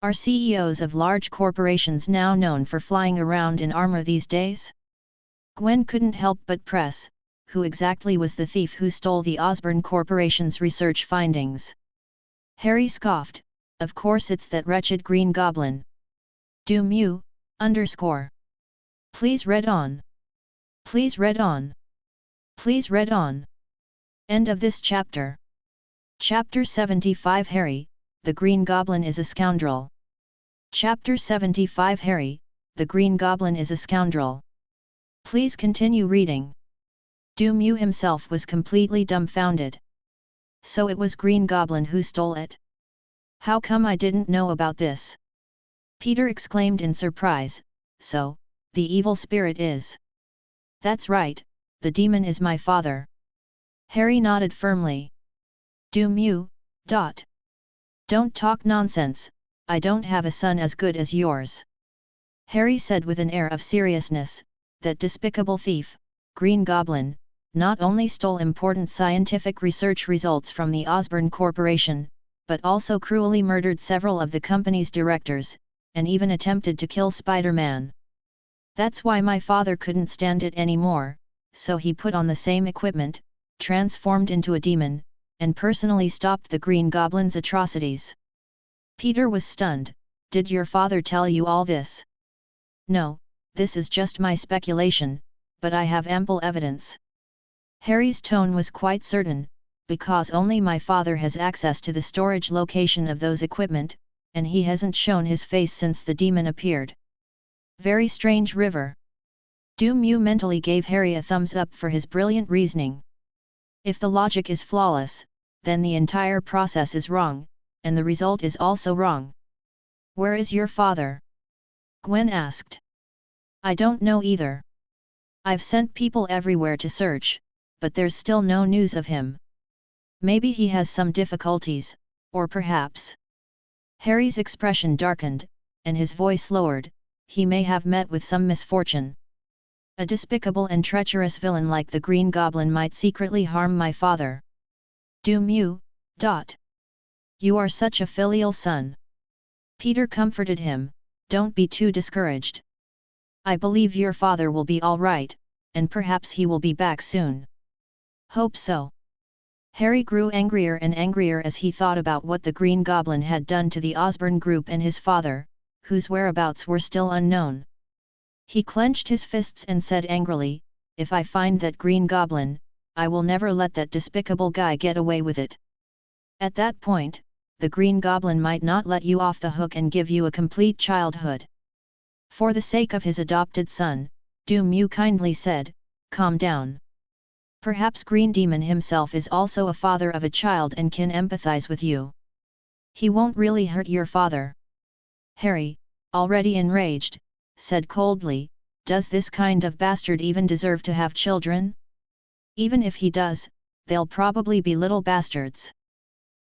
Are CEOs of large corporations now known for flying around in armor these days? Gwen couldn't help but press, who exactly was the thief who stole the Osborn Corporation's research findings? Harry scoffed, of course it's that wretched Green Goblin. Mew. Please read on. Please read on. Please read on. End of this chapter. Chapter 75 Harry, the Green Goblin is a scoundrel. Chapter 75 Harry, the Green Goblin is a scoundrel. Please continue reading. Mew himself was completely dumbfounded. So it was Green Goblin who stole it? How come I didn't know about this? Peter exclaimed in surprise, so, the evil spirit is. That's right, the demon is my father. Harry nodded firmly. Mew. Don't talk nonsense, I don't have a son as good as yours. Harry said with an air of seriousness, that despicable thief, Green Goblin, not only stole important scientific research results from the Osborn Corporation, but also cruelly murdered several of the company's directors, and even attempted to kill Spider-Man. That's why my father couldn't stand it anymore, so he put on the same equipment, transformed into a demon, and personally stopped the Green Goblin's atrocities. Peter was stunned. Did your father tell you all this? No, this is just my speculation, but I have ample evidence. Harry's tone was quite certain, because only my father has access to the storage location of those equipment, and he hasn't shown his face since the demon appeared. Very strange river. Mew mentally gave Harry a thumbs up for his brilliant reasoning. If the logic is flawless, then the entire process is wrong, and the result is also wrong. Where is your father? Gwen asked. I don't know either. I've sent people everywhere to search, but there's still no news of him. Maybe he has some difficulties, or perhaps. Harry's expression darkened, and his voice lowered, he may have met with some misfortune. A despicable and treacherous villain like the Green Goblin might secretly harm my father. Do Mew. You are such a filial son. Peter comforted him, don't be too discouraged. I believe your father will be all right, and perhaps he will be back soon. Hope so. Harry grew angrier and angrier as he thought about what the Green Goblin had done to the Osborn group and his father, whose whereabouts were still unknown. He clenched his fists and said angrily, if I find that Green Goblin, I will never let that despicable guy get away with it. At that point, the Green Goblin might not let you off the hook and give you a complete childhood. For the sake of his adopted son, Do Mew kindly said, calm down. Perhaps Green Demon himself is also a father of a child and can empathize with you. He won't really hurt your father. Harry, already enraged, said coldly, does this kind of bastard even deserve to have children? Even if he does, they'll probably be little bastards.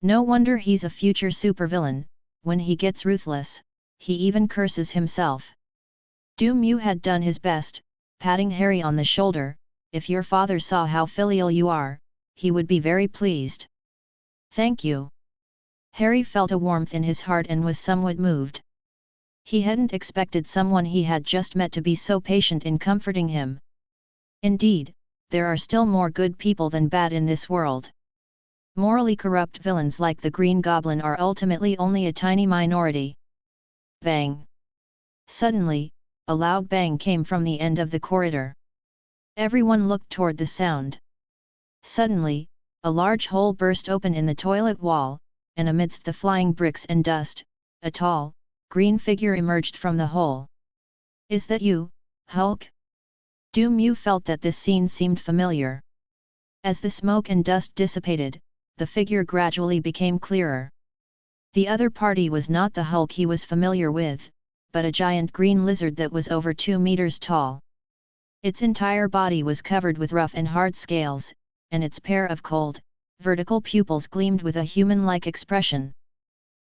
No wonder he's a future supervillain. When he gets ruthless, he even curses himself. Do Mew had done his best, patting Harry on the shoulder. If your father saw how filial you are, he would be very pleased. Thank you. Harry felt a warmth in his heart and was somewhat moved. He hadn't expected someone he had just met to be so patient in comforting him. Indeed, there are still more good people than bad in this world. Morally corrupt villains like the Green Goblin are ultimately only a tiny minority. Bang! Suddenly, a loud bang came from the end of the corridor. Everyone looked toward the sound. Suddenly, a large hole burst open in the toilet wall, and amidst the flying bricks and dust, a tall, green figure emerged from the hole. Is that you, Hulk? Do Mew felt that this scene seemed familiar. As the smoke and dust dissipated, the figure gradually became clearer. The other party was not the Hulk he was familiar with, but a giant green lizard that was over 2 meters tall. Its entire body was covered with rough and hard scales, and its pair of cold, vertical pupils gleamed with a human-like expression.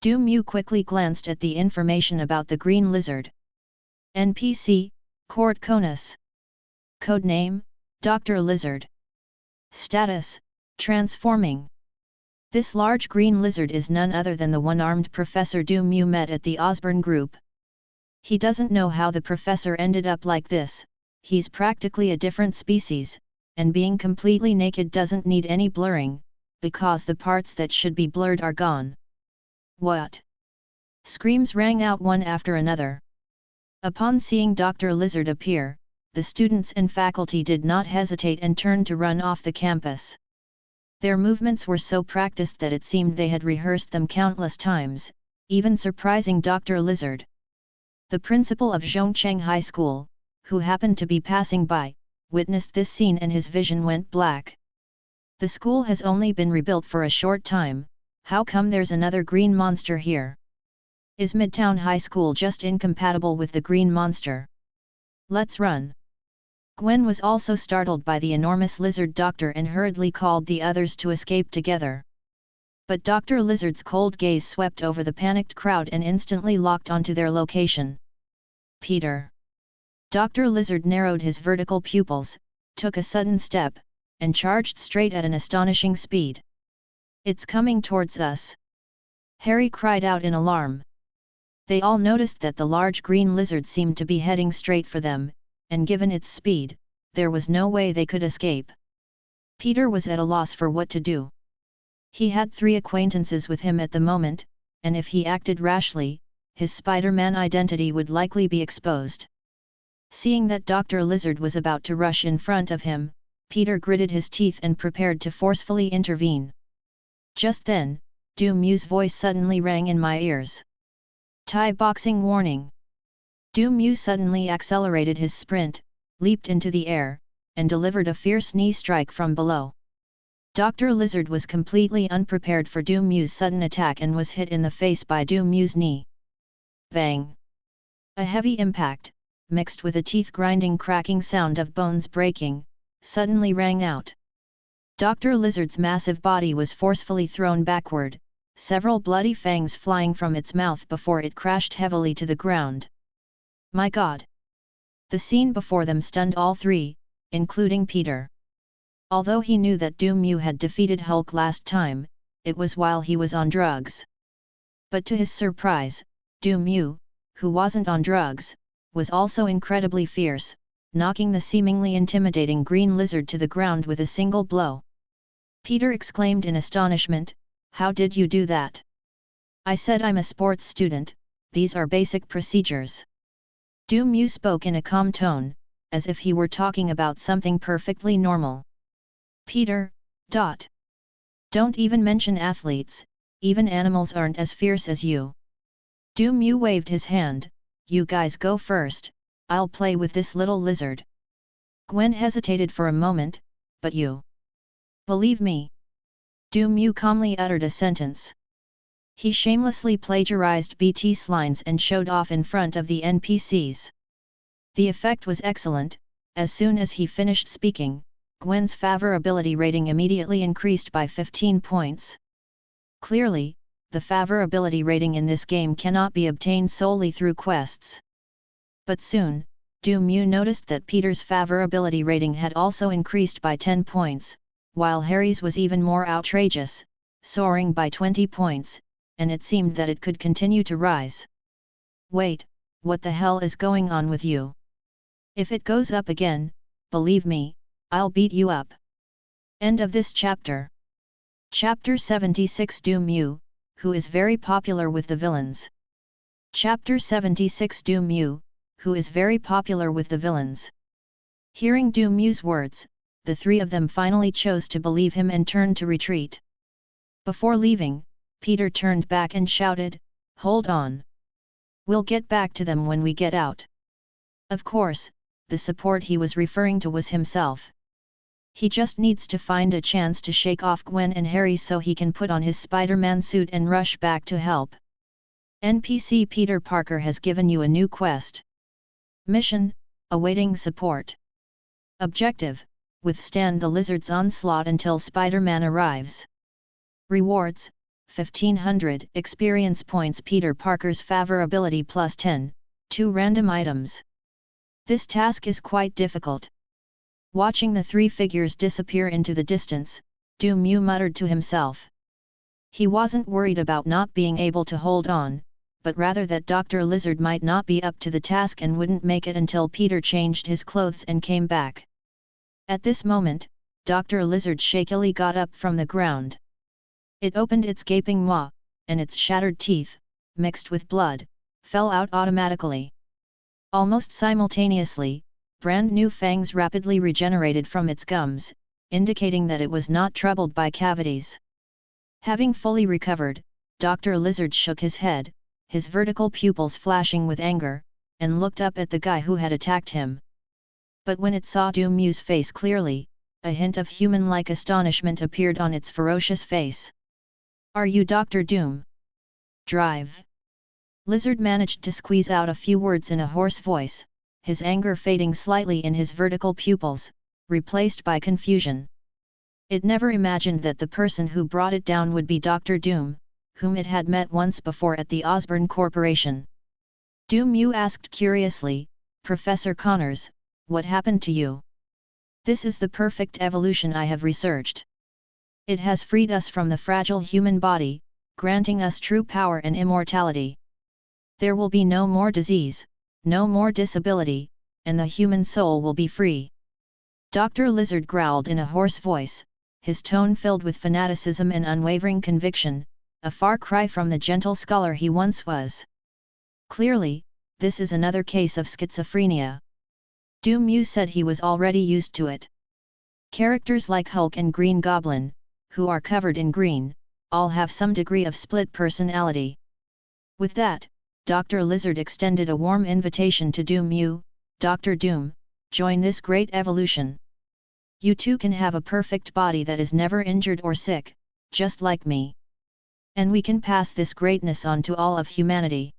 Do Mew quickly glanced at the information about the green lizard. NPC, Court Conus. Codename, Dr. Lizard. Status, Transforming. This large green lizard is none other than the one-armed Professor Do Mew met at the Osborn group. He doesn't know how the professor ended up like this. He's practically a different species, and being completely naked doesn't need any blurring, because the parts that should be blurred are gone. What? Screams rang out one after another. Upon seeing Dr. Lizard appear, the students and faculty did not hesitate and turned to run off the campus. Their movements were so practiced that it seemed they had rehearsed them countless times, even surprising Dr. Lizard. The principal of Zhongcheng High School, who happened to be passing by, witnessed this scene and his vision went black. The school has only been rebuilt for a short time, how come there's another green monster here? Is Midtown High School just incompatible with the green monster? Let's run! Gwen was also startled by the enormous lizard doctor and hurriedly called the others to escape together. But Dr. Lizard's cold gaze swept over the panicked crowd and instantly locked onto their location. Peter. Dr. Lizard narrowed his vertical pupils, took a sudden step, and charged straight at an astonishing speed. It's coming towards us! Harry cried out in alarm. They all noticed that the large green lizard seemed to be heading straight for them, and given its speed, there was no way they could escape. Peter was at a loss for what to do. He had 3 acquaintances with him at the moment, and if he acted rashly, his Spider-Man identity would likely be exposed. Seeing that Dr. Lizard was about to rush in front of him, Peter gritted his teeth and prepared to forcefully intervene. Just then, Do Mew's voice suddenly rang in my ears. Thai boxing warning! Do Mew suddenly accelerated his sprint, leaped into the air, and delivered a fierce knee strike from below. Dr. Lizard was completely unprepared for Do Mew's sudden attack and was hit in the face by Do Mew's knee. Bang! A heavy impact, mixed with a teeth-grinding cracking sound of bones breaking, suddenly rang out. Dr. Lizard's massive body was forcefully thrown backward, several bloody fangs flying from its mouth before it crashed heavily to the ground. My God! The scene before them stunned all 3, including Peter. Although he knew that Du Mu had defeated Hulk last time, it was while he was on drugs. But to his surprise, Du Mu, who wasn't on drugs, was also incredibly fierce, knocking the seemingly intimidating green lizard to the ground with a single blow. Peter exclaimed in astonishment, "How did you do that?" "I said I'm a sports student, these are basic procedures." Du Mu spoke in a calm tone, as if he were talking about something perfectly normal. "Peter, don't even mention athletes, even animals aren't as fierce as you." Du Mu waved his hand, "You guys go first, I'll play with this little lizard." Gwen hesitated for a moment, "But you believe me?" Du Mu calmly uttered a sentence. He shamelessly plagiarized BT's lines and showed off in front of the NPCs. The effect was excellent. As soon as he finished speaking, Gwen's favorability rating immediately increased by 15 points. Clearly, the favorability rating in this game cannot be obtained solely through quests. But soon, Du Mu noticed that Peter's favorability rating had also increased by 10 points, while Harry's was even more outrageous, soaring by 20 points, and it seemed that it could continue to rise. "Wait, what the hell is going on with you? If it goes up again, believe me, I'll beat you up." End of this chapter. Chapter 76 Du Mu, who is very popular with the villains. Chapter 76 Du Mu, who is very popular with the villains. Hearing Du Mu's words, the three of them finally chose to believe him and turned to retreat. Before leaving, Peter turned back and shouted, "Hold on! We'll get back to them when we get out." Of course, the support he was referring to was himself. He just needs to find a chance to shake off Gwen and Harry so he can put on his Spider-Man suit and rush back to help. NPC Peter Parker has given you a new quest. Mission: awaiting support. Objective: withstand the lizard's onslaught until Spider-Man arrives. Rewards: 1500 experience points. Peter Parker's favorability plus 10, 2 random items. This task is quite difficult. Watching the three figures disappear into the distance, Du Mu muttered to himself. He wasn't worried about not being able to hold on, but rather that Dr. Lizard might not be up to the task and wouldn't make it until Peter changed his clothes and came back. At this moment, Dr. Lizard shakily got up from the ground. It opened its gaping maw, and its shattered teeth, mixed with blood, fell out automatically. Almost simultaneously, brand new fangs rapidly regenerated from its gums, indicating that it was not troubled by cavities. Having fully recovered, Dr. Lizard shook his head, his vertical pupils flashing with anger, and looked up at the guy who had attacked him. But when it saw Du Mu's face clearly, a hint of human-like astonishment appeared on its ferocious face. "Are you Dr. Doom?" "Drive." Lizard managed to squeeze out a few words in a hoarse voice, his anger fading slightly in his vertical pupils, replaced by confusion. It never imagined that the person who brought it down would be Dr. Doom, whom it had met once before at the Osborn Corporation. Du Mu asked curiously, "Professor Connors, what happened to you?" "This is the perfect evolution I have researched. It has freed us from the fragile human body, granting us true power and immortality. There will be no more disease, no more disability, and the human soul will be free." Dr. Lizard growled in a hoarse voice, his tone filled with fanaticism and unwavering conviction, a far cry from the gentle scholar he once was. Clearly, this is another case of schizophrenia. Du Mu said he was already used to it. Characters like Hulk and Green Goblin, who are covered in green, all have some degree of split personality. With that, Dr. Lizard extended a warm invitation to Du Mu, "Dr. Doom, join this great evolution. You too can have a perfect body that is never injured or sick, just like me. And we can pass this greatness on to all of humanity."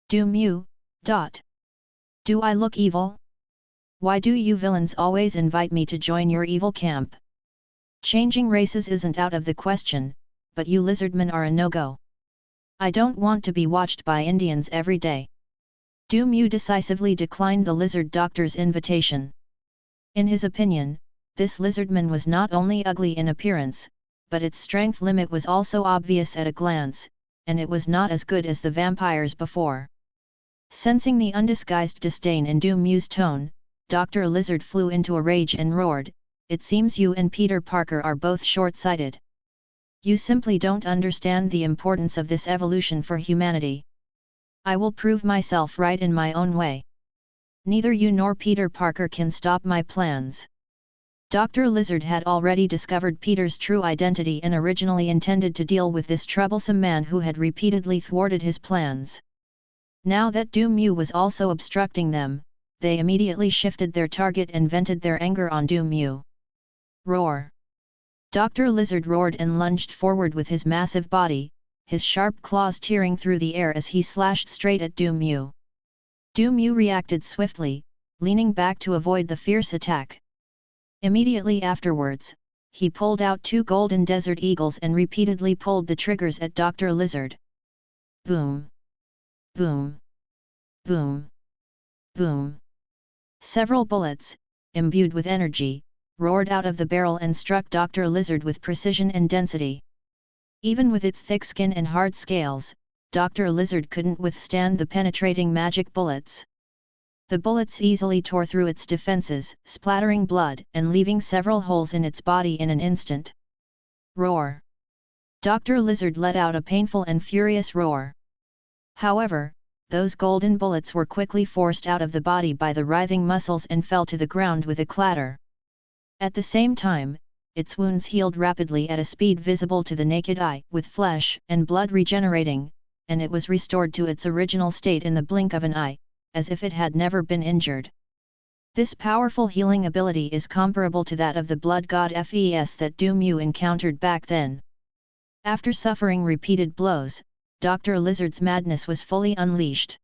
Du Mu, "Do I look evil? Why do you villains always invite me to join your evil camp? Changing races isn't out of the question, but you lizardmen are a no-go. I don't want to be watched by Indians every day." Du Mu decisively declined the lizard doctor's invitation. In his opinion, This lizardman was not only ugly in appearance, but its strength limit was also obvious at a glance, and it was not as good as the vampires before. Sensing the undisguised disdain in Du Mu's tone, Dr. Lizard flew into a rage and roared, "It seems you and Peter Parker are both short-sighted. You simply don't understand the importance of this evolution for humanity. I will prove myself right in my own way. Neither you nor Peter Parker can stop my plans." Dr. Lizard had already discovered Peter's true identity and originally intended to deal with this troublesome man who had repeatedly thwarted his plans. Now that Du Mu was also obstructing them, they immediately shifted their target and vented their anger on Du Mu. Roar! Dr. Lizard roared and lunged forward with his massive body, his sharp claws tearing through the air as he slashed straight at Du Mu. Du Mu reacted swiftly, leaning back to avoid the fierce attack. Immediately afterwards, he pulled out 2 golden desert eagles and repeatedly pulled the triggers at Dr. Lizard. Boom! Boom! Boom! Boom! Several bullets, imbued with energy, roared out of the barrel and struck Dr. Lizard with precision and density. Even with its thick skin and hard scales, Dr. Lizard couldn't withstand the penetrating magic bullets. The bullets easily tore through its defenses, splattering blood and leaving several holes in its body in an instant. Roar! Dr. Lizard let out a painful and furious roar. However, those golden bullets were quickly forced out of the body by the writhing muscles and fell to the ground with a clatter. At the same time, its wounds healed rapidly at a speed visible to the naked eye, with flesh and blood regenerating, and it was restored to its original state in the blink of an eye, as if it had never been injured. This powerful healing ability is comparable to that of the blood god Fes that Du Mu encountered back then. After suffering repeated blows, Dr. Lizard's madness was fully unleashed.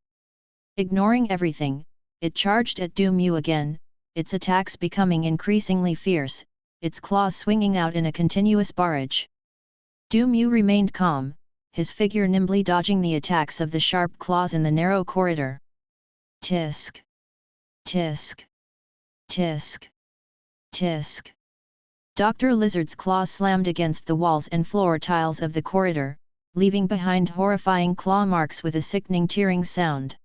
Ignoring everything, it charged at Du Mu again, its attacks becoming increasingly fierce, its claws swinging out in a continuous barrage. Du Mu remained calm, his figure nimbly dodging the attacks of the sharp claws in the narrow corridor. Tisk! Tisk! Tisk! Tisk! Dr. Lizard's claws slammed against the walls and floor tiles of the corridor, leaving behind horrifying claw marks with a sickening tearing sound.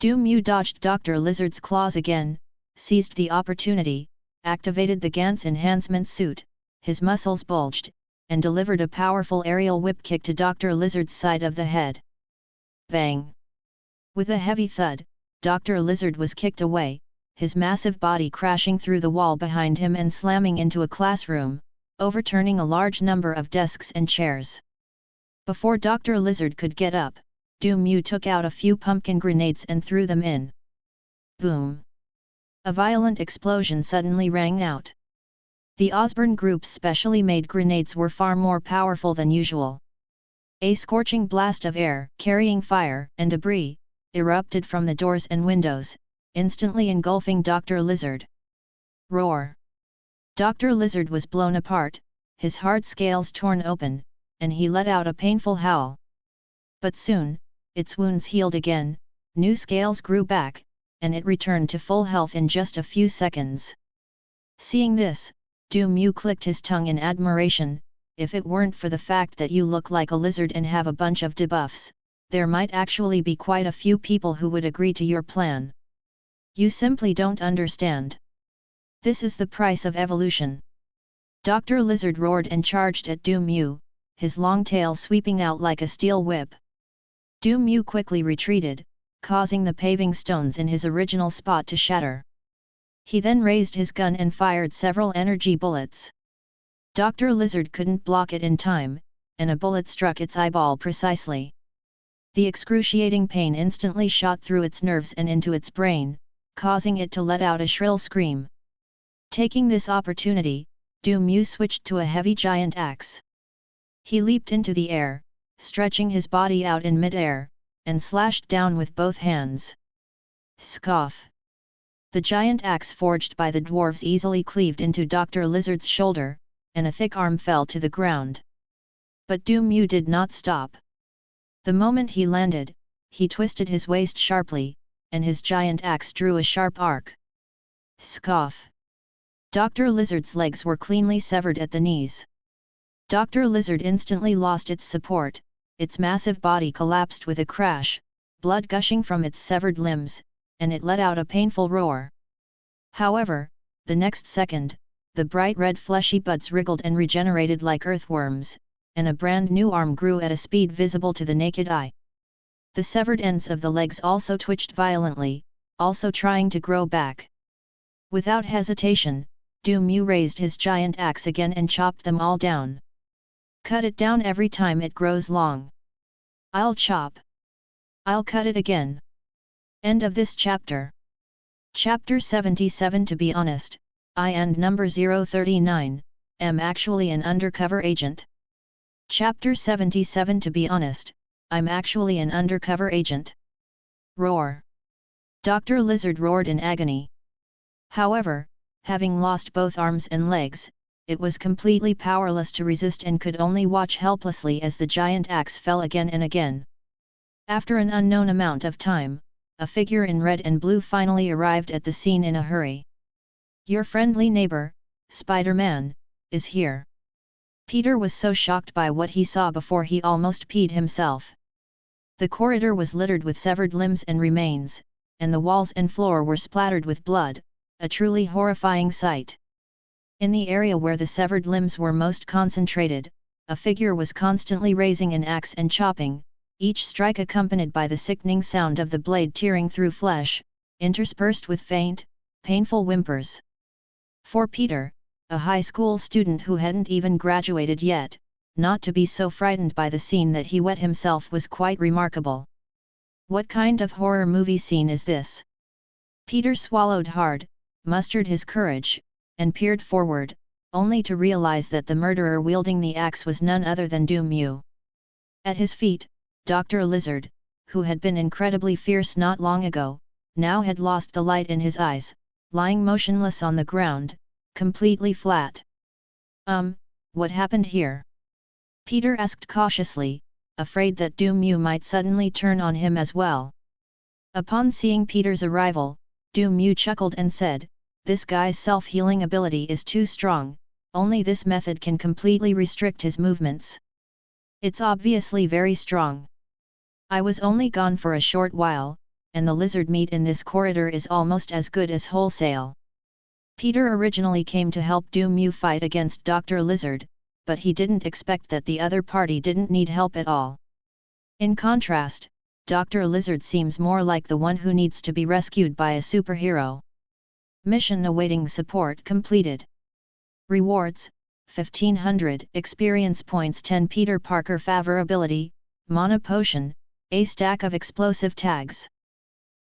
Du Mu dodged Dr. Lizard's claws again, seized the opportunity, activated the Gantz enhancement suit, his muscles bulged, and delivered a powerful aerial whip kick to Dr. Lizard's side of the head. Bang! With a heavy thud, Dr. Lizard was kicked away, his massive body crashing through the wall behind him and slamming into a classroom, overturning a large number of desks and chairs. Before Dr. Lizard could get up, Du Mu took out a few pumpkin grenades and threw them in. Boom! A violent explosion suddenly rang out. The Osborne Group's specially made grenades were far more powerful than usual. A scorching blast of air, carrying fire and debris, erupted from the doors and windows, instantly engulfing Dr. Lizard. Roar! Dr. Lizard was blown apart, his hard scales torn open, and he let out a painful howl. But soon, its wounds healed again, new scales grew back, and it returned to full health in just a few seconds. Seeing this, Du Mu clicked his tongue in admiration. If it weren't for the fact that you look like a lizard and have a bunch of debuffs, there might actually be quite a few people who would agree to your plan. You simply don't understand. This is the price of evolution. Dr. Lizard roared and charged at Du Mu, his long tail sweeping out like a steel whip. Du Mu quickly retreated, causing the paving stones in his original spot to shatter. He then raised his gun and fired several energy bullets. Dr. Lizard couldn't block it in time, and a bullet struck its eyeball precisely. The excruciating pain instantly shot through its nerves and into its brain, causing it to let out a shrill scream. Taking this opportunity, Du Mu switched to a heavy giant axe. He leaped into the air, stretching his body out in mid-air, and slashed down with both hands. Scoff! The giant axe forged by the dwarves easily cleaved into Dr. Lizard's shoulder, and a thick arm fell to the ground. But Du Mu did not stop. The moment he landed, he twisted his waist sharply, and his giant axe drew a sharp arc. Scoff! Dr. Lizard's legs were cleanly severed at the knees. Dr. Lizard instantly lost its support, its massive body collapsed with a crash, blood gushing from its severed limbs, and it let out a painful roar. However, the next second, the bright red fleshy buds wriggled and regenerated like earthworms, and a brand new arm grew at a speed visible to the naked eye. The severed ends of the legs also twitched violently, also trying to grow back. Without hesitation, Mew raised his giant axe again and chopped them all down. Cut it down every time it grows long. I'll chop. I'll cut it again. End of this chapter. Chapter 77. To be honest, I and number 039, am actually an undercover agent. Chapter 77. To be honest, I'm actually an undercover agent. Roar. Dr. Lizard roared in agony. However, having lost both arms and legs, it was completely powerless to resist and could only watch helplessly as the giant axe fell again and again. After an unknown amount of time, a figure in red and blue finally arrived at the scene in a hurry. Your friendly neighbor, Spider-Man, is here. Peter was so shocked by what he saw before he almost peed himself. The corridor was littered with severed limbs and remains, and the walls and floor were splattered with blood, a truly horrifying sight. In the area where the severed limbs were most concentrated, a figure was constantly raising an axe and chopping, each strike accompanied by the sickening sound of the blade tearing through flesh, interspersed with faint, painful whimpers. For Peter, a high school student who hadn't even graduated yet, not to be so frightened by the scene that he wet himself was quite remarkable. What kind of horror movie scene is this? Peter swallowed hard, mustered his courage, and peered forward, only to realize that the murderer wielding the axe was none other than Mew. At his feet, Dr. Lizard, who had been incredibly fierce not long ago, now had lost the light in his eyes, lying motionless on the ground, completely flat. What happened here? Peter asked cautiously, afraid that Mew might suddenly turn on him as well. Upon seeing Peter's arrival, Mew chuckled and said, "This guy's self-healing ability is too strong, only this method can completely restrict his movements. It's obviously very strong. I was only gone for a short while, and the lizard meat in this corridor is almost as good as wholesale." Peter originally came to help Mew fight against Dr. Lizard, but he didn't expect that the other party didn't need help at all. In contrast, Dr. Lizard seems more like the one who needs to be rescued by a superhero. Mission awaiting support completed. Rewards: 1500 experience points, 10 Peter Parker Favor ability, Mana Potion, a stack of explosive tags.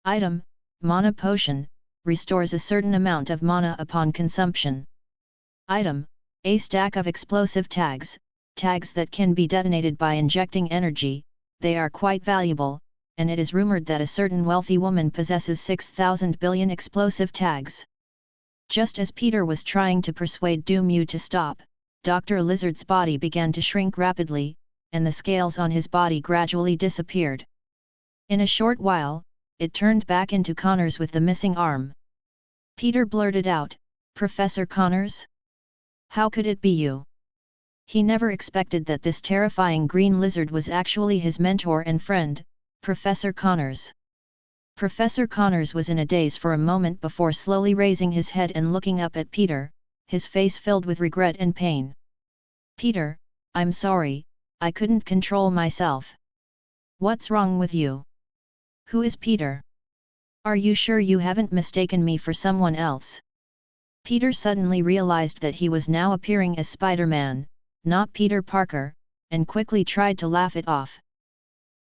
Item: Mana Potion, restores a certain amount of mana upon consumption. Item: a stack of explosive tags, tags that can be detonated by injecting energy. They are quite valuable, and it is rumored that a certain wealthy woman possesses 6,000 billion explosive tags. Just as Peter was trying to persuade Mew to stop, Dr. Lizard's body began to shrink rapidly, and the scales on his body gradually disappeared. In a short while, it turned back into Connors with the missing arm. Peter blurted out, "Professor Connors? How could it be you?" He never expected that this terrifying green lizard was actually his mentor and friend, Professor Connors. Professor Connors was in a daze for a moment before slowly raising his head and looking up at Peter, his face filled with regret and pain. "Peter, I'm sorry, I couldn't control myself." "What's wrong with you? Who is Peter? Are you sure you haven't mistaken me for someone else?" Peter suddenly realized that he was now appearing as Spider-Man, not Peter Parker, and quickly tried to laugh it off.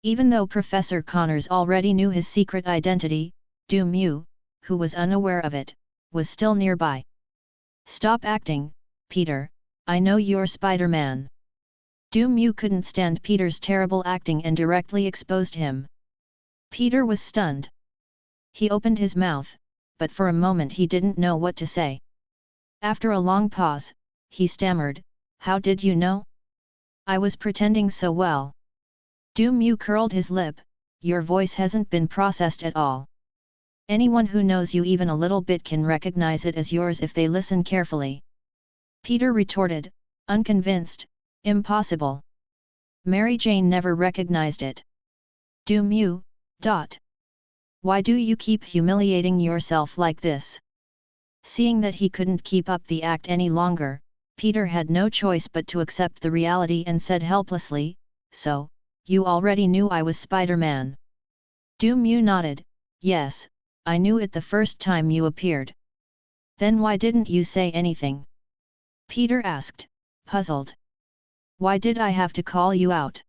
Even though Professor Connors already knew his secret identity, Mew, who was unaware of it, was still nearby. "Stop acting, Peter, I know you're Spider-Man." Mew couldn't stand Peter's terrible acting and directly exposed him. Peter was stunned. He opened his mouth, but for a moment he didn't know what to say. After a long pause, he stammered, "How did you know? I was pretending so well." Mew curled his lip, "Your voice hasn't been processed at all. Anyone who knows you even a little bit can recognize it as yours if they listen carefully. Peter retorted, unconvinced, impossible. Mary Jane never recognized it. Do Mew. Why do you keep humiliating yourself like this? Seeing that he couldn't keep up the act any longer, Peter had no choice but to accept the reality and said helplessly, so, you already knew I was Spider-Man. Do Mew nodded, yes, I knew it the first time you appeared. Then why didn't you say anything? Peter asked, puzzled. Why did I have to call you out?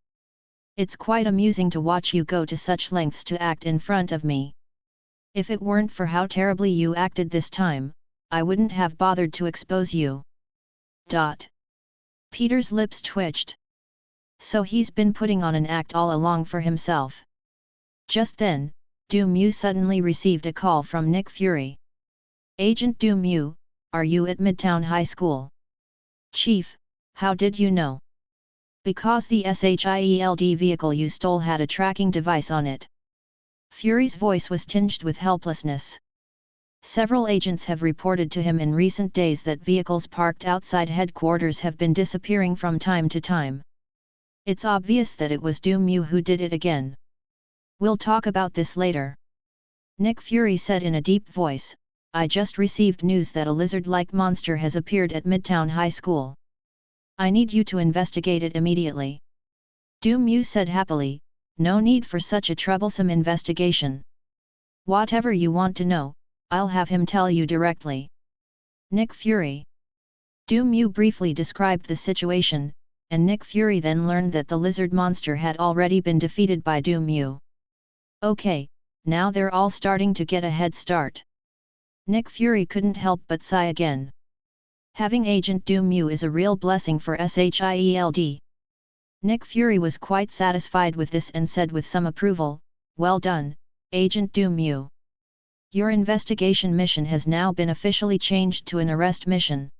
It's quite amusing to watch you go to such lengths to act in front of me. If it weren't for how terribly you acted this time, I wouldn't have bothered to expose you. Peter's lips twitched. So he's been putting on an act all along for himself. Just then, Do Mew suddenly received a call from Nick Fury. Agent Do Mew, are you at Midtown High School? Chief, how did you know? Because the SHIELD vehicle you stole had a tracking device on it. Fury's voice was tinged with helplessness. Several agents have reported to him in recent days that vehicles parked outside headquarters have been disappearing from time to time. It's obvious that it was Do Mew who did it again. We'll talk about this later. Nick Fury said in a deep voice, I just received news that a lizard-like monster has appeared at Midtown High School. I need you to investigate it immediately. Do Mew said happily, no need for such a troublesome investigation. Whatever you want to know, I'll have him tell you directly. Nick Fury. Do Mew briefly described the situation, and Nick Fury then learned that the lizard monster had already been defeated by Do Mew. Okay, now they're all starting to get a head start. Nick Fury couldn't help but sigh again. Having Agent Do Mew is a real blessing for SHIELD. Nick Fury was quite satisfied with this and said with some approval, well done, Agent Do Mew. Your investigation mission has now been officially changed to an arrest mission.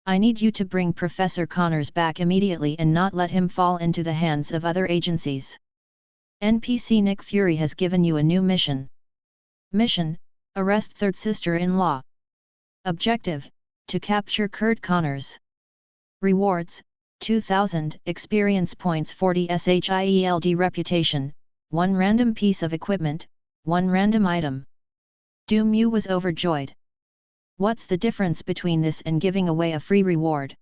I need you to bring Professor Connors back immediately and not let him fall into the hands of other agencies. NPC Nick Fury has given you a new mission. Mission: arrest third sister-in-law. Objective: to capture Kurt Connors. Rewards: 2000 experience points, 40 SHIELD reputation, 1 random piece of equipment, 1 random item. Do Mew was overjoyed. What's the difference between this and giving away a free reward?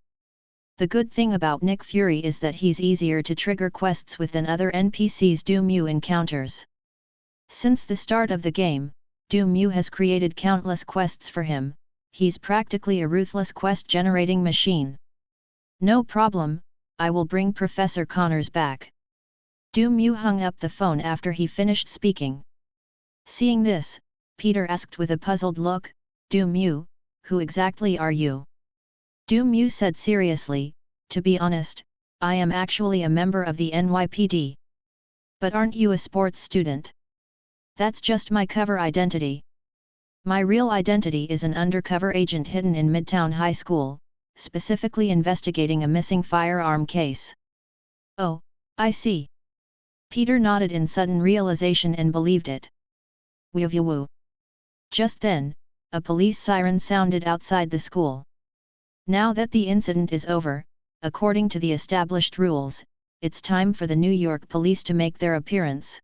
The good thing about Nick Fury is that he's easier to trigger quests with than other NPCs Do Mew encounters. Since the start of the game, Do Mew has created countless quests for him. He's practically a ruthless quest-generating machine. No problem, I will bring Professor Connors back. Do Mew hung up the phone after he finished speaking. Seeing this, Peter asked with a puzzled look, Do Mew, who exactly are you? Do Mew said seriously, to be honest, I am actually a member of the NYPD. But aren't you a sports student? That's just my cover identity. My real identity is an undercover agent hidden in Midtown High School, specifically investigating a missing firearm case. Oh, I see. Peter nodded in sudden realization and believed it. Woo. Just then, a police siren sounded outside the school. Now that the incident is over, according to the established rules, it's time for the New York police to make their appearance.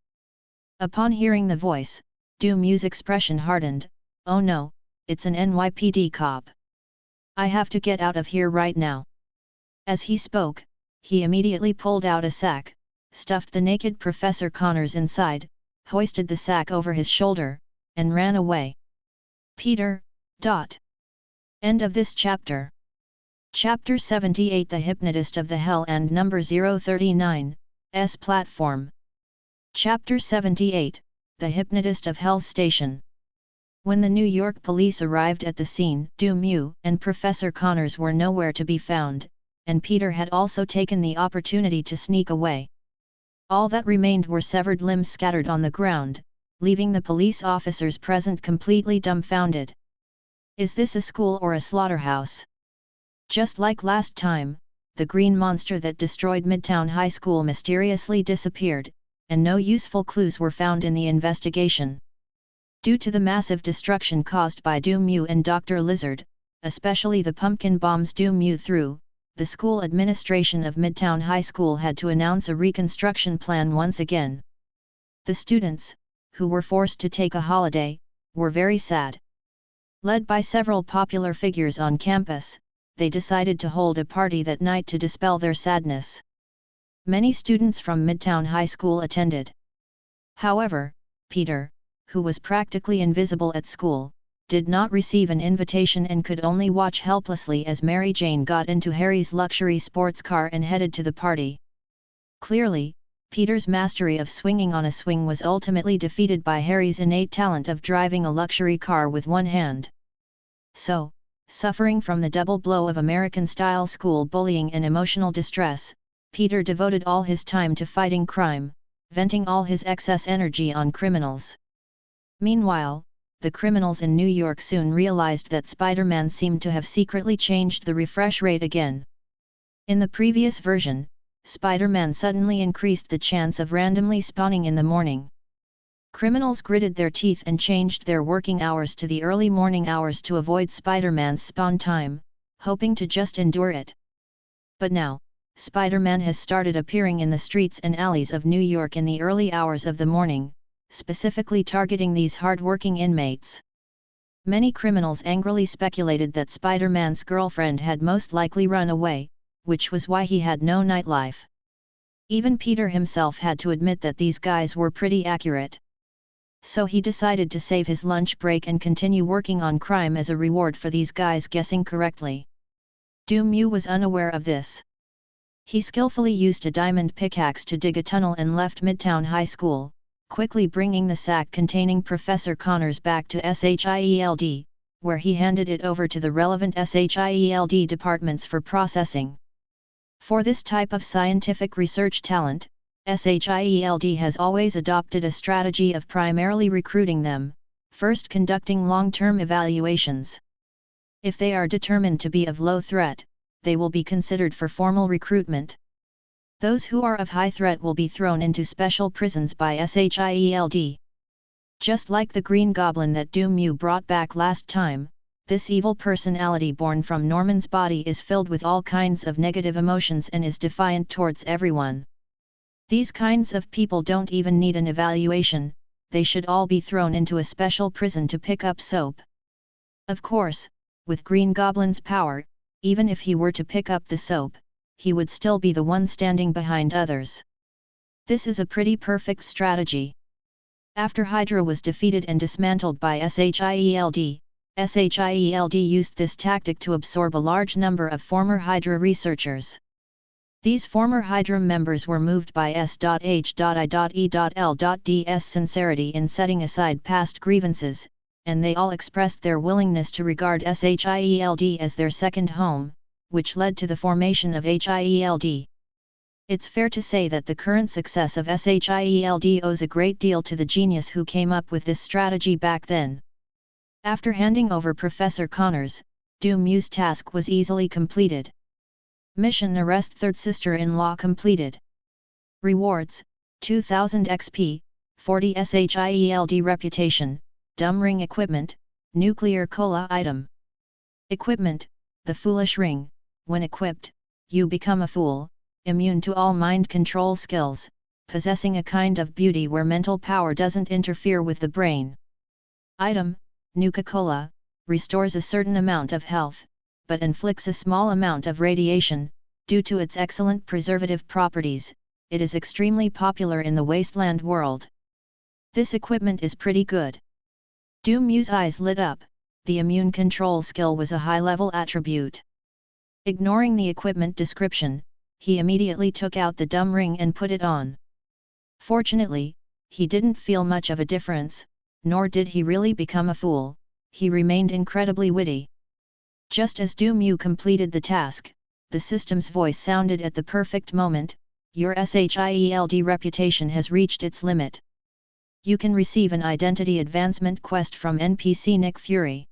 Upon hearing the voice, Do Mew's expression hardened. Oh no, it's an NYPD cop. I have to get out of here right now. As he spoke, he immediately pulled out a sack, stuffed the naked Professor Connors inside, hoisted the sack over his shoulder, and ran away. Peter. End of this chapter. Chapter 78 The Hypnotist of the Hell and Number 039, S Platform. Chapter 78, The Hypnotist of Hell's Station. When the New York police arrived at the scene, Do Mew and Professor Connors were nowhere to be found, and Peter had also taken the opportunity to sneak away. All that remained were severed limbs scattered on the ground, leaving the police officers present completely dumbfounded. Is this a school or a slaughterhouse? Just like last time, the green monster that destroyed Midtown High School mysteriously disappeared, and no useful clues were found in the investigation. Due to the massive destruction caused by Doom Mew and Dr. Lizard, especially the pumpkin bombs Doom Mew threw, the school administration of Midtown High School had to announce a reconstruction plan once again. The students, who were forced to take a holiday, were very sad. Led by several popular figures on campus, they decided to hold a party that night to dispel their sadness. Many students from Midtown High School attended. However, Peter, who was practically invisible at school, did not receive an invitation and could only watch helplessly as Mary Jane got into Harry's luxury sports car and headed to the party. Clearly, Peter's mastery of swinging on a swing was ultimately defeated by Harry's innate talent of driving a luxury car with one hand. So, suffering from the double blow of American-style school bullying and emotional distress, Peter devoted all his time to fighting crime, venting all his excess energy on criminals. Meanwhile, the criminals in New York soon realized that Spider-Man seemed to have secretly changed the refresh rate again. In the previous version, Spider-Man suddenly increased the chance of randomly spawning in the morning. Criminals gritted their teeth and changed their working hours to the early morning hours to avoid Spider-Man's spawn time, hoping to just endure it. But now, Spider-Man has started appearing in the streets and alleys of New York in the early hours of the morning, specifically targeting these hard-working inmates. Many criminals angrily speculated that Spider-Man's girlfriend had most likely run away, which was why he had no nightlife. Even Peter himself had to admit that these guys were pretty accurate. So he decided to save his lunch break and continue working on crime as a reward for these guys guessing correctly. Doom Mew was unaware of this. He skillfully used a diamond pickaxe to dig a tunnel and left Midtown High School, quickly bringing the sack containing Professor Connors back to SHIELD, where he handed it over to the relevant SHIELD departments for processing. For this type of scientific research talent, SHIELD has always adopted a strategy of primarily recruiting them, first conducting long-term evaluations. If they are determined to be of low threat, they will be considered for formal recruitment. Those who are of high threat will be thrown into special prisons by SHIELD. Just like the Green Goblin that Doom Mew brought back last time, this evil personality born from Norman's body is filled with all kinds of negative emotions and is defiant towards everyone. These kinds of people don't even need an evaluation, they should all be thrown into a special prison to pick up soap. Of course, with Green Goblin's power, even if he were to pick up the soap, he would still be the one standing behind others. This is a pretty perfect strategy. After Hydra was defeated and dismantled by SHIELD, SHIELD used this tactic to absorb a large number of former Hydra researchers. These former Hydra members were moved by S.H.I.E.L.D's sincerity in setting aside past grievances, and they all expressed their willingness to regard SHIELD as their second home, which led to the formation of HIELD. It's fair to say that the current success of SHIELD owes a great deal to the genius who came up with this strategy back then. After handing over Professor Connors, Doom Mew's task was easily completed. Mission: Arrest Third Sister-in-Law completed. Rewards: 2000 XP, 40 SHIELD Reputation, Dumb Ring Equipment, Nuclear Cola Item. Equipment: the Foolish Ring. When equipped, you become a fool, immune to all mind control skills, possessing a kind of beauty where mental power doesn't interfere with the brain. Item: Nuka-Cola, restores a certain amount of health, but inflicts a small amount of radiation. Due to its excellent preservative properties, it is extremely popular in the wasteland world. This equipment is pretty good. Doom Mew's eyes lit up, the immune control skill was a high-level attribute. Ignoring the equipment description, he immediately took out the dumb ring and put it on. Fortunately, he didn't feel much of a difference, nor did he really become a fool, he remained incredibly witty. Just as Doom Mew completed the task, the system's voice sounded at the perfect moment: your SHIELD reputation has reached its limit. You can receive an identity advancement quest from NPC Nick Fury.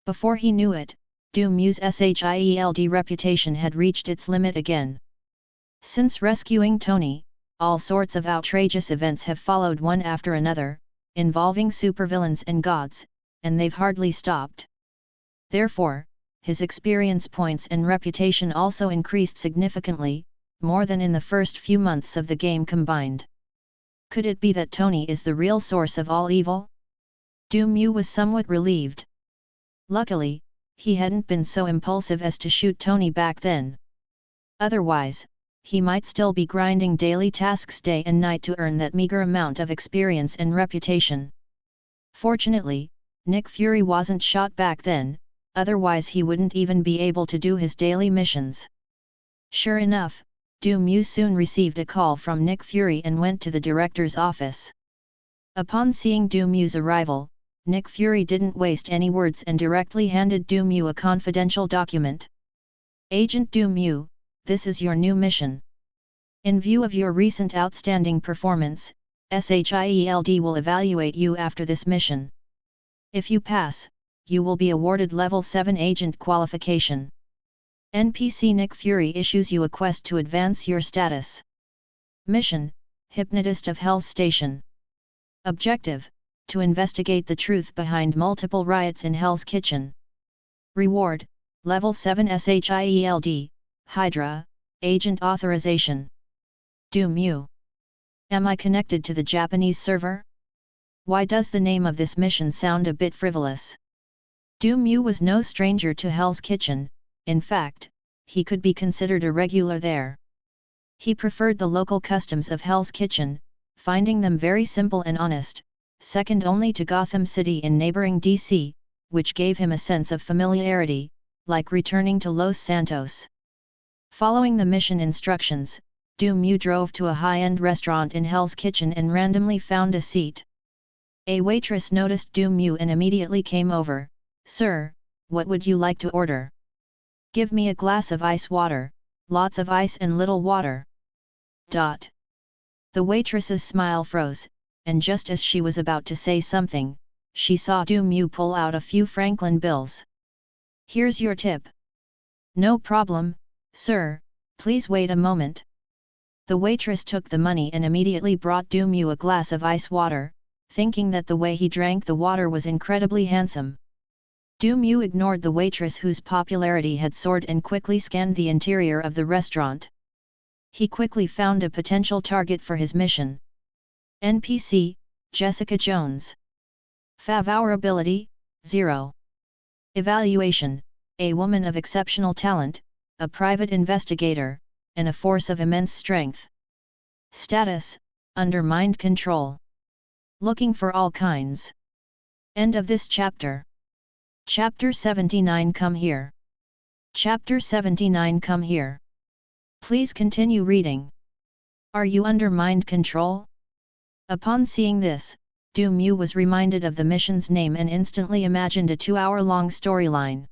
Before he knew it, Doom Mew's SHIELD reputation had reached its limit again. Since rescuing Tony, all sorts of outrageous events have followed one after another, involving supervillains and gods, and they've hardly stopped. Therefore, his experience points and reputation also increased significantly, more than in the first few months of the game combined. Could it be that Tony is the real source of all evil? Mew was somewhat relieved. Luckily, he hadn't been so impulsive as to shoot Tony back then. Otherwise, he might still be grinding daily tasks day and night to earn that meager amount of experience and reputation. Fortunately, Nick Fury wasn't shot back then, otherwise he wouldn't even be able to do his daily missions. Sure enough, Mew soon received a call from Nick Fury and went to the director's office. Upon seeing Mew's arrival, Nick Fury didn't waste any words and directly handed Mew a confidential document. Agent Mew, this is your new mission. In view of your recent outstanding performance, SHIELD will evaluate you after this mission. If you pass, you will be awarded Level 7 Agent qualification. NPC Nick Fury issues you a quest to advance your status. Mission: Hypnotist of Hell's Station. Objective: to investigate the truth behind multiple riots in Hell's Kitchen. Reward: Level 7 SHIELD, Hydra, Agent Authorization. Mew. Am I connected to the Japanese server? Why does the name of this mission sound a bit frivolous? Mew was no stranger to Hell's Kitchen, in fact, he could be considered a regular there. He preferred the local customs of Hell's Kitchen, finding them very simple and honest, second only to Gotham City in neighboring DC, which gave him a sense of familiarity, like returning to Los Santos. Following the mission instructions, Mew drove to a high-end restaurant in Hell's Kitchen and randomly found a seat. A waitress noticed Mew and immediately came over. "Sir, what would you like to order?" "Give me a glass of ice water, lots of ice and little water." The waitress's smile froze, and just as she was about to say something, she saw Mew pull out a few Franklin bills. "Here's your tip." "No problem, sir, please wait a moment." The waitress took the money and immediately brought Mew a glass of ice water, thinking that the way he drank the water was incredibly handsome. Mew ignored the waitress whose popularity had soared and quickly scanned the interior of the restaurant. He quickly found a potential target for his mission. NPC, Jessica Jones. Fav ability, 0. Evaluation: a woman of exceptional talent, a private investigator, and a force of immense strength. Status: under mind control. Looking for all kinds. End of this chapter. Chapter 79 Come Here. Chapter 79 Come Here. Please continue reading. Are you under mind control? Upon seeing this, Mew was reminded of the mission's name and instantly imagined a 2-hour-long storyline.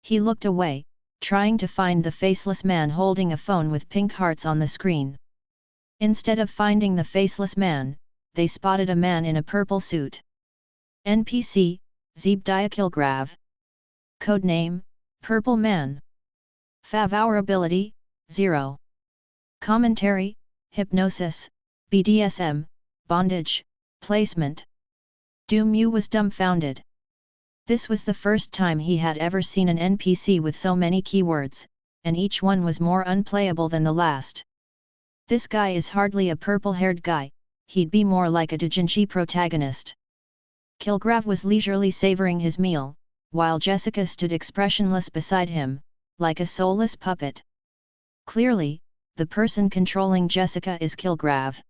He looked away, trying to find the faceless man holding a phone with pink hearts on the screen. Instead of finding the faceless man, they spotted a man in a purple suit. NPC, Zebediah Kilgrave. Codename, Purple Man. Fav ability, 0. Commentary: hypnosis, BDSM, bondage, placement. Mew was dumbfounded. This was the first time he had ever seen an NPC with so many keywords, and each one was more unplayable than the last. This guy is hardly a purple-haired guy, he'd be more like a doujinshi protagonist. Kilgrave was leisurely savoring his meal, while Jessica stood expressionless beside him, like a soulless puppet. Clearly, the person controlling Jessica is Kilgrave.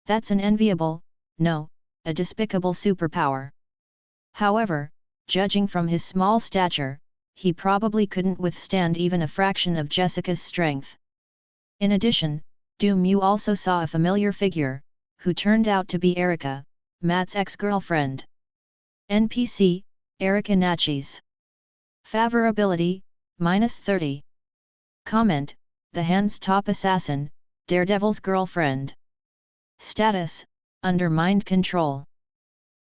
That's an enviable, no, a despicable superpower. However, judging from his small stature, he probably couldn't withstand even a fraction of Jessica's strength. In addition, Mew also saw a familiar figure, who turned out to be Erica, Matt's ex-girlfriend. NPC, Erica Natchez. Favor ability, -30. Comment: the Hand's top assassin, Daredevil's girlfriend. Status: under mind control.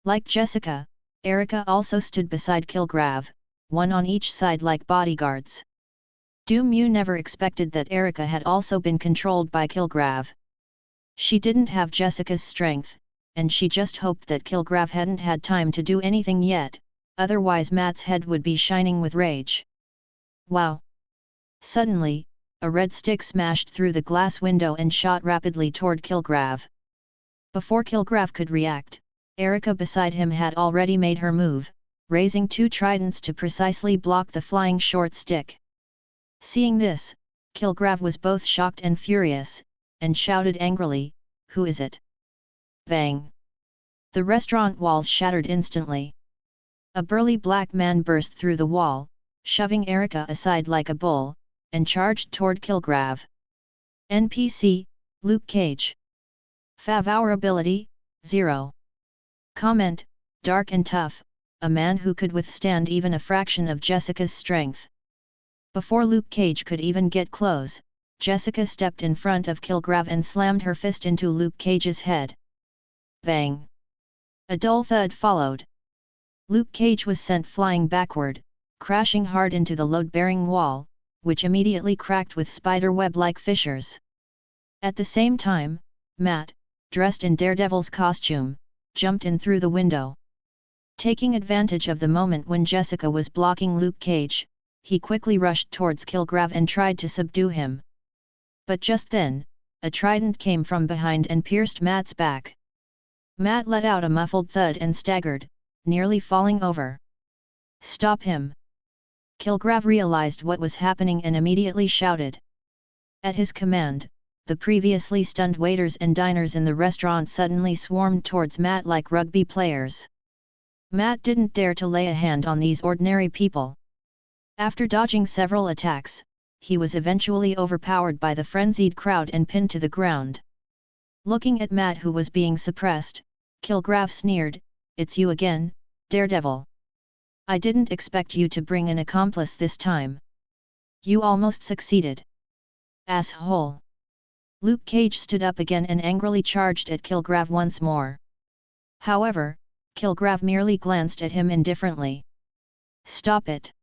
Like Jessica, Erica also stood beside Kilgrave, one on each side like bodyguards. Mew never expected that Erica had also been controlled by Kilgrave. She didn't have Jessica's strength, and she just hoped that Kilgrave hadn't had time to do anything yet, otherwise Matt's head would be shining with rage. Wow! Suddenly, a red stick smashed through the glass window and shot rapidly toward Kilgrave. Before Kilgrave could react, Erica beside him had already made her move, raising 2 tridents to precisely block the flying short stick. Seeing this, Kilgrave was both shocked and furious, and shouted angrily, "Who is it?" Bang! The restaurant walls shattered instantly. A burly black man burst through the wall, shoving Erica aside like a bull, and charged toward Kilgrave. NPC, Luke Cage. Fav our ability, 0. Comment, dark and tough, a man who could withstand even a fraction of Jessica's strength. Before Luke Cage could even get close, Jessica stepped in front of Kilgrave and slammed her fist into Luke Cage's head. Bang! A dull thud followed. Luke Cage was sent flying backward, crashing hard into the load-bearing wall, which immediately cracked with spider-web-like fissures. At the same time, Matt, dressed in Daredevil's costume, jumped in through the window. Taking advantage of the moment when Jessica was blocking Luke Cage, he quickly rushed towards Kilgrave and tried to subdue him. But just then, a trident came from behind and pierced Matt's back. Matt let out a muffled thud and staggered, nearly falling over. "Stop him!" Kilgrave realized what was happening and immediately shouted. At his command, the previously stunned waiters and diners in the restaurant suddenly swarmed towards Matt like rugby players. Matt didn't dare to lay a hand on these ordinary people. After dodging several attacks, he was eventually overpowered by the frenzied crowd and pinned to the ground. Looking at Matt, who was being suppressed, Kilgrave sneered, "It's you again, Daredevil. I didn't expect you to bring an accomplice this time. You almost succeeded. Asshole." Luke Cage stood up again and angrily charged at Kilgrave once more. However, Kilgrave merely glanced at him indifferently. "Stop it."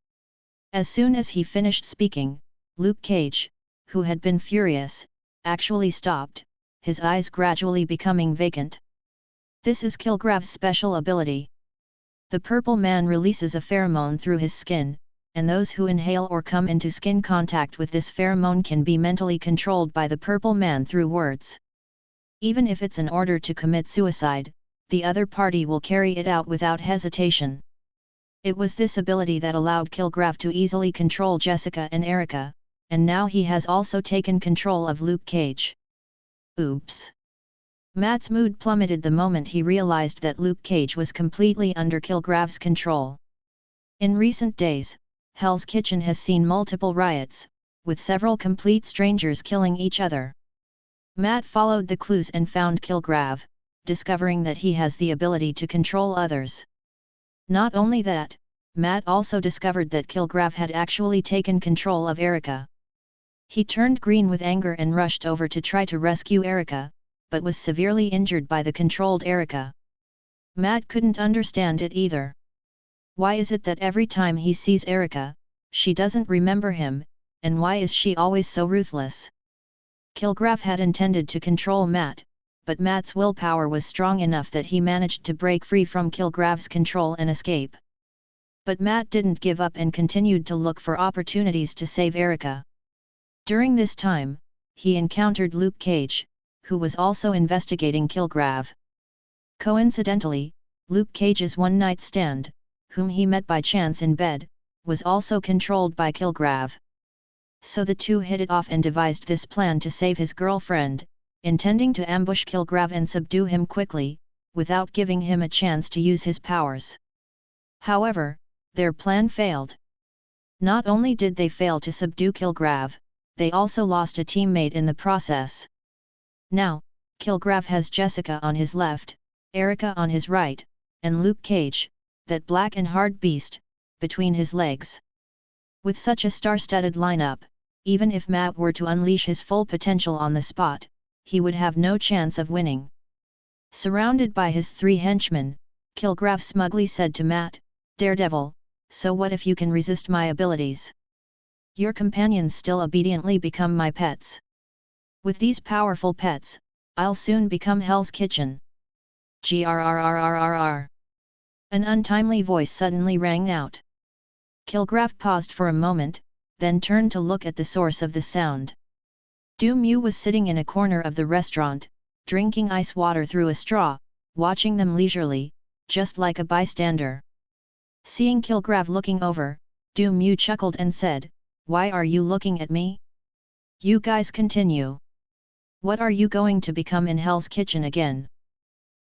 As soon as he finished speaking, Luke Cage, who had been furious, actually stopped, his eyes gradually becoming vacant. This is Kilgrave's special ability. The purple man releases a pheromone through his skin, and those who inhale or come into skin contact with this pheromone can be mentally controlled by the purple man through words. Even if it's an order to commit suicide, the other party will carry it out without hesitation. It was this ability that allowed Kilgrave to easily control Jessica and Erica, and now he has also taken control of Luke Cage. Oops! Matt's mood plummeted the moment he realized that Luke Cage was completely under Kilgrave's control. In recent days, Hell's Kitchen has seen multiple riots, with several complete strangers killing each other. Matt followed the clues and found Kilgrave, discovering that he has the ability to control others. Not only that, Matt also discovered that Kilgrave had actually taken control of Erica. He turned green with anger and rushed over to try to rescue Erica, but was severely injured by the controlled Erica. Matt couldn't understand it either. Why is it that every time he sees Erica, she doesn't remember him, and why is she always so ruthless? Kilgrave had intended to control Matt, but Matt's willpower was strong enough that he managed to break free from Kilgrave's control and escape. But Matt didn't give up and continued to look for opportunities to save Erica. During this time, he encountered Luke Cage, who was also investigating Kilgrave. Coincidentally, Luke Cage's one-night stand, whom he met by chance in bed, was also controlled by Kilgrave. So the two hit it off and devised this plan to save his girlfriend, intending to ambush Kilgrave and subdue him quickly, without giving him a chance to use his powers. However, their plan failed. Not only did they fail to subdue Kilgrave, they also lost a teammate in the process. Now, Kilgrave has Jessica on his left, Erica on his right, and Luke Cage, that black and hard beast, between his legs. With such a star-studded lineup, even if Matt were to unleash his full potential on the spot, he would have no chance of winning. Surrounded by his 3 henchmen, Kilgrave smugly said to Matt, "Daredevil, so what if you can resist my abilities? Your companions still obediently become my pets. With these powerful pets, I'll soon become Hell's Kitchen." Grrrrrrrr. An untimely voice suddenly rang out. Kilgraf paused for a moment, then turned to look at the source of the sound. Du Mu was sitting in a corner of the restaurant, drinking ice water through a straw, watching them leisurely, just like a bystander. Seeing Kilgraf looking over, Du Mu chuckled and said, "Why are you looking at me? You guys continue. What are you going to become in Hell's Kitchen again?"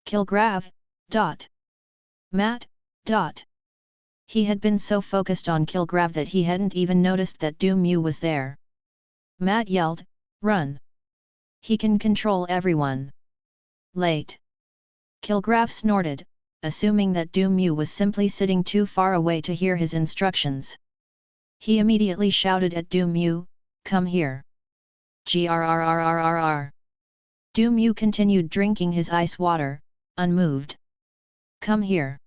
Kilgraf. Matt. He had been so focused on Kilgraf that he hadn't even noticed that Du Mu was there. Matt yelled, "Run! He can control everyone." Late. Kilgraf snorted, assuming that Du Mu was simply sitting too far away to hear his instructions. He immediately shouted at Du Mu, "Come here." Grrrrrrrr. Du Mu continued drinking his ice water, unmoved. "Come here."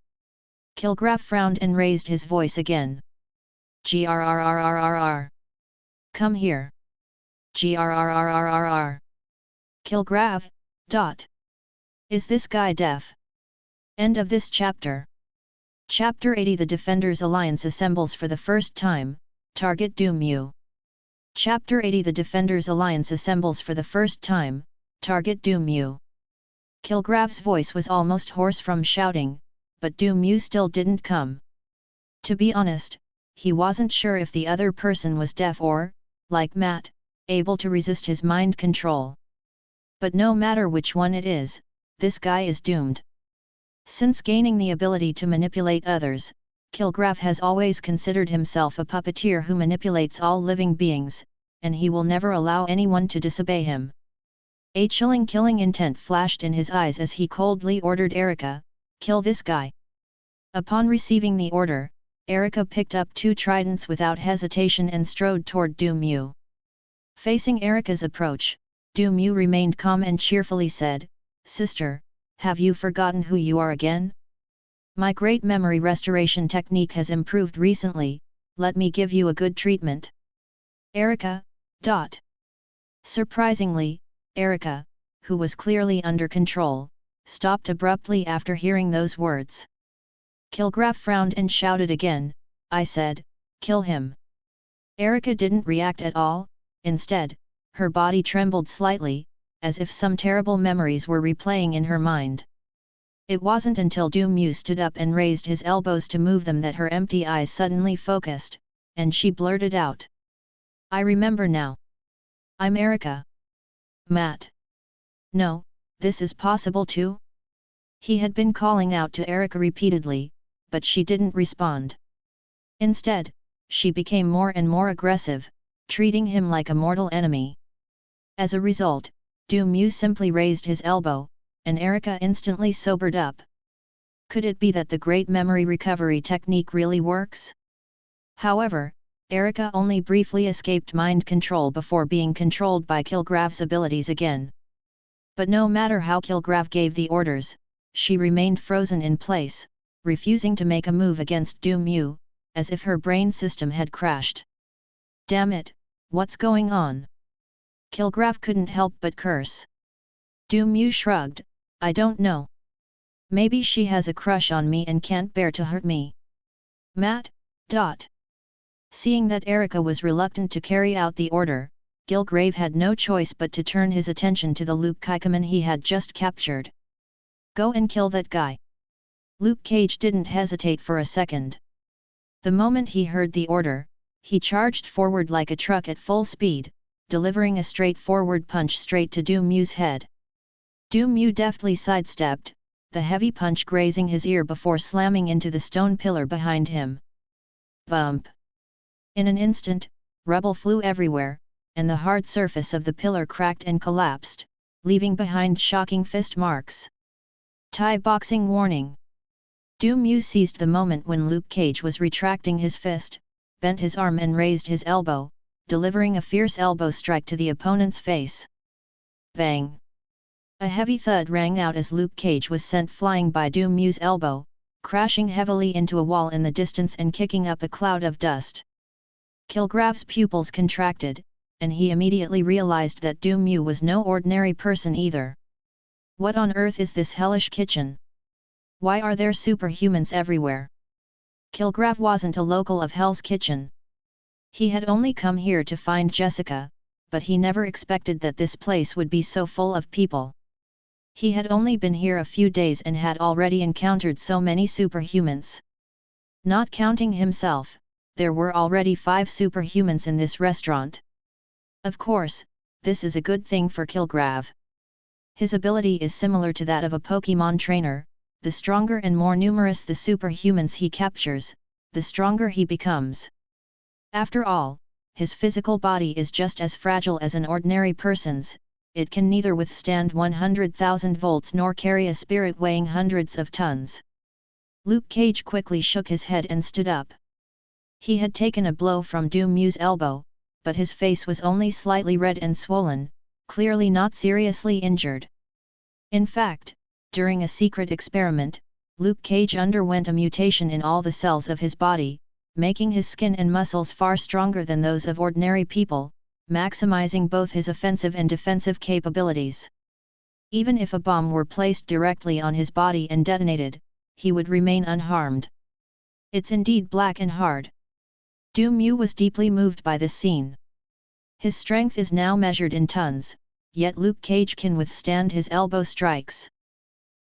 Kilgraf frowned and raised his voice again. Grrrrrrrr. "Come here." Grrrrrrrr. Kilgraf. Is this guy deaf? End of this chapter. Chapter 80. The Defenders Alliance assembles for the first time, target Du Mu. Chapter 80. The Defenders Alliance assembles for the first time, target Du Mu. Kilgraf's voice was almost hoarse from shouting, but Du Mu still didn't come. To be honest, he wasn't sure if the other person was deaf or, like Matt, able to resist his mind control. But no matter which one it is, this guy is doomed. Since gaining the ability to manipulate others, Kilgraf has always considered himself a puppeteer who manipulates all living beings, and he will never allow anyone to disobey him. A chilling killing intent flashed in his eyes as he coldly ordered Erica, "Kill this guy." Upon receiving the order, Erica picked up 2 tridents without hesitation and strode toward Du Mu. Facing Erica's approach, Du Mu remained calm and cheerfully said, "Sister, have you forgotten who you are again? My great memory restoration technique has improved recently, let me give you a good treatment." Erica. Surprisingly, Erica, who was clearly under control, stopped abruptly after hearing those words. Kilgraf frowned and shouted again, "I said, kill him." Erica didn't react at all, instead, her body trembled slightly, as if some terrible memories were replaying in her mind. It wasn't until Du Mu stood up and raised his elbows to move them that her empty eyes suddenly focused, and she blurted out, "I remember now. I'm Erica." Matt. No, this is possible too? He had been calling out to Erica repeatedly, but she didn't respond. Instead, she became more and more aggressive, treating him like a mortal enemy. As a result, Du Mu simply raised his elbow, and Erica instantly sobered up. Could it be that the great memory recovery technique really works? However, Erica only briefly escaped mind control before being controlled by Kilgraf's abilities again. But no matter how Kilgraf gave the orders, she remained frozen in place, refusing to make a move against Du Mu, as if her brain system had crashed. "Damn it, what's going on?" Kilgraf couldn't help but curse. Du Mu shrugged, "I don't know. Maybe she has a crush on me and can't bear to hurt me." Matt. Seeing that Erica was reluctant to carry out the order, Kilgraf had no choice but to turn his attention to the Luke Kaikaman he had just captured. "Go and kill that guy." Luke Cage didn't hesitate for a second. The moment he heard the order, he charged forward like a truck at full speed, delivering a straightforward punch straight to Du Mu's head. Du Mu deftly sidestepped, the heavy punch grazing his ear before slamming into the stone pillar behind him. Bump! In an instant, rubble flew everywhere, and the hard surface of the pillar cracked and collapsed, leaving behind shocking fist marks. Thai boxing warning. Du Mu seized the moment when Luke Cage was retracting his fist, bent his arm and raised his elbow, delivering a fierce elbow strike to the opponent's face. Bang! A heavy thud rang out as Luke Cage was sent flying by Du Mu's elbow, crashing heavily into a wall in the distance and kicking up a cloud of dust. Kilgraf's pupils contracted, and he immediately realized that Du Mu was no ordinary person either. What on earth is this hellish kitchen? Why are there superhumans everywhere? Kilgrav wasn't a local of Hell's Kitchen. He had only come here to find Jessica, but he never expected that this place would be so full of people. He had only been here a few days and had already encountered so many superhumans. Not counting himself, there were already 5 superhumans in this restaurant. Of course, this is a good thing for Kilgrav. His ability is similar to that of a Pokémon trainer. The stronger and more numerous the superhumans he captures, the stronger he becomes. After all, his physical body is just as fragile as an ordinary person's. It can neither withstand 100,000 volts nor carry a spirit weighing hundreds of tons. Luke Cage quickly shook his head and stood up. He had taken a blow from Doom Mew's elbow, but his face was only slightly red and swollen, clearly not seriously injured. In fact, during a secret experiment, Luke Cage underwent a mutation in all the cells of his body, making his skin and muscles far stronger than those of ordinary people, maximizing both his offensive and defensive capabilities. Even if a bomb were placed directly on his body and detonated, he would remain unharmed. It's indeed black and hard. Doom Mew was deeply moved by this scene. His strength is now measured in tons, yet Luke Cage can withstand his elbow strikes.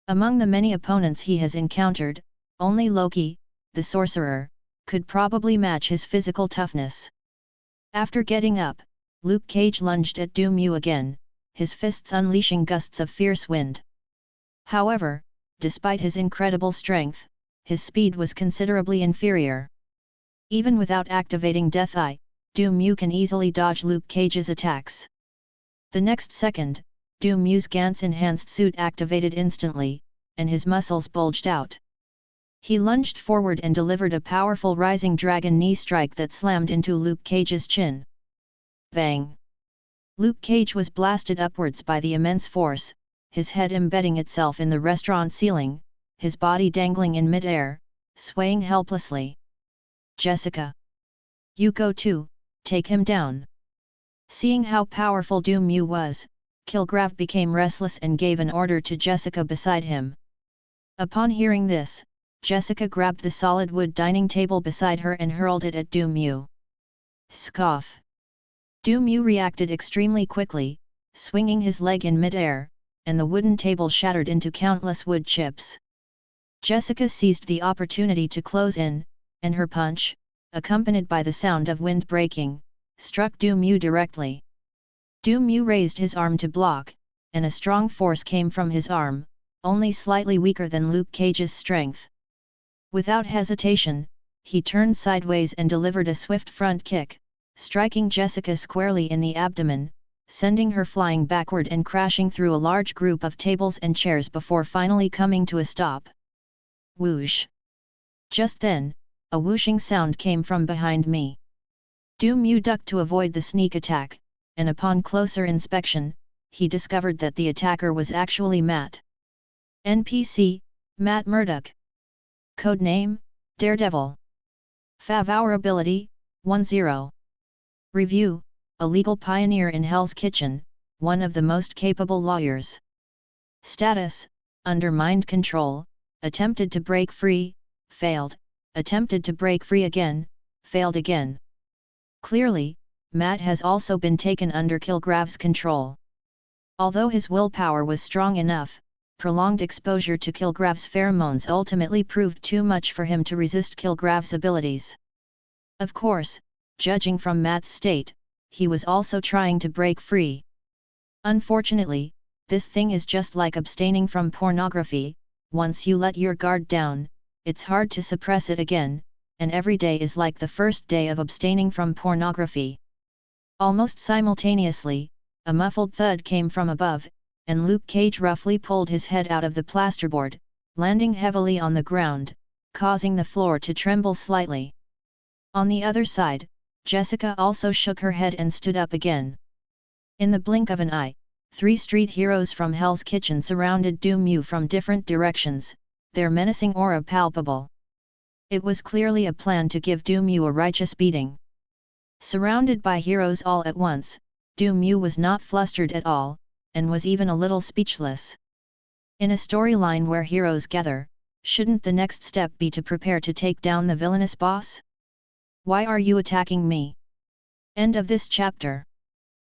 Among the many opponents he has encountered, only Loki, the sorcerer, could probably match his physical toughness. After getting up, Luke Cage lunged at Doom Mew again, his fists unleashing gusts of fierce wind. However, despite his incredible strength, his speed was considerably inferior. Even without activating Death Eye, Doom Mew can easily dodge Luke Cage's attacks. The next second, Doom Mew's Gans-enhanced suit activated instantly, and his muscles bulged out. He lunged forward and delivered a powerful rising dragon knee strike that slammed into Luke Cage's chin. Bang! Luke Cage was blasted upwards by the immense force, his head embedding itself in the restaurant ceiling, his body dangling in mid-air, swaying helplessly. Jessica! You go too, take him down. Seeing how powerful Doom Mew was, Kilgrav became restless and gave an order to Jessica beside him. Upon hearing this, Jessica grabbed the solid wood dining table beside her and hurled it at Doom Mew. Scoff! Doom Mew reacted extremely quickly, swinging his leg in mid-air, and the wooden table shattered into countless wood chips. Jessica seized the opportunity to close in, and her punch, accompanied by the sound of wind breaking, struck Doom Mew directly. Doom Mew raised his arm to block, and a strong force came from his arm, only slightly weaker than Luke Cage's strength. Without hesitation, he turned sideways and delivered a swift front kick, striking Jessica squarely in the abdomen, sending her flying backward and crashing through a large group of tables and chairs before finally coming to a stop. Whoosh! Just then, a whooshing sound came from behind me. Doom Mew ducked to avoid the sneak attack, and upon closer inspection, he discovered that the attacker was actually Matt. NPC, Matt Murdock. Codename, Daredevil. Fav Hour Ability, 10. Review, a legal pioneer in Hell's Kitchen, one of the most capable lawyers. Status, under mind control, attempted to break free, failed, attempted to break free again, failed again. Clearly, Matt has also been taken under Kilgrav's control. Although his willpower was strong enough, prolonged exposure to Kilgrav's pheromones ultimately proved too much for him to resist Kilgrav's abilities. Of course, judging from Matt's state, he was also trying to break free. Unfortunately, this thing is just like abstaining from pornography. Once you let your guard down, it's hard to suppress it again, and every day is like the first day of abstaining from pornography. Almost simultaneously, a muffled thud came from above, and Luke Cage roughly pulled his head out of the plasterboard, landing heavily on the ground, causing the floor to tremble slightly. On the other side, Jessica also shook her head and stood up again. In the blink of an eye, 3 street heroes from Hell's Kitchen surrounded Doom Mew from different directions, their menacing aura palpable. It was clearly a plan to give Doom Mew a righteous beating. Surrounded by heroes all at once, Doom Mew was not flustered at all, and was even a little speechless. In a storyline where heroes gather, shouldn't the next step be to prepare to take down the villainous boss? Why are you attacking me? End of this chapter.